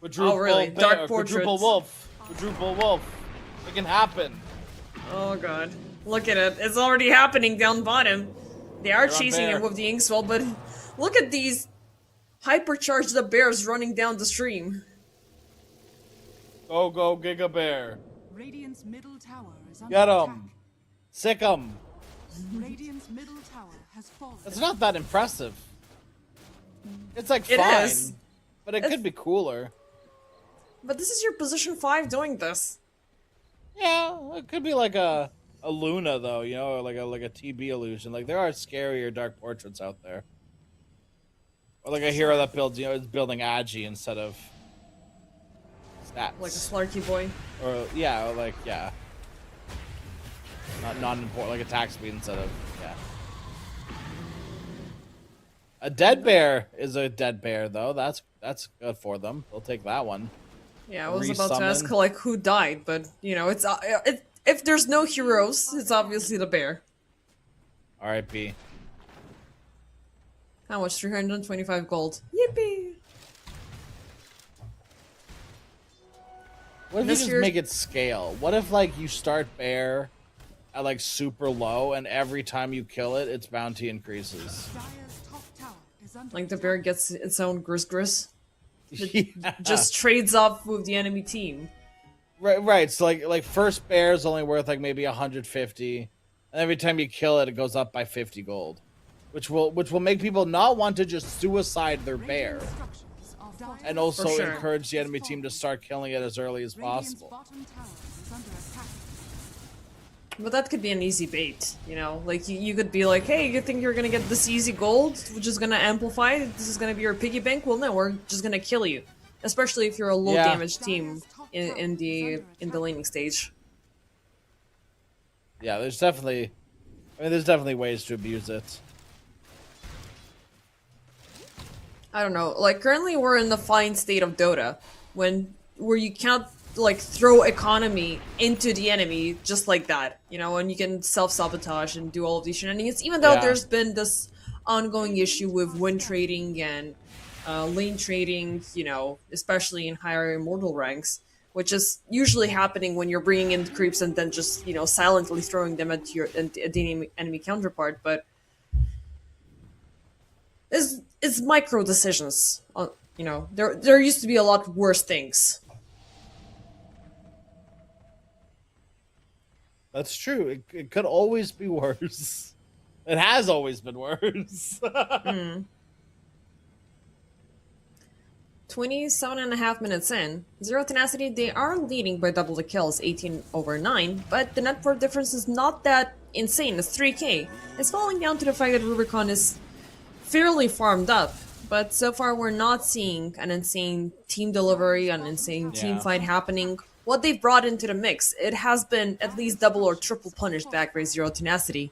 H: Quadruple
G: really?
H: bear,
G: Dark
H: quadruple
G: portraits.
H: wolf. Quadruple wolf. It can happen.
G: Oh god. Look at it. It's already happening down bottom. They are
H: They're on
G: chasing
H: bear.
G: him with the Inkswell, but look at these hypercharged up bears running down the stream.
H: Go, go, Giga Bear.
I: Radiant's middle tower is under
H: Get
I: attack.
H: 'em. Sick 'em.
I: Radiant's middle tower has fallen.
H: It's not that impressive. It's like
G: It
H: fine,
G: is.
H: but it could be cooler.
G: But this is your position 5 doing this.
H: Yeah, it could be like a Luna though, or like a TB illusion. Like there are scarier dark portraits out there. Or like a hero that builds, is building Agi instead of stats.
G: Like a Slarky boy.
H: Or Not non-important, like attack speed instead of, yeah. A dead bear is a dead bear, though. That's good for them. They'll take that one.
G: Yeah, I was about to ask
H: Resummon.
G: like who died, but you know, if there's no heroes, it's obviously the bear.
H: R.I.P.
G: How much? 325 gold. Yippee!
H: What if you
G: This
H: just
G: year's-
H: make it scale? What if like you start bear at like super low, and every time you kill it, its bounty increases?
I: Dire's top tower is under
G: Like the
I: attack.
G: bear gets its own gris.
H: Yeah.
G: Just trades off with the enemy team.
H: Right. So like first bear is only worth like maybe 150, and every time you kill it, it goes up by 50 gold, which will make people not want to just suicide their bear,
I: Radiant structures are fortified.
H: and also
G: For sure.
H: encourage the enemy team to start killing it as early as
I: Radiant's
H: possible.
I: bottom tower is under attack.
G: But that could be an easy bait, you know? Like, you could be like, hey, you think you're gonna get this easy gold, which is gonna amplify? This is gonna be your piggy bank? Well, no, we're just gonna kill you. Especially if you're a low
H: Yeah.
G: damage team in the laning stage.
H: Yeah, there's definitely ways to abuse it.
G: I don't know. Like, currently we're in the fine state of Dota, where you can't, like, throw economy into the enemy just like that, you know, and you can self-sabotage and do all of these shenanigans, even though
H: Yeah.
G: there's been this ongoing issue with win trading and lane trading, you know, especially in higher immortal ranks, which is usually happening when you're bringing in creeps and then just, you know, silently throwing them at the enemy counterpart, but it's micro decisions. You know, there used to be a lot worse things.
H: That's true. It could always be worse. It has always been worse.
G: 27 and a half minutes in, Zero Tenacity, they are leading by double the kills, 18/9, but the net worth difference is not that insane, it's 3k. It's falling down to the fact that Rubicon is fairly farmed up, but so far we're not seeing an insane team delivery, an insane team
H: Yeah.
G: fight happening. What they've brought into the mix, it has been at least double or triple punished back by Zero Tenacity,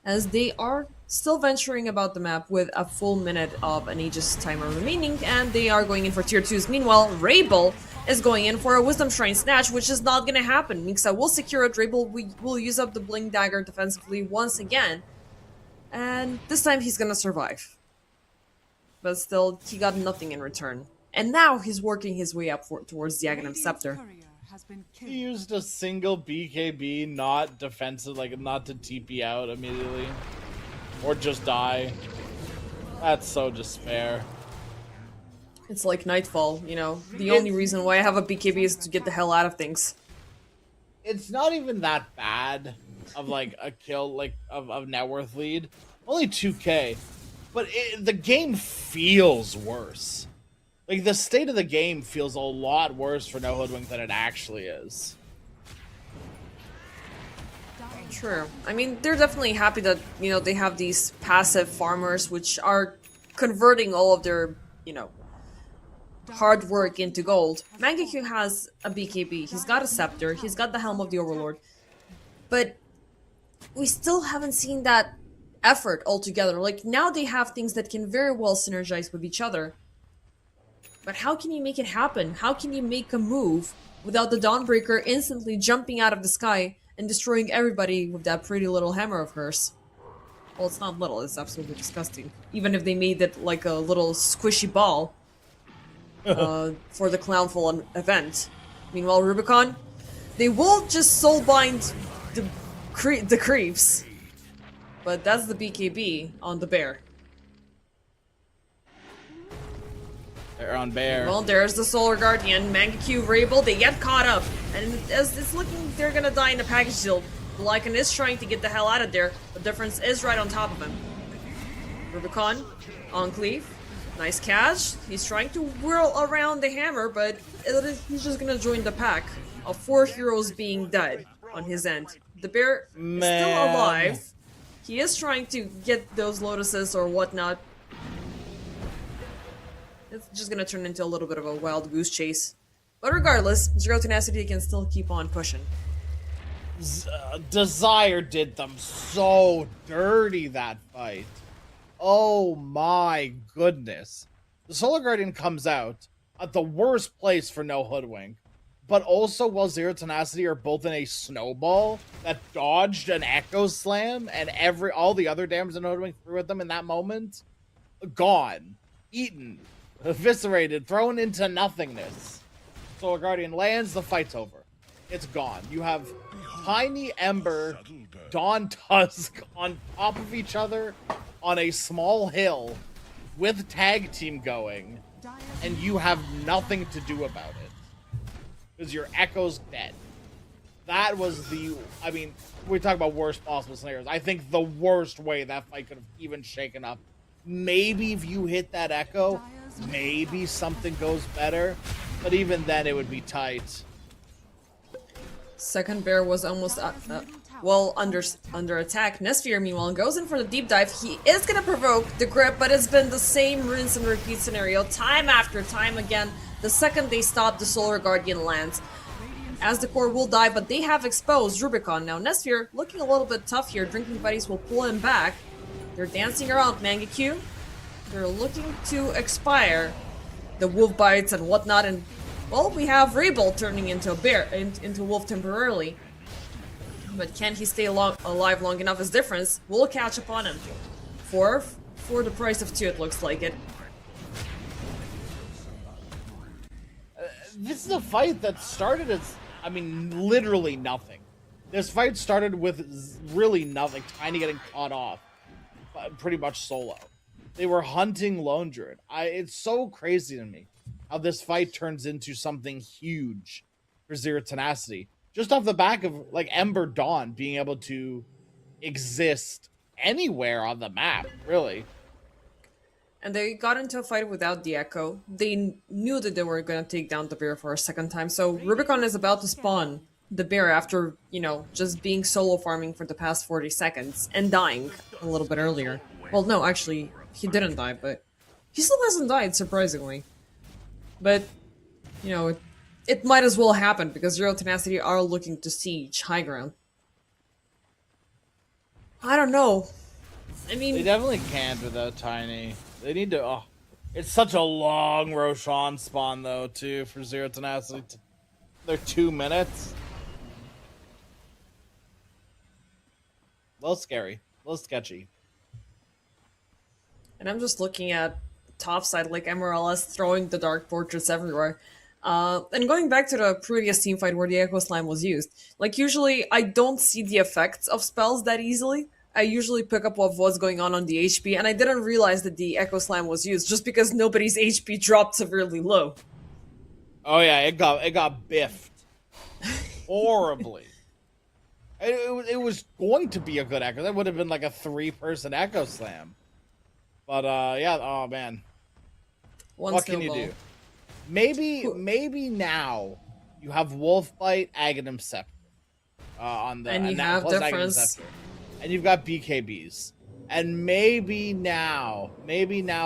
G: as they are still venturing about the map with a full minute of an Aegis timer remaining, and they are going in for tier 2s. Meanwhile, Rabel is going in for a Wisdom Shrine snatch, which is not gonna happen. Mixa will secure it, Rabel will use up the Blink Dagger defensively once again, and this time he's gonna survive. But still, he got nothing in return. And now he's working his way up towards the Aghanim
I: Radiant's
G: Scepter.
I: courier has been killed.
H: He used a single BKB, not defensive, like not to TP out immediately, or just die. That's so despair.
G: It's like Nightfall, you know. The only reason why I have a BKB is to get the hell out of things.
H: It's not even that bad of like a kill, like of net worth lead. Only 2k, but the game feels worse. Like the state of the game feels a lot worse for No Hoodwink than it actually is.
G: True. I mean, they're definitely happy that, you know, they have these passive farmers which are converting all of their, you know, hard work into gold. Mangekyou has a BKB, he's got a scepter, he's got the Helm of the Overlord. But we still haven't seen that effort altogether. Like, now they have things that can very well synergize with each other. But how can you make it happen? How can you make a move without the Dawnbreaker instantly jumping out of the sky and destroying everybody with that pretty little hammer of hers? Well, it's not little, it's absolutely disgusting. Even if they made it like a little squishy ball for the Clownful event. Meanwhile, Rubicon, they will just soulbind the creeps. But that's the BKB on the bear.
H: They're on bear.
G: Well, there's the Solar Guardian, Mangekyou, Rabel, they get caught up. And as it's looking, they're gonna die in a package deal. Lycan is trying to get the hell out of there. The difference is right on top of him. Rubicon, Enclave, nice catch. He's trying to whirl around the hammer, but he's just gonna join the pack of 4 heroes being dead on his end. The bear is still
H: Man.
G: alive. He is trying to get those lotuses or whatnot. It's just gonna turn into a little bit of a wild goose chase. But regardless, Zero Tenacity can still keep on pushing.
H: Desire did them so dirty that fight. Oh my goodness. The Solar Guardian comes out at the worst place for no hoodwink, but also while Zero Tenacity are both in a snowball that dodged an Echo Slam and all the other damage that no hoodwink threw at them in that moment, gone, eaten, eviscerated, thrown into nothingness. Solar Guardian lands, the fight's over. It's gone. You have Tiny Ember, Dawn Tusk on top of each other on a small hill with tag team going, and you have nothing to do about it because your Echo's dead. That was I mean, we talk about worst possible scenarios. I think the worst way that fight could have even shaken up. Maybe if you hit that Echo, maybe something goes better, but even then it would be tight.
G: Second bear was almost well under attack. Nesphere meanwhile goes in for the deep dive. He is gonna provoke the grip, but it's been the same rinse and repeat scenario time after time again. The second they stop, the Solar Guardian lands. As the core will die, but they have exposed Rubicon. Now Nesphere looking a little bit tough here. Drinking Buddies will pull him back. They're dancing around Mangekyou. They're looking to expire the wolf bites and whatnot, and well, we have Rebuild turning into a bear, into wolf temporarily. But can he stay alive long enough? His difference will catch up on him. For the price of 2, it looks like it.
H: This is a fight that started as, I mean, literally nothing. This fight started with really nothing. Tiny getting caught off, pretty much solo. They were hunting Lone Druid. It's so crazy to me how this fight turns into something huge for Zero Tenacity. Just off the back of, like, Ember Dawn being able to exist anywhere on the map, really.
G: And they got into a fight without the Echo. They knew that they were going to take down the bear for a second time, so Rubicon is about to spawn the bear after, you know, just being solo farming for the past 40 seconds and dying a little bit earlier. Well, no, actually, he didn't die, but he still hasn't died, surprisingly. But, you know, it might as well happen because Zero Tenacity are looking to siege high ground. I don't know. I mean,
H: They definitely can't without Tiny. They need to. Oh, it's such a long Roshan spawn, though, too, for Zero Tenacity. They're 2 minutes. A little scary. A little sketchy.
G: and I'm just looking at top side, like MRLS throwing the Dark Fortress everywhere. And going back to the previous team fight where the Echo Slime was used, like usually I don't see the effects of spells that easily. I usually pick up what's going on the HP, and I didn't realize that the Echo Slam was used just because nobody's HP dropped severely low.
H: Oh yeah, it got biffed horribly. It was going to be a good Echo. That would have been like a 3-person Echo Slam. But yeah, oh man. What can you do? Maybe now you have Wolfbite, Aghanim Scepter on the,
G: and you have
H: plus Aghanim
G: difference.
H: Scepter. And you've got BKBs. And maybe now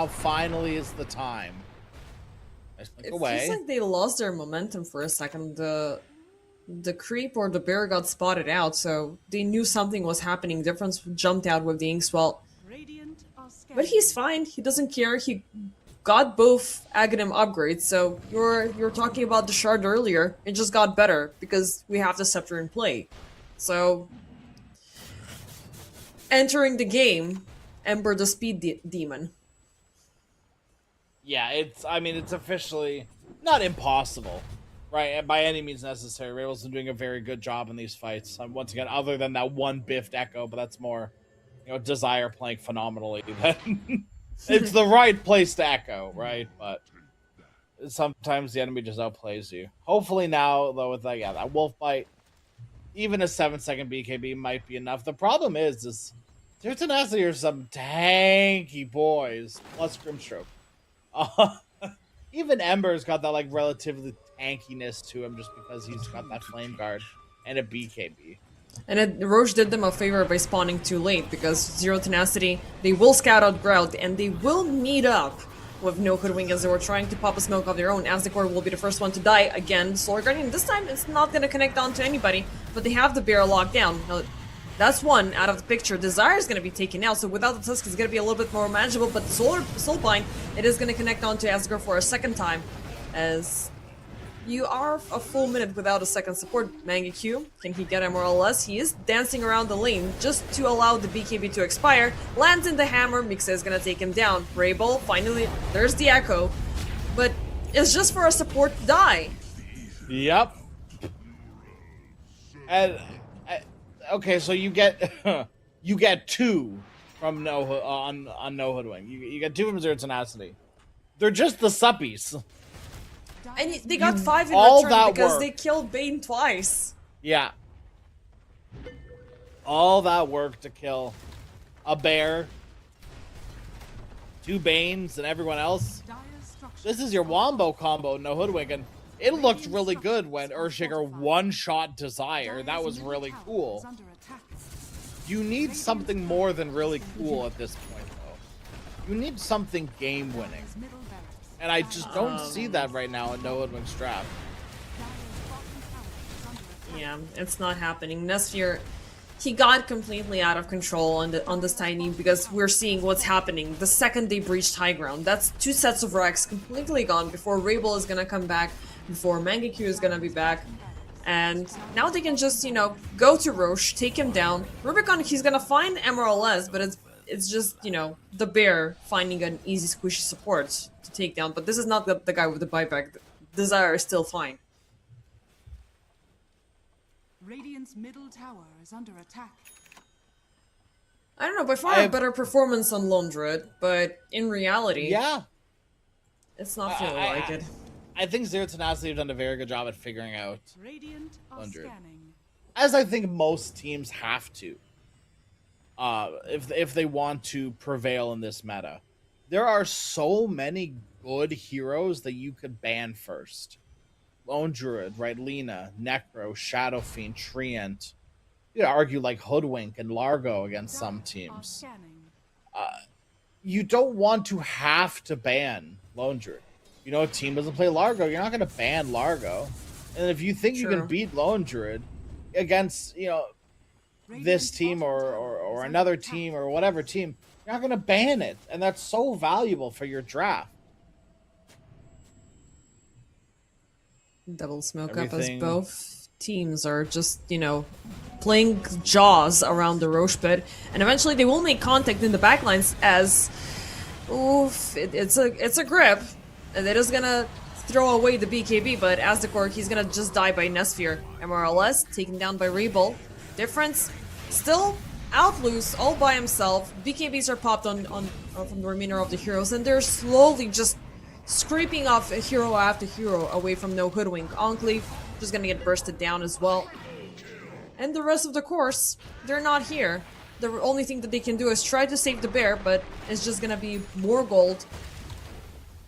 H: finally is the time.
G: It feels like they lost their momentum for a second. The creep or the bear got spotted out, so they knew something was happening. Difference jumped out with the Inkswell.
I: Radiant are scared.
G: But he's fine. He doesn't care. He got both Aghanim upgrades, so you're talking about the shard earlier. It just got better because we have the scepter in play. So entering the game, Ember the speed demon.
H: Yeah, it's officially not impossible, right? By any means necessary. Rayble's been doing a very good job in these fights. Once again, other than that one biffed Echo, but that's more, Desire playing phenomenally. It's the right place to Echo, right? But sometimes the enemy just outplays you. Hopefully now, though, with that wolf bite, even a 7-second BKB might be enough. The problem is their tenacity are some tanky boys, plus Grimstroke. Even Ember's got that relatively tankiness to him just because he's got that Flame Guard and a BKB.
G: And Roche did them a favor by spawning too late because Zero Tenacity, they will scout out Grout and they will meet up with no Hoodwink as they were trying to pop a smoke of their own. Aztecor will be the first one to die again. Solar Guardian, this time it's not going to connect on to anybody, but they have the bear locked down. Now, That's one out of the picture. Desire is going to be taken out, so without the Tusk, it's going to be a little bit more manageable. But Soulbind, it is going to connect onto Asgore for a second time, as you are a full minute without a second support. Mangekyou, can he get MRLS? He is dancing around the lane just to allow the BKB to expire. Lands in the hammer, Mixa is going to take him down. Rayball, finally, there's the Echo, but it's just for a support to die.
H: Yep. And okay, so you get you get 2 from on No Hoodwink. You get 2 from Zero Tenacity. They're just the suppies.
G: And they got 5 in
H: all
G: return
H: that
G: because
H: work.
G: they killed Bane twice.
H: Yeah. All that work to kill a bear, 2 Banes, and everyone else.
I: Dire structures.
H: This is your wombo combo, No Hoodwink, and it looked really good when Earthshaker one-shot Desire. That was really cool.
I: Is under attack.
H: You need something more than really cool at this point, though. You need something game-winning.
I: His middle barracks.
H: And I just don't see that right now in No Hoodwink's draft.
I: Dire's bottom tower is under attack.
G: Yeah, it's not happening. Nesfir, he got completely out of control on this tiny because we're seeing what's happening. The second they breached high ground, that's 2 sets of Rex completely gone before Rayball is gonna come back, before Mangekyou is gonna be back. And now they can just, go to Roche, take him down. Rubicon, he's gonna find MRLS, but it's just, the bear finding an easy squishy support to take down. But this is not the guy with the buyback. Desire is still fine.
I: Radiant's middle tower is under attack.
G: I don't know, by far a better performance on Lone Druid, but in reality,
H: Yeah.
G: it's not feeling like it.
H: I think Zero Tenacity have done a very good job at figuring out,
I: Radiant are
H: 100.
I: scanning.
H: as I think most teams have to, if they want to prevail in this meta. There are so many good heroes that you could ban first. Lone Druid, right? Lina, Necro, Shadow Fiend, Treant. You could argue like Hoodwink and Largo against some
I: Dire are
H: teams.
I: scanning.
H: You don't want to have to ban Lone Druid. A team doesn't play Largo, you're not going to ban Largo. And if you think you
G: Sure.
H: can beat Lone Druid against, this
I: Radiant's
H: team
I: bottom tower
H: or
I: is
H: another
I: under attack.
H: team or whatever team, you're not going to ban it. And that's so valuable for your draft.
G: Double smoke
H: Everything-
G: up as both teams are just, playing jaws around the Roche pit, and eventually they will make contact in the backlines as, it's a grip, and it is gonna throw away the BKB, but as the core, he's gonna just die by Nesfir. MRLS taken down by Rebel. Difference, still out loose, all by himself. BKBs are popped on from the remainder of the heroes, and they're slowly just scraping off a hero after hero away from No Hoodwink. Enclave just gonna get bursted down as well. And the rest of the course, they're not here. The only thing that they can do is try to save the bear, but it's just gonna be more gold.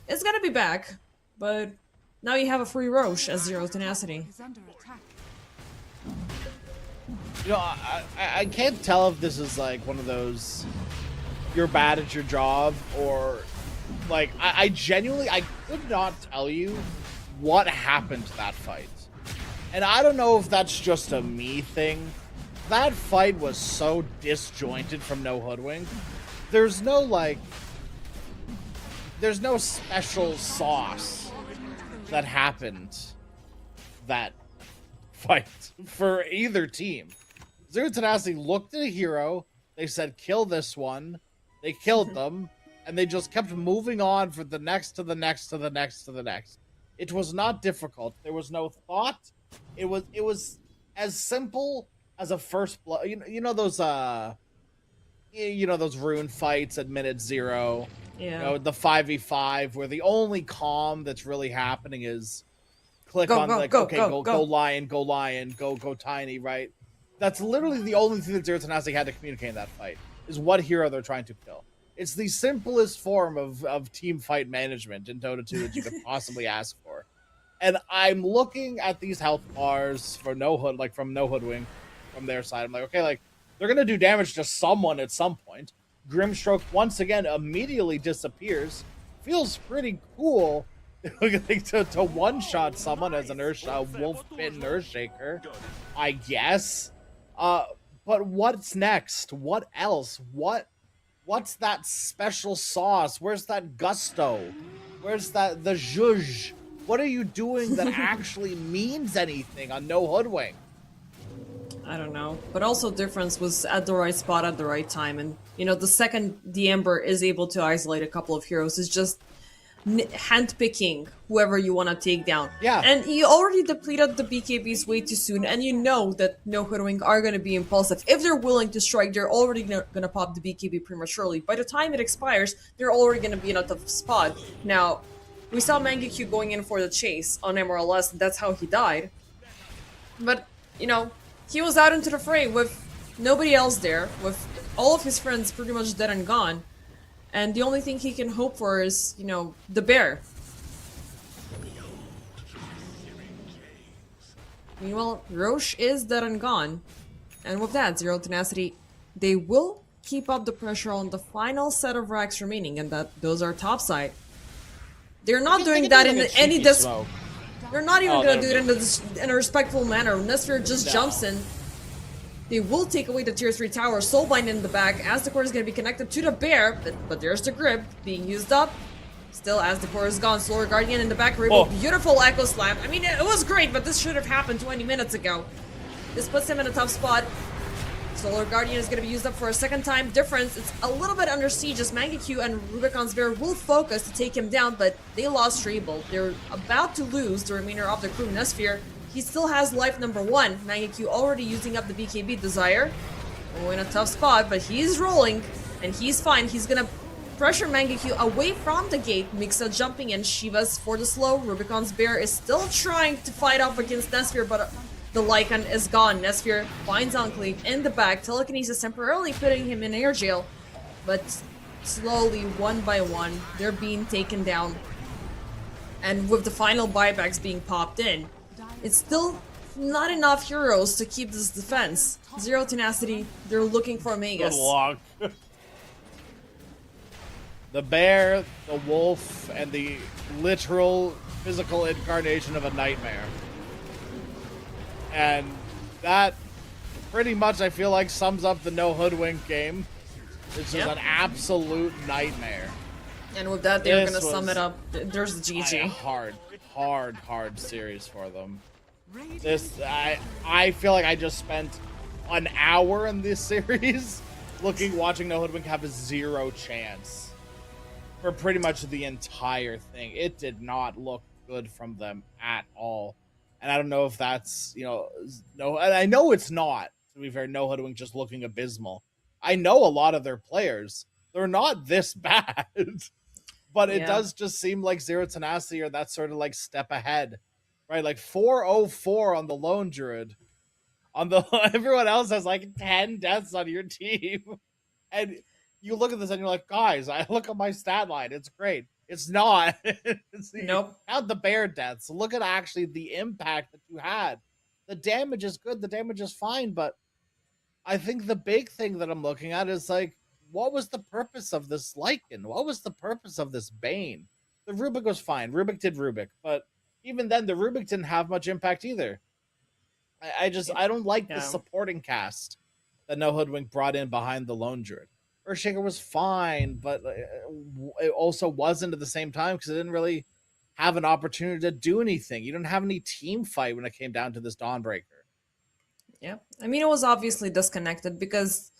G: It's gonna be back, but now you have a free Roche as Zero Tenacity.
I: Is under attack.
H: I can't tell if this is like one of those you're bad at your job or like I genuinely I could not tell you what happened to that fight. And I don't know if that's just a me thing. That fight was so disjointed from No Hoodwink. There's no special sauce that happened that fight for either team. Zero Tenacity looked at a hero, they said kill this one, they killed them, and they just kept moving on for the next to the next to the next to the next. It was not difficult. There was no thought. It was as simple as a first blood. Those those rune fights at minute 0.
G: Yeah.
H: The 5v5 where the only calm that's really happening is click
G: Go,
H: on
G: go,
H: like
G: go,
H: okay,
G: go,
H: go
G: go.
H: lion, go tiny, right? That's literally the only thing that Zero Tenacity had to communicate in that fight is what hero they're trying to kill. It's the simplest form of team fight management in Dota 2 that you could possibly ask for. And I'm looking at these health bars for No Hood, like from No Hoodwink, from their side. I'm like, okay, like they're gonna do damage to someone at some point. Grimstroke once again immediately disappears. Feels pretty cool to one-shot someone as an wolf-bitten Earthshaker, I guess. But what's next? What else? What's that special sauce? Where's that gusto? Where's that the zhuzh? What are you doing that actually means anything on No Hoodwink?
G: I don't know. But also difference was at the right spot at the right time. And, the second the Ember is able to isolate a couple of heroes is just handpicking whoever you want to take down.
H: Yeah.
G: And you already depleted the BKBs way too soon, and you know that No Hoodwink are going to be impulsive. If they're willing to strike, they're already going to pop the BKB prematurely. By the time it expires, they're already going to be in a tough spot. Now, we saw Mangekyu going in for the chase on MRLS, and that's how he died. But, he was out into the fray with nobody else there, with all of his friends pretty much dead and gone. And the only thing he can hope for is, the bear. Meanwhile, Roche is dead and gone. And with that, Zero Tenacity, they will keep up the pressure on the final set of racks remaining, and those are topside. They're not doing that in any
H: smoke.
G: They're not even
H: Oh,
G: gonna do
H: they're-
G: it in a respectful manner. Nesfir just jumps in. They will take away the tier 3 tower, Soulbind in the back, as the core is going to be connected to the bear, but there's the grip being used up. Still, as the core is gone, Solar Guardian in the back, Rainbow, beautiful Echo Slam. I mean, it was great, but this should have happened 20 minutes ago. This puts him in a tough spot. Solar Guardian is going to be used up for a second time. Difference, it's a little bit under siege as Mangekyu and Rubicon's Bear will focus to take him down, but they lost Trable. They're about to lose the remainder of the crew. Nesfir, he still has life number 1. Mangekyu already using up the BKB Desire. Oh, in a tough spot, but he's rolling, and he's fine. He's going to pressure Mangekyu away from the gate. Mixa jumping in, Shiva's for the slow. Rubicon's Bear is still trying to fight off against Nesfir, but the Lycan is gone. Nesfir finds Enclave in the back. Telekinesis temporarily putting him in air jail, but slowly, one by one, they're being taken down. And with the final buybacks being popped in, it's still not enough heroes to keep this defense. Zero Tenacity, they're looking for Magus.
H: Good luck. The bear, the wolf, and the literal physical incarnation of a nightmare. And that pretty much, I feel like, sums up the No Hoodwink game. It's just an absolute nightmare.
G: And with that, they're
H: This
G: gonna sum
H: was
G: it up. There's the
H: A
G: GG.
H: hard series for them. I feel like I just spent an hour in this series watching No Hoodwink have a 0 chance for pretty much the entire thing. It did not look good from them at all. And I don't know if that's, no, and I know it's not, to be fair, No Hoodwink just looking abysmal. I know a lot of their players, they're not this bad. But it does just seem like Zero Tenacity are that sort of like step ahead, right? Like 404 on the Lone Druid. Everyone else has like 10 deaths on your team. And you look at this and you're like, guys, I look at my stat line. It's great. It's not.
G: Nope.
H: Count the bear deaths. Look at actually the impact that you had. The damage is good. The damage is fine. But I think the big thing that I'm looking at is like, what was the purpose of this Lycan? What was the purpose of this Bane? The Rubik was fine. Rubik did Rubik. But even then, the Rubik didn't have much impact either. I don't like the supporting cast that No Hoodwink brought in behind the Lone Druid. Earthshaker was fine, but it also wasn't at the same time because it didn't really have an opportunity to do anything. You didn't have any team fight when it came down to this Dawnbreaker.
G: Yeah, I mean, it was obviously disconnected because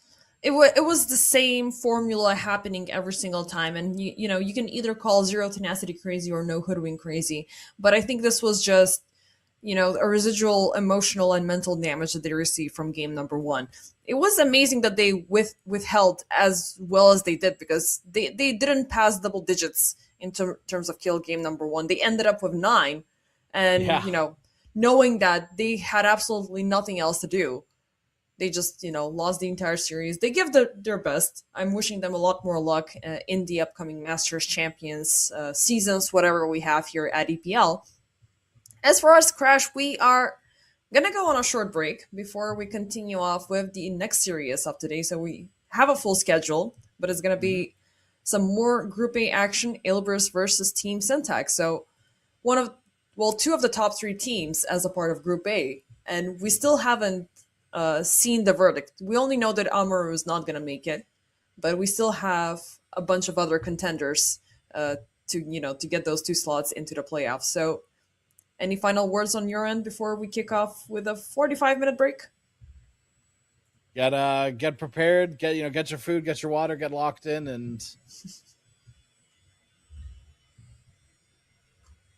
G: it was the same formula happening every single time, and you can either call Zero Tenacity crazy or No Hoodwink crazy, but I think this was just a residual emotional and mental damage that they received from game number 1. It was amazing that they withheld as well as they did because they didn't pass double digits in terms of kill game number 1. They ended up with 9, and knowing that they had absolutely nothing else to do, they just lost the entire series. They give their best. I'm wishing them a lot more luck in the upcoming Masters Champions seasons, whatever we have here at EPL. As for us, Crash, we are gonna go on a short break before we continue off with the next series of today. So we have a full schedule, but it's gonna be some more Group A action, Ilbirs versus Team Syntax. So two of the top 3 teams as a part of Group A, and we still haven't seen the verdict. We only know that Amaru is not going to make it, but we still have a bunch of other contenders to get those 2 slots into the playoffs. So, any final words on your end before we kick off with a 45-minute break?
H: Get prepared. Get your food, get your water, get locked in, and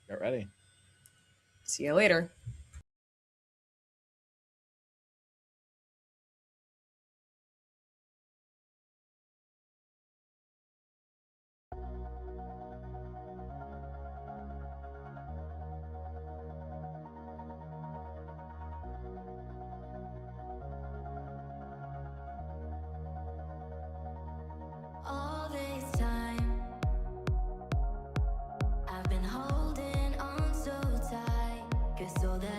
H: get ready.
G: See you later.
B: All this time, I've been holding on so tight, 'cause all that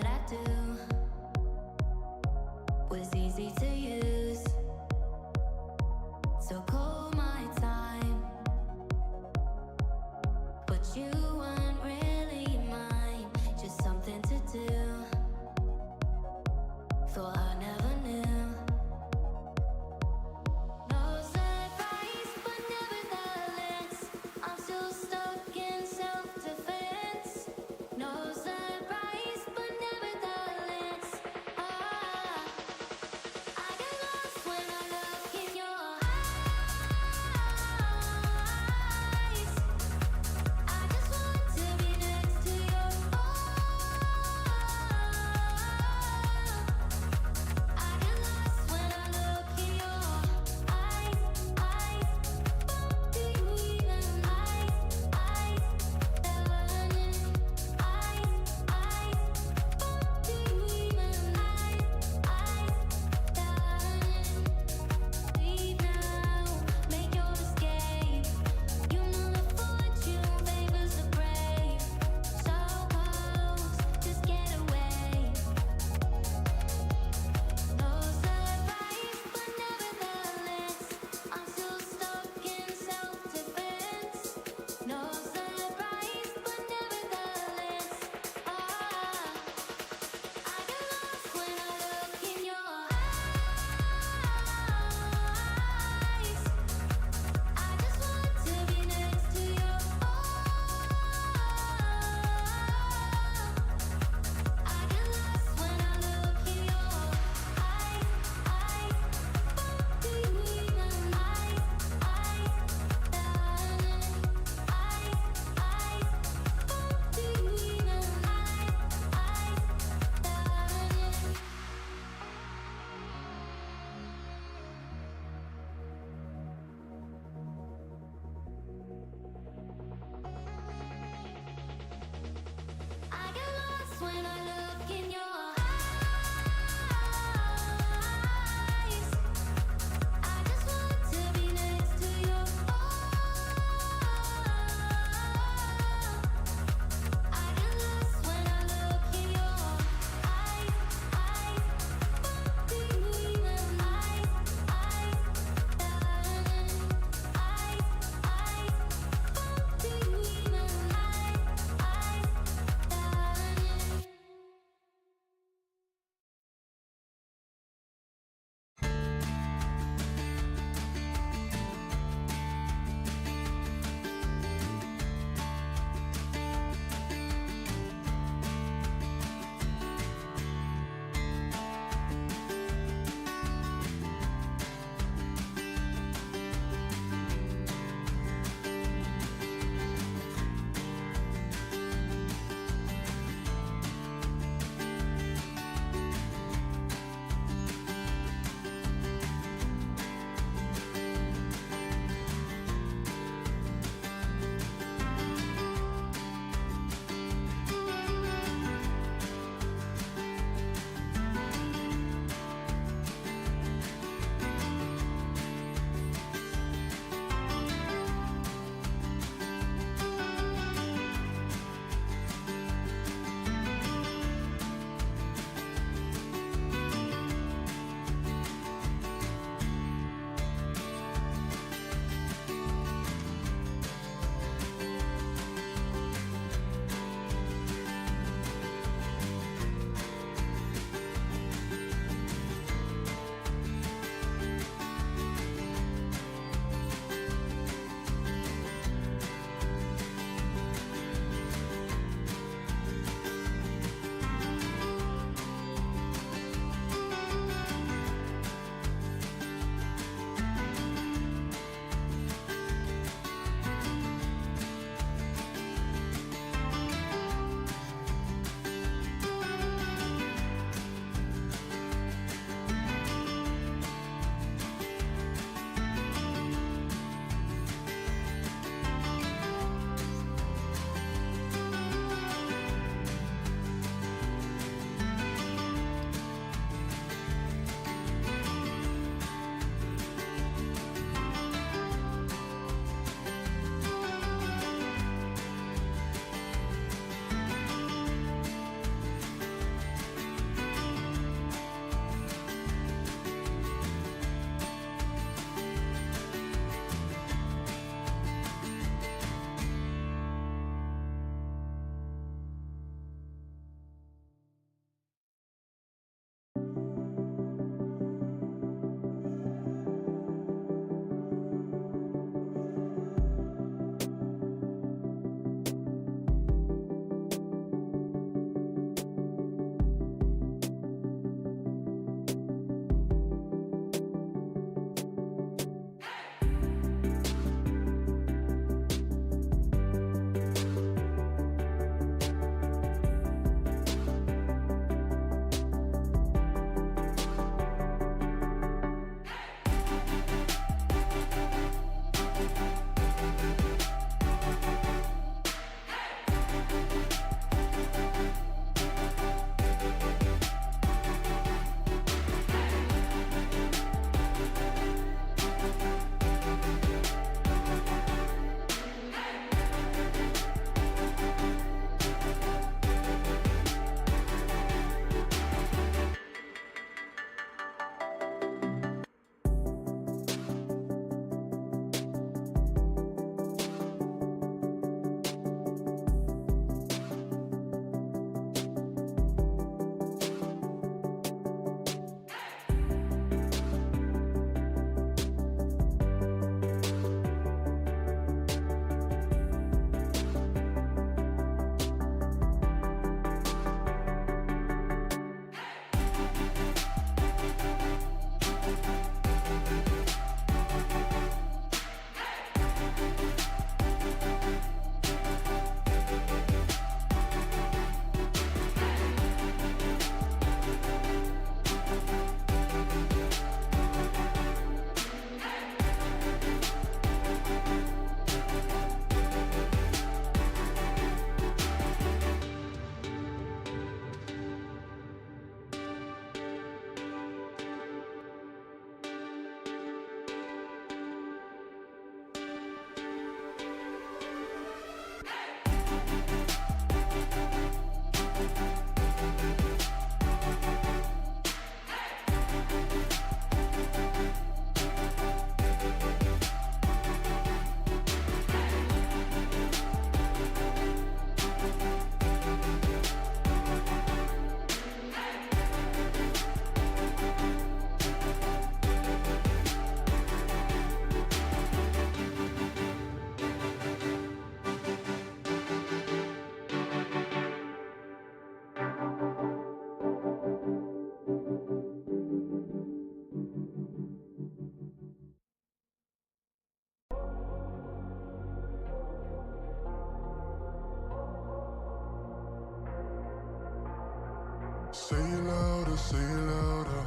C: Say it louder, say it louder.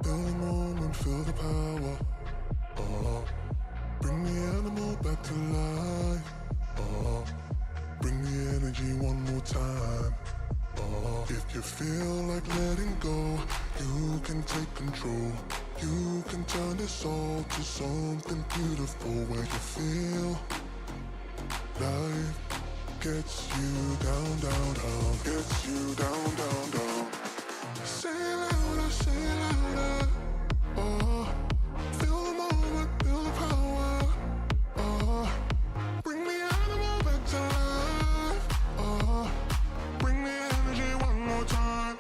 C: Feel the moment, feel the power. Bring the animal back to life. Bring the energy one more time. If you feel like letting go, you can take control. You can turn this all to something beautiful where you feel life gets you down, down, down, gets you down, down, down. Say it louder, say it louder. Feel the moment, feel the power. Bring the animal back to life. Bring the energy one more time.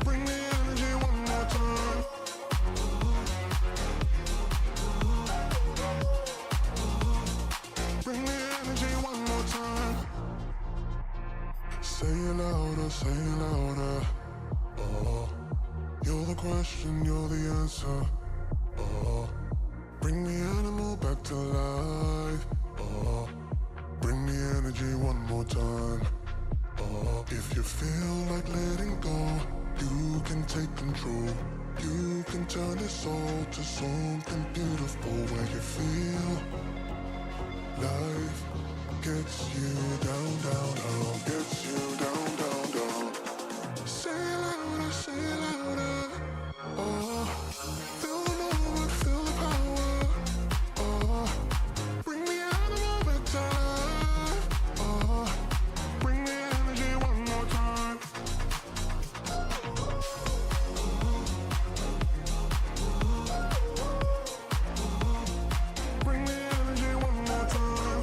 C: Bring the energy one more time. Bring the energy one more time. Say it louder, say it louder. You're the question, you're the answer. Bring the animal back to life. Bring the energy one more time. If you feel like letting go, you can take control. You can turn this all to something beautiful where you feel life gets you down, down, down, gets you down, down, down. Say it louder, say it louder. Feel the moment, feel the power. Bring the animal back to life. Bring the energy one more time. Bring the energy one more time.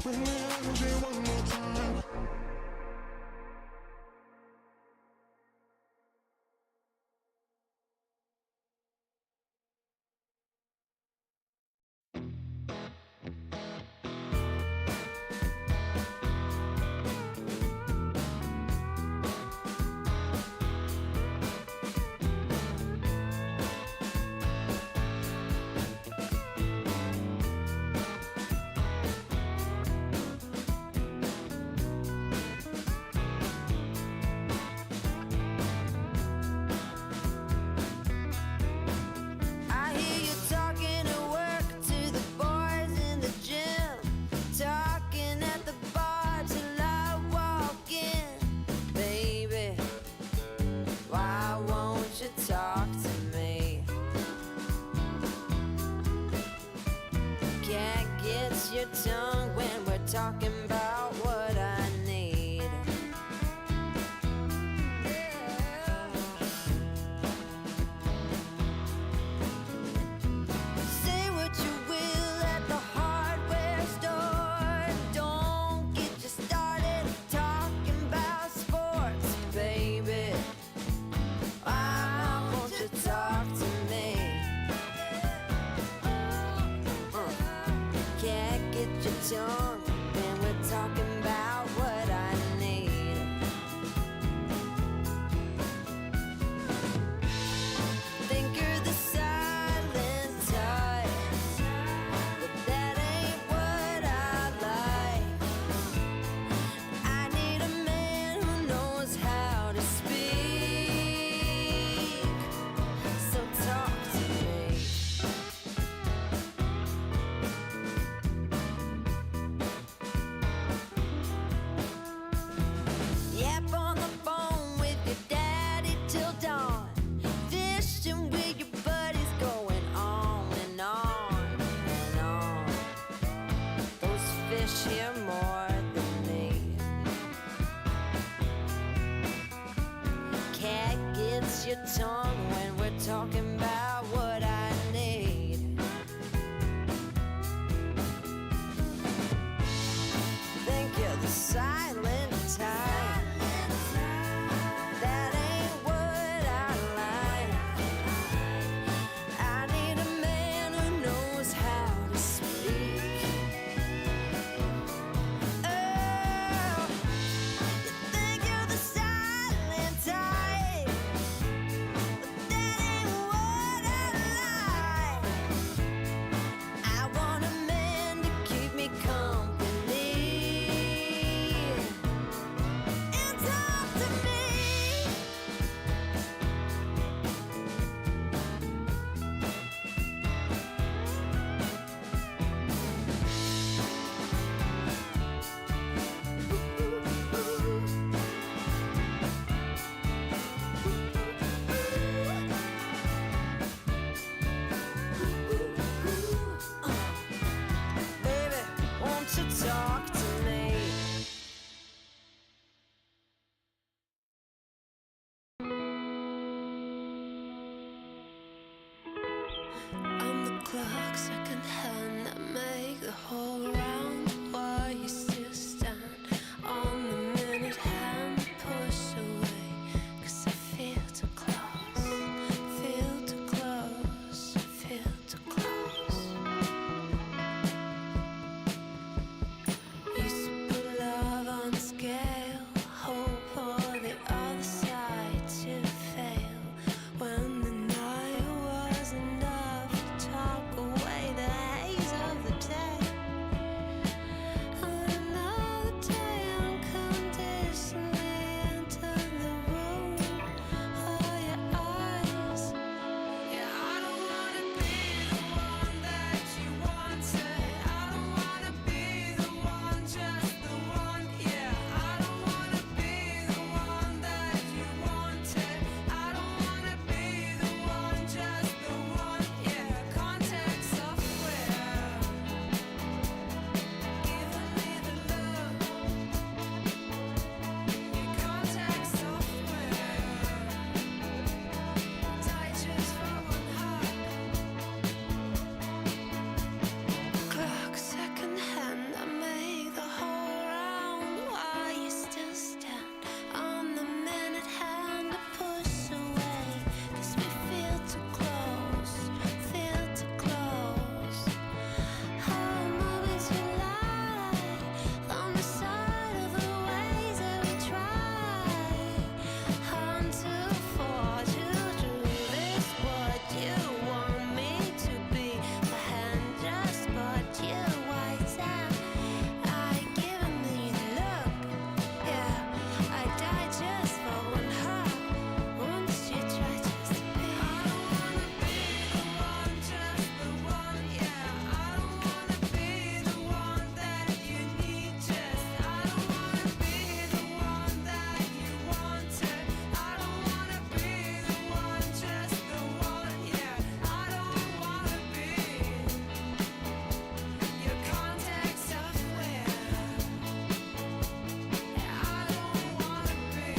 C: Bring the energy one more time.
B: I hear you talking at work to the boys in the gym, talking at the bar till I walk in. Baby, why won't you talk to me? Can't get your tongue when we're talking about what I need. Say what you will at the hardware store. Don't get you started talking about sports, baby. Why won't you talk to me? Can't get your tongue when we're talking about what I need. Think you're the silent type, but that ain't what I like. I need a man who knows how to speak. So talk to me. Yap on the phone with your daddy till dawn. Fishing with your buddies, going on and on and on. Those fish hear more than me. Cat gets your tongue when we're talking about what I need. Think you're the silent type. That ain't what I like. I need a man who knows how to speak. Oh, you think you're the silent type, talk to me. I'm the clock, second hand, that make the whole round. While you still stand on the minute hand, push away, 'cause I feel too close, feel too close, feel too close. Used to put love on the scale, hope for the other side to fail. When the night was enough to talk away the haze of the day. Another day unconditionally enter the room. Oh, your eyes. Yeah, I don't wanna be the one that you wanted. I don't wanna be the one, just the one. Yeah, I don't wanna be the one that you wanted. I don't wanna be the one, just the one. Yeah, contact software, giving me the look. Your contact software, die just for one hug. Clock second hand, I make the whole round. While you still stand on the minute hand, I push away, 'cause we feel too close, feel too close. Oh, moving too light on the side of the ways that we try. On to forge you through this, what you want me to be. My hand just bought you white out. I given me the look. Yeah, I die just for one hug. Won't you try just to be? I don't wanna be the one, just the one. Yeah, I don't wanna be the one that you need. Just I don't wanna be the one that you wanted. I don't wanna be the one, just the one. Yeah, I don't wanna be your contact software. Yeah, I don't wanna be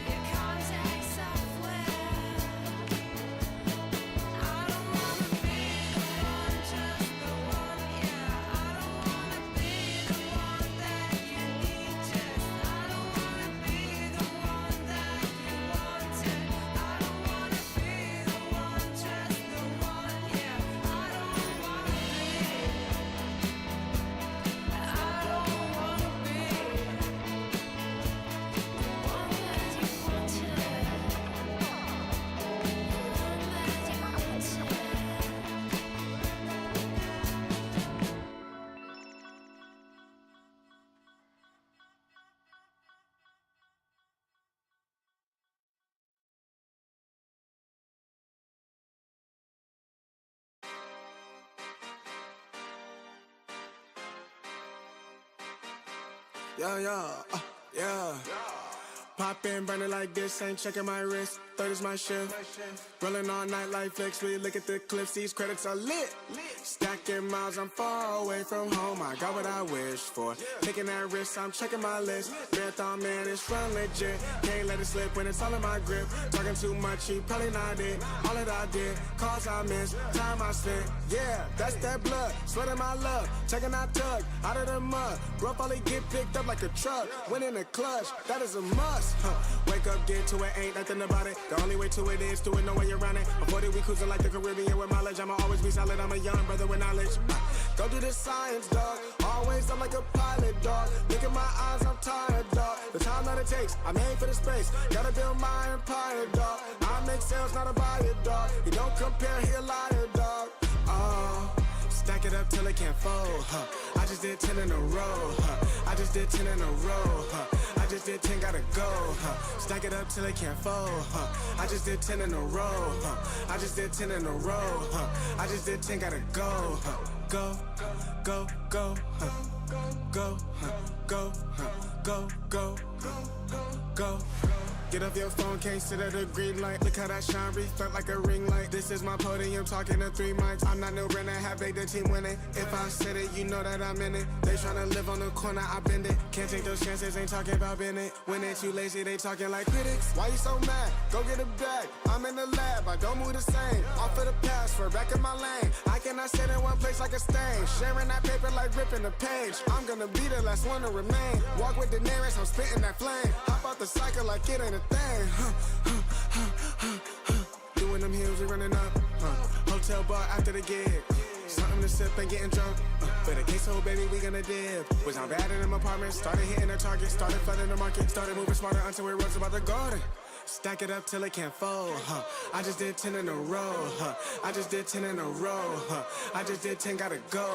B: your contact software. I don't wanna be the one, just the one. Yeah, I don't wanna be the one that you need. Just I don't wanna be the one that you wanted. I don't wanna be the one, just the one. Yeah, I don't wanna be. I don't wanna be the one that you wanted. The one that
C: Yeah. Pop in, burning like this, ain't checking my wrist. Third is my shift. Rolling all night like flex. We look at the clips, these credits are lit. Stacking miles, I'm far away from home. I got what I wish for. Taking that risk, I'm checking my list. Marathon man, it's run legit. Can't let it slip when it's all in my grip. Talking too much, he probably not it. All that I did, cause I missed, time I spent. Yeah, that's that blood, sweating my love. Checking that tug, out of the mud. Rough only get picked up like a truck. Winning the clutch, that is a must. Wake up, get to it, ain't nothing about it. The only way to it is to it, no way around it. Before that we cruising like the Caribbean with mileage. I'ma always be solid, I'm a young brother with knowledge. Go do the science, dog. Always I'm like a pilot, dog. Look at my eyes, I'm tired, dog. The time that it takes, I made for the space. Gotta build my empire, dog. I make sales, not a buyer, dog. You don't compare, he a liar, dog. Stack it up till it can't fold, I just did 10 in a row, I just did 10 in a row, I just did 10, gotta go, Stack it up till it can't fold, I just did 10 in a row, I just did 10 in a row, I just did 10, gotta go, go, go, go, go, go, go, go, go, go. Get off your phone, can't sit at a green light. Look how that shine reflect like a ring light. This is my podium, talking to 3 mics. I'm not no Brennan, have made the team winning. If I said it, you know that I'm in it. They tryna live on the corner, I bend it. Can't take those chances, ain't talking about Bennett. When they too lazy, they talking like critics. Why you so mad? Go get a bag. I'm in the lab, I don't move the same. Off of the password, back in my lane. I cannot sit in one place like a stain. Sharing that paper like ripping the page. I'm gonna be the last one to remain. Walk with Daenerys, I'm spitting that flame. Hop out the cycle like it ain't a thing. Doing them heels, we running up. Hotel bar after the gig. Something to sip and getting drunk. But a queso, baby, we gonna dip. Was on bad in them apartments. Started hitting the target. Started flooding the market. Started moving smarter until it runs about the garden. Stack it up till it can't fold. I just did 10 in a row. I just did 10 in a row. I just did 10, gotta go.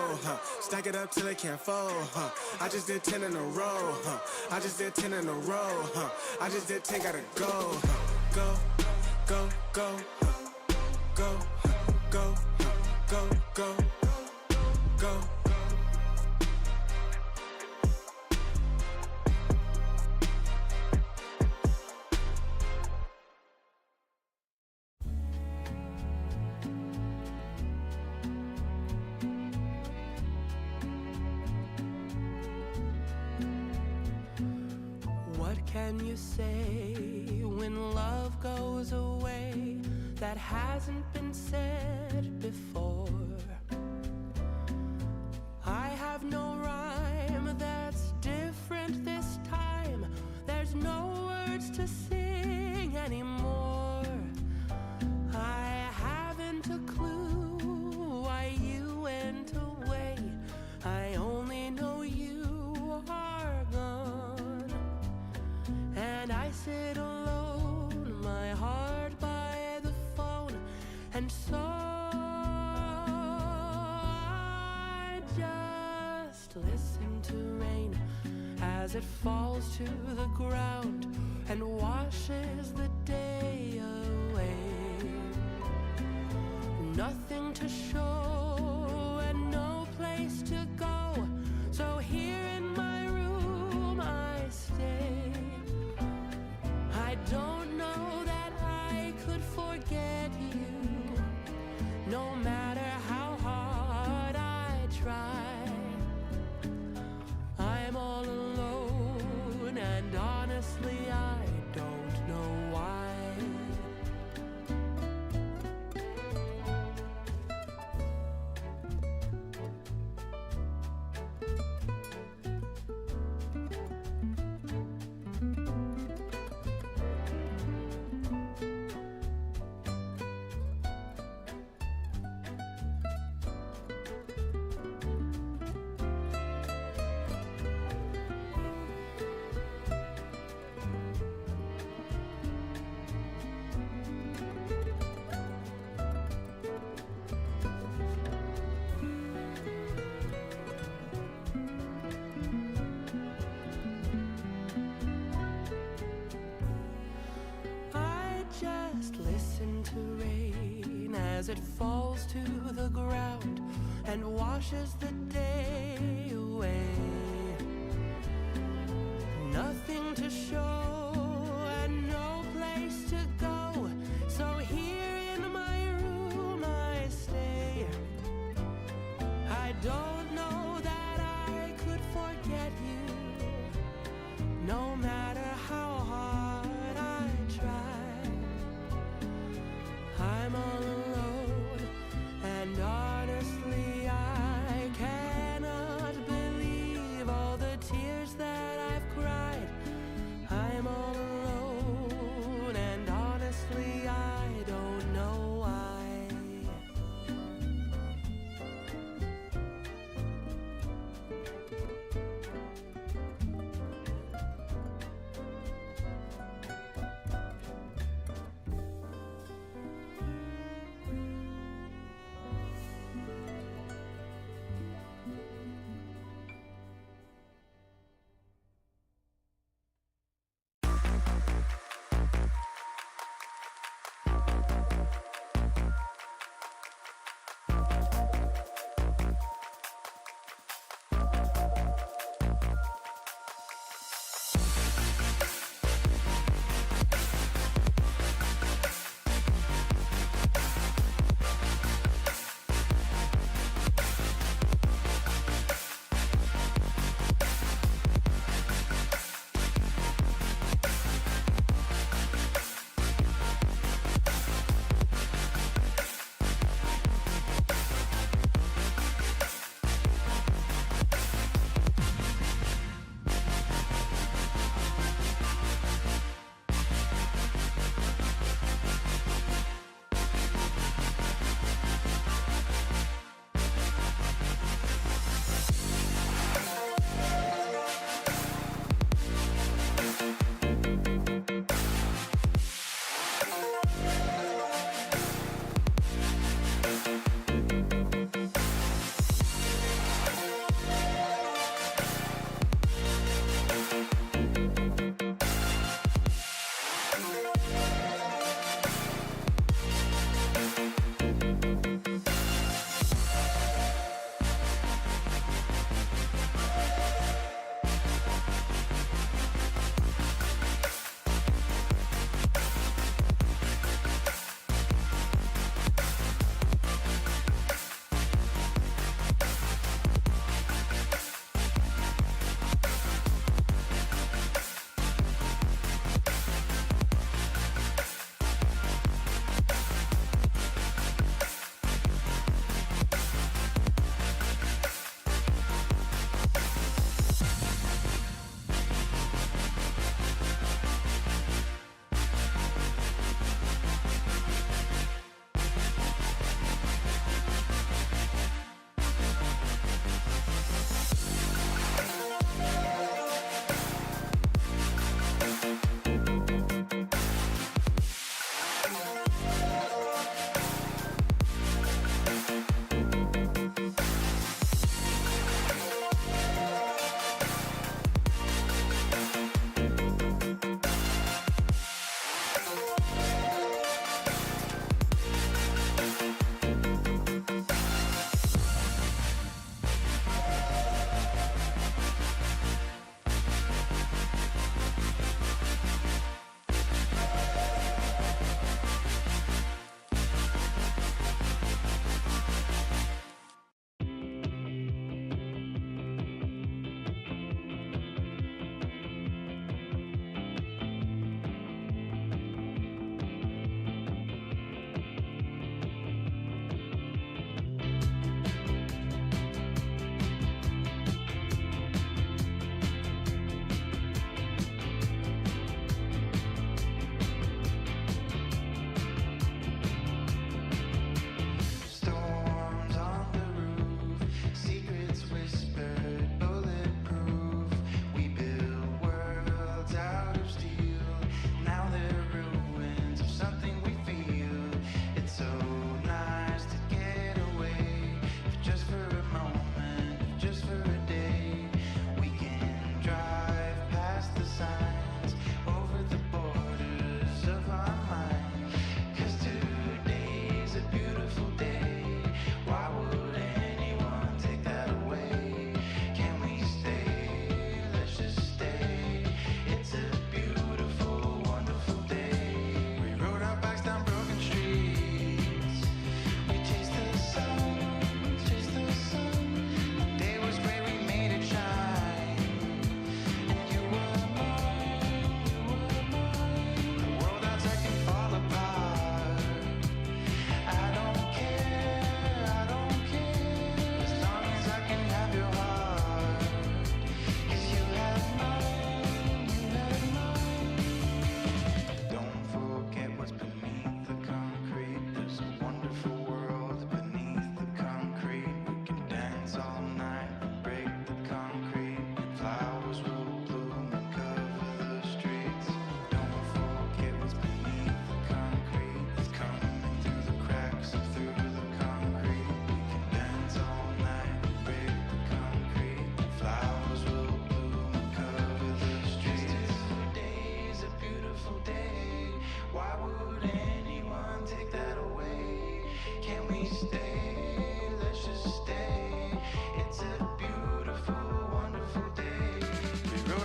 C: Stack it up till it can't fold. I just did 10 in a row. I just did 10 in a row. I just did 10, gotta go. Go, go, go, go, go, go, go, go.
D: What can you say when love goes away that hasn't been said before? I have no rhyme that's different this time. There's no words to sing anymore. I haven't a clue why you went away. I only know you are gone. And I sit alone, my heart by the phone. And so I just listen to rain as it falls to the ground and washes the day away. Nothing to show and no place to go. So here in my room I stay. I don't know that I could forget you, no matter how hard I try. I'm all alone, and honestly, I don't know why. Just listen to rain as it falls to the ground and washes the day away. Nothing to show and no place to go. So here in my room I stay. I don't know that I could forget you, no matter how hard I try. I'm all alone, and honestly, I cannot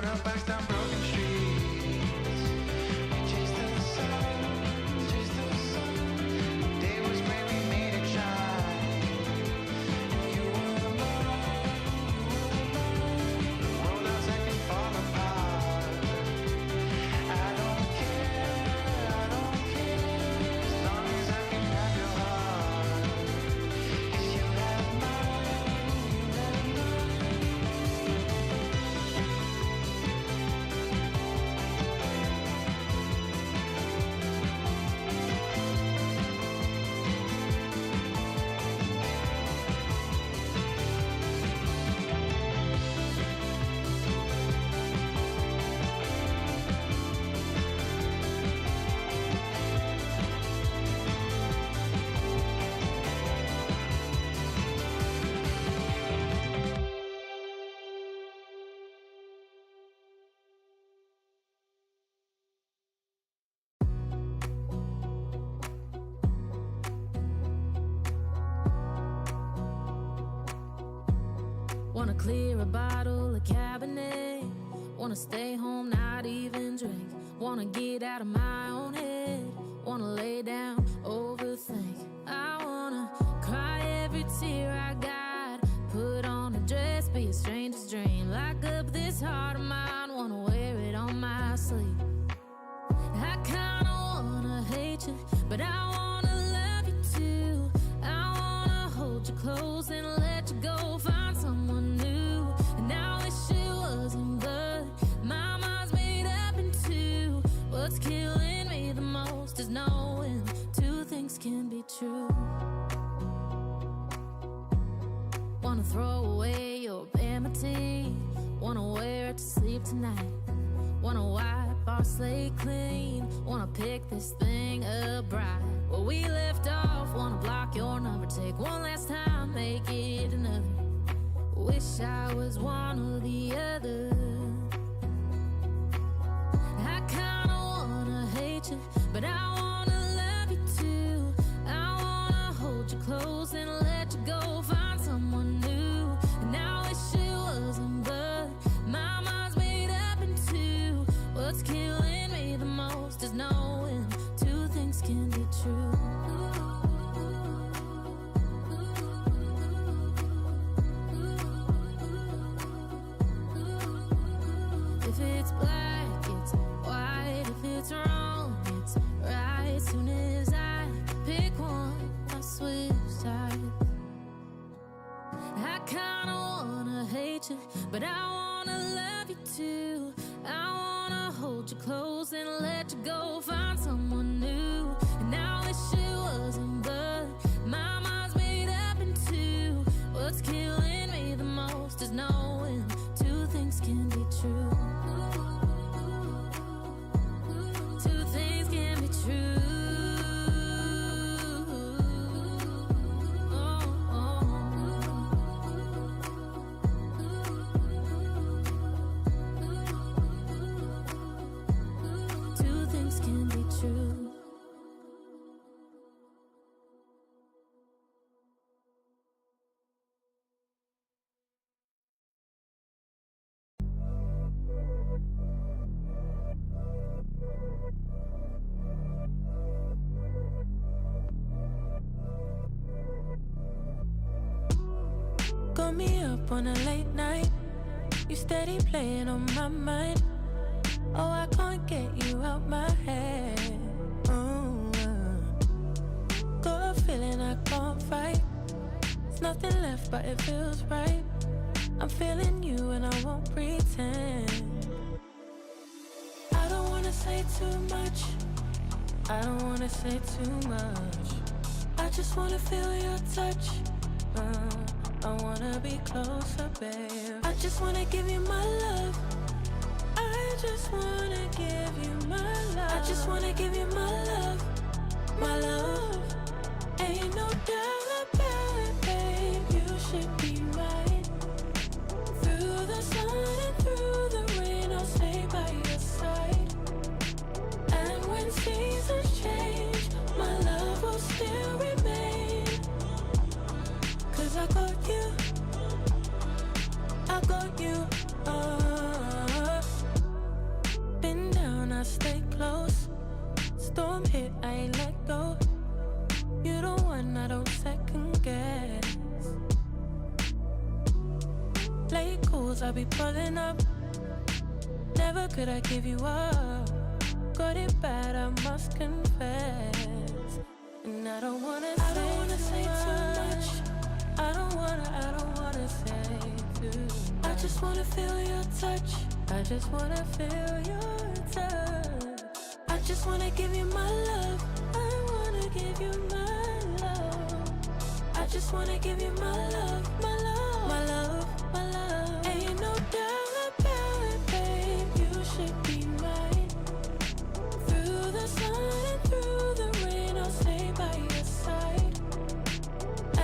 D: our backs down broken streets. We chased the sun, chased the sun. The day was great, we made it shine. You were the moon, the world outside can fall apart. I don't care, as long as I can have your heart. 'Cause you have mine, you have mine.
B: Wanna clear a bottle of Cabernet. Wanna stay home, not even drink. Wanna get out of my own head. Wanna lay down, overthink. I wanna cry every tear I got. Put on a dress, be a stranger's dream. Lock up this heart of mine, wanna wear it on my sleeve. I kinda wanna hate you, but I wanna love you too. I wanna hold you close and let you go. Find someone new, and I wish it wasn't, but my mind's made up in two. What's killing me the most is knowing two things can be true. Wanna throw away your vanity. Wanna wear it to sleep tonight. Wanna wipe our slate clean. Wanna pick this thing up right where we left off. Wanna block your number, take one last time, make it another. Wish I was one or the other. I kinda wanna hate you, but I wanna love you too. I wanna hold you close and let you go. Find someone new, and I wish it wasn't, but my mind's made up in two. What's killing me the most is knowing two things can be true. If it's black, it's white. If it's wrong, it's right. Soon as I pick one, I switch sides. I kinda wanna hate you, but I wanna love you too. I wanna hold you close and let you go. Find someone new, and I wish it wasn't, but my mind's made up in two. What's killing me the most is knowing two things can be true. Two things can be true. Two things can be true.
J: Got me up on a late night. You steady playing on my mind. Oh, I can't get you out my head. Got a feeling I can't fight. There's nothing left, but it feels right. I'm feeling you and I won't pretend. I don't wanna say too much. I don't wanna say too much. I just wanna feel your touch. I wanna be closer, babe. I just wanna give you my love. I just wanna give you my love. I just wanna give you my love. My love. Ain't no doubt about it, babe. You should be mine. Through the sun and through the rain, I'll stay by your side. And when seasons change, my love will still remain. 'Cause I got you. I got you. bills I be pulling up. Never could I give you up. Got it bad, I must confess. And I don't wanna say too much. I don't wanna say too much. I just wanna feel your touch. I just wanna feel your touch. I just wanna give you my love. I wanna give you my love. I just wanna give you my love, my love, my love, my love. Ain't no doubt about it, babe. You should be mine. Through the sun and through the rain, I'll stay by your side.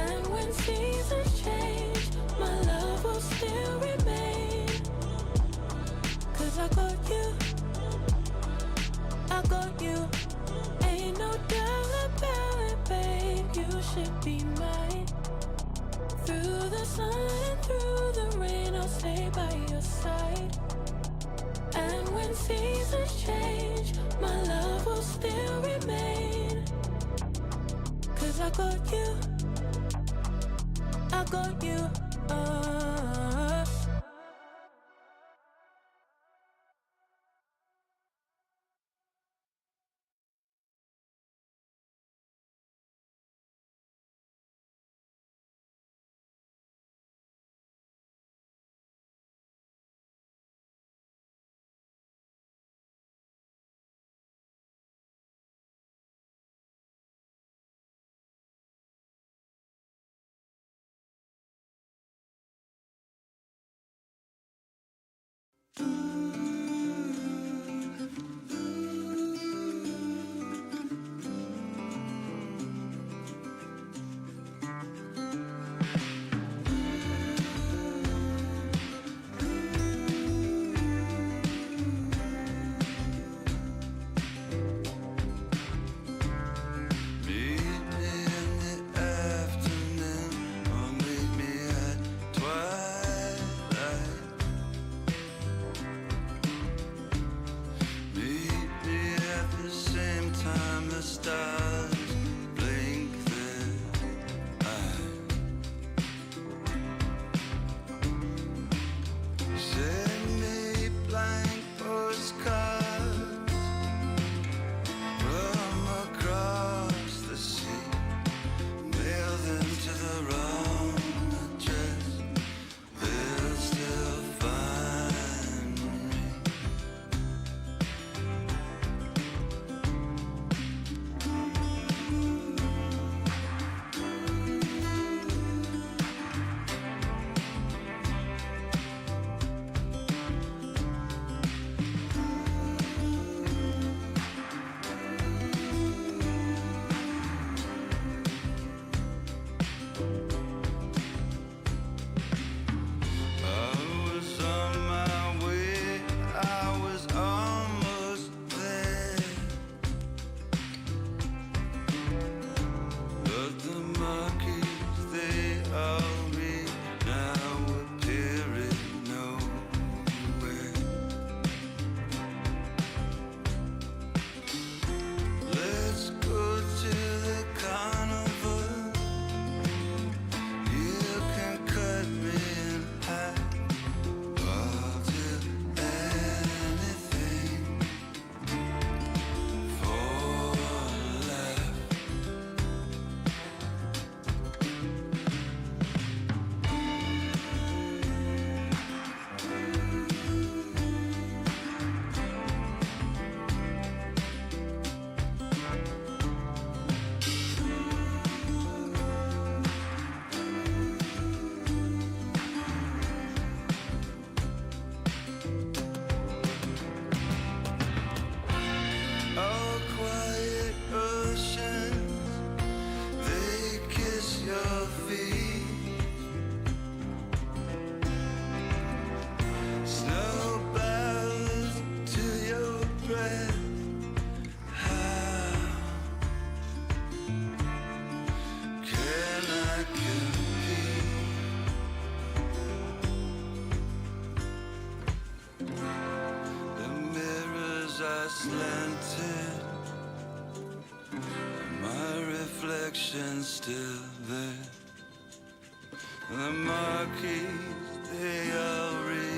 J: And when seasons change, my love will still remain. 'Cause I got you, I got you. Ain't no doubt about it, babe. You should be mine. Through the sun and through the rain, I'll stay by your side. And when seasons change, my love will still remain. 'Cause I got you, I got you.
A: Meet me in the afternoon, or meet me at twilight. Meet me at the same time the stars blink their eyes. Send me blank postcards from across the sea. Mail them to the wrong address. They'll still find me. I was on my way, I was almost there. But the monkeys, they all read, now appearing nowhere. Let's go to the carnival. You can cut me in half. I'll do anything for a laugh. Oh, quiet oceans, they kiss your feet. Snow bows to your breath. How can I compete? The mirrors are slanted, my reflection's still there. The marquees, they all read,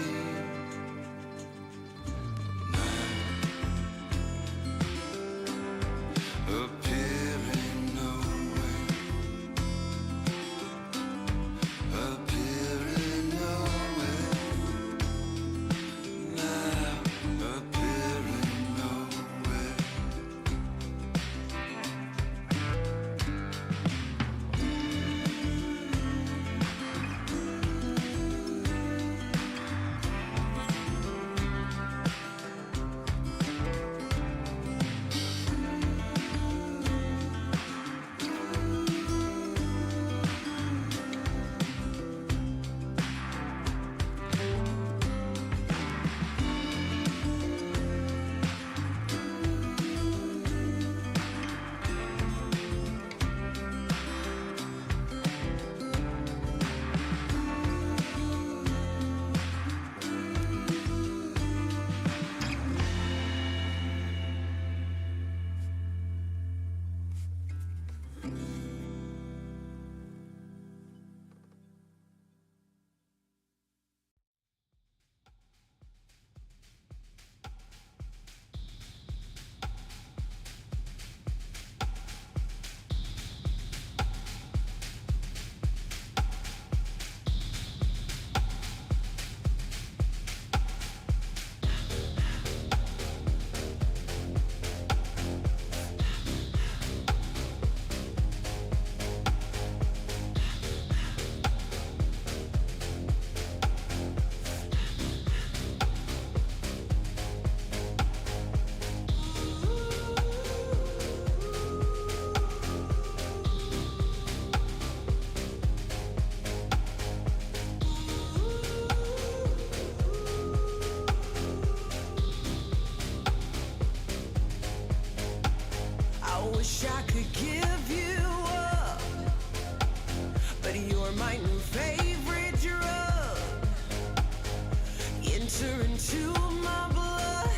B: Enter into my blood.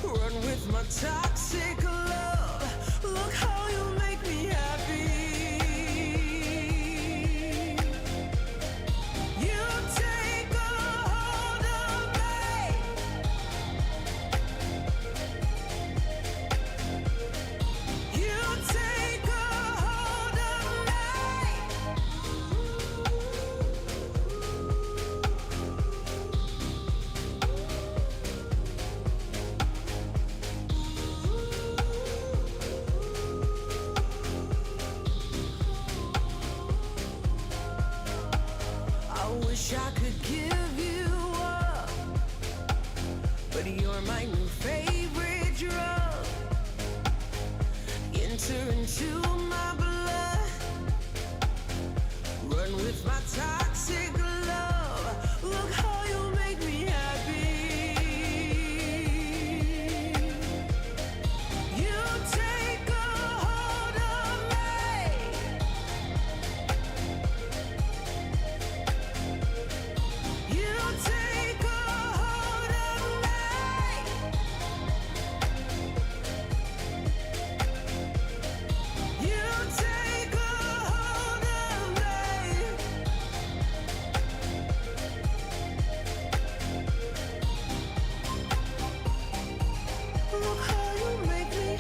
B: Run with my toxic love. Look how you make me happy. You take a hold of me. You take a hold of me. I wish I could give you up, but you're my new favorite drug. Enter into my blood. Run with my toxic love. Look how you make me happy. You take a hold of me. You take a hold of me. You take a hold of me. Look how you make me.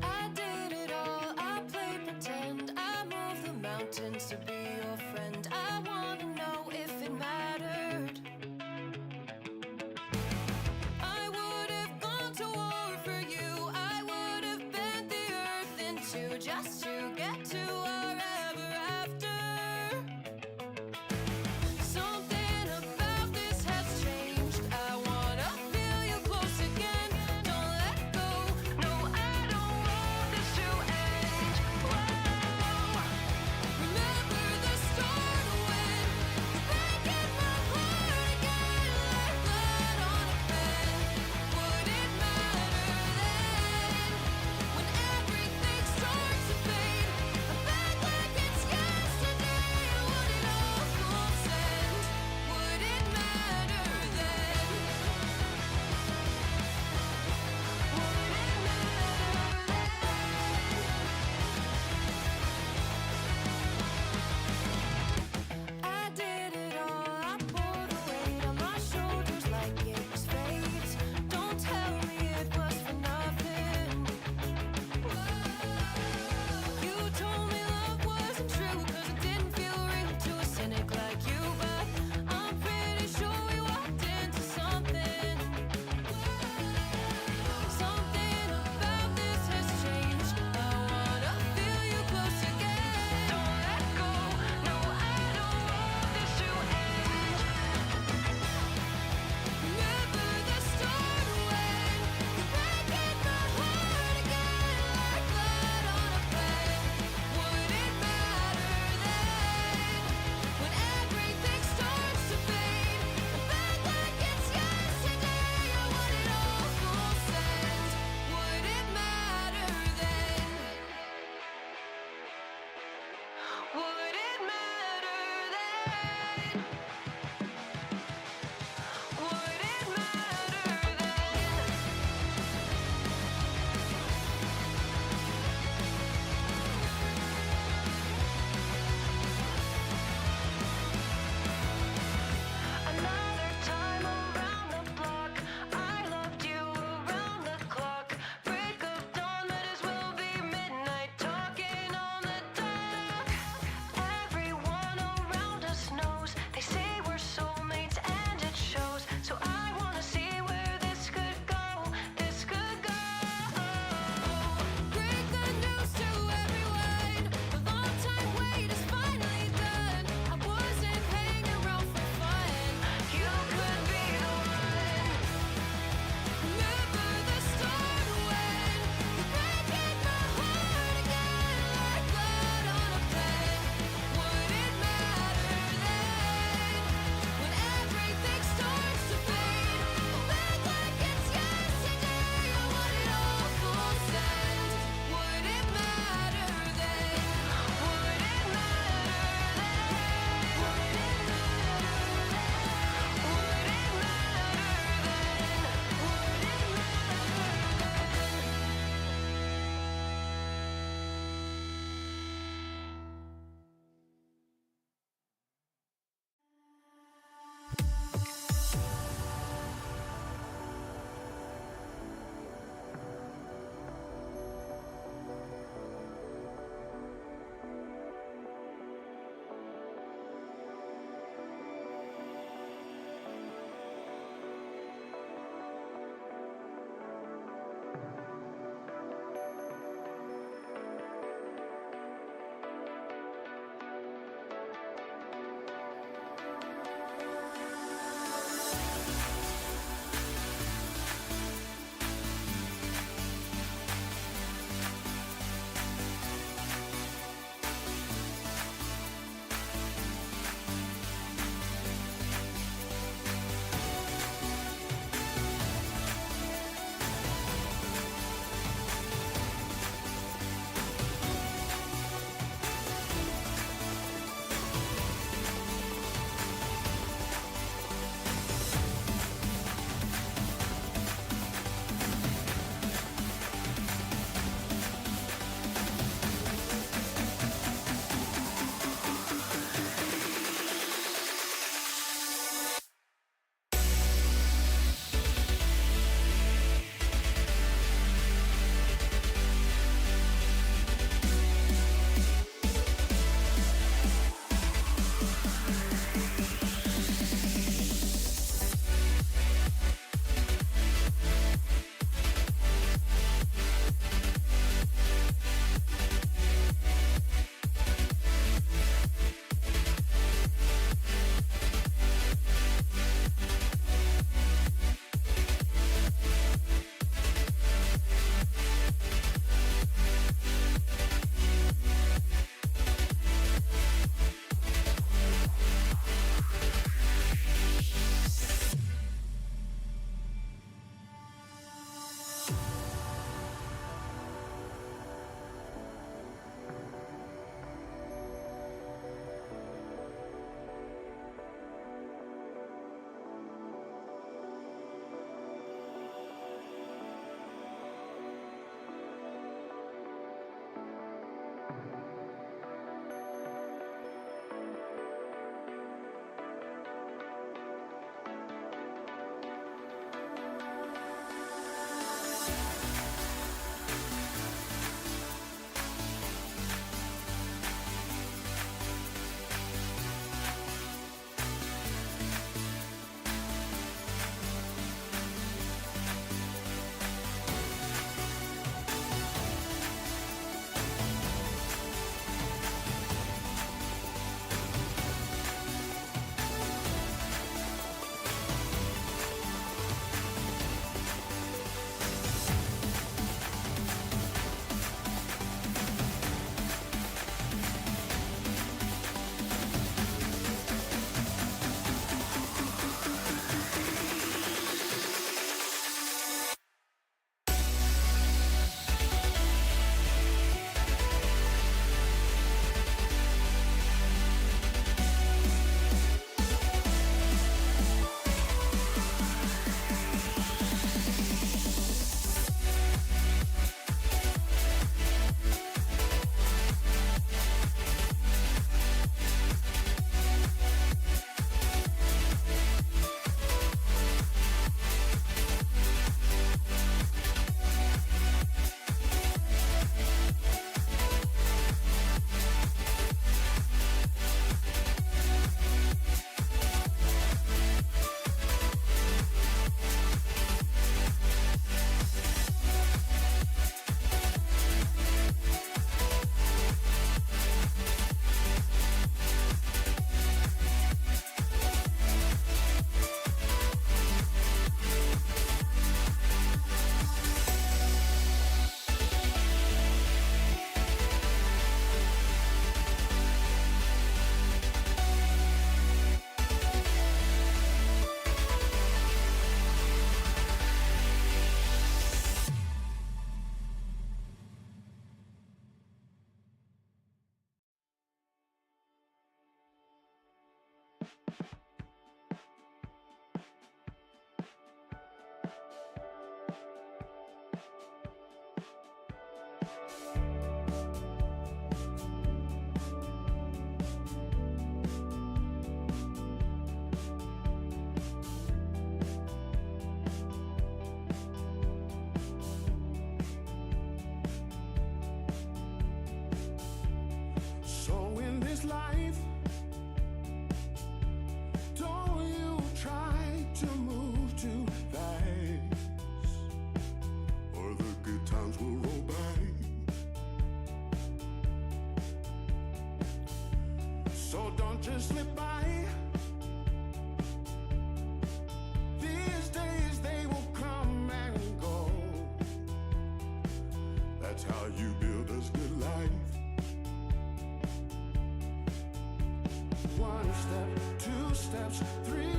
B: I did it all, I played pretend. I moved the mountains to be your friend. I wanna know if it mattered. I would have gone to war for you. I would have bent the earth in two just to get to our ever after. Something about this has changed. I wanna feel you close again. Don't let go. No, I don't want this to end. Whoa. Remember
C: So in this life, don't you try to move too fast, or the good times will roll by. So don't just slip by. These days they will come and go. That's how you build a good life. One step, two steps, three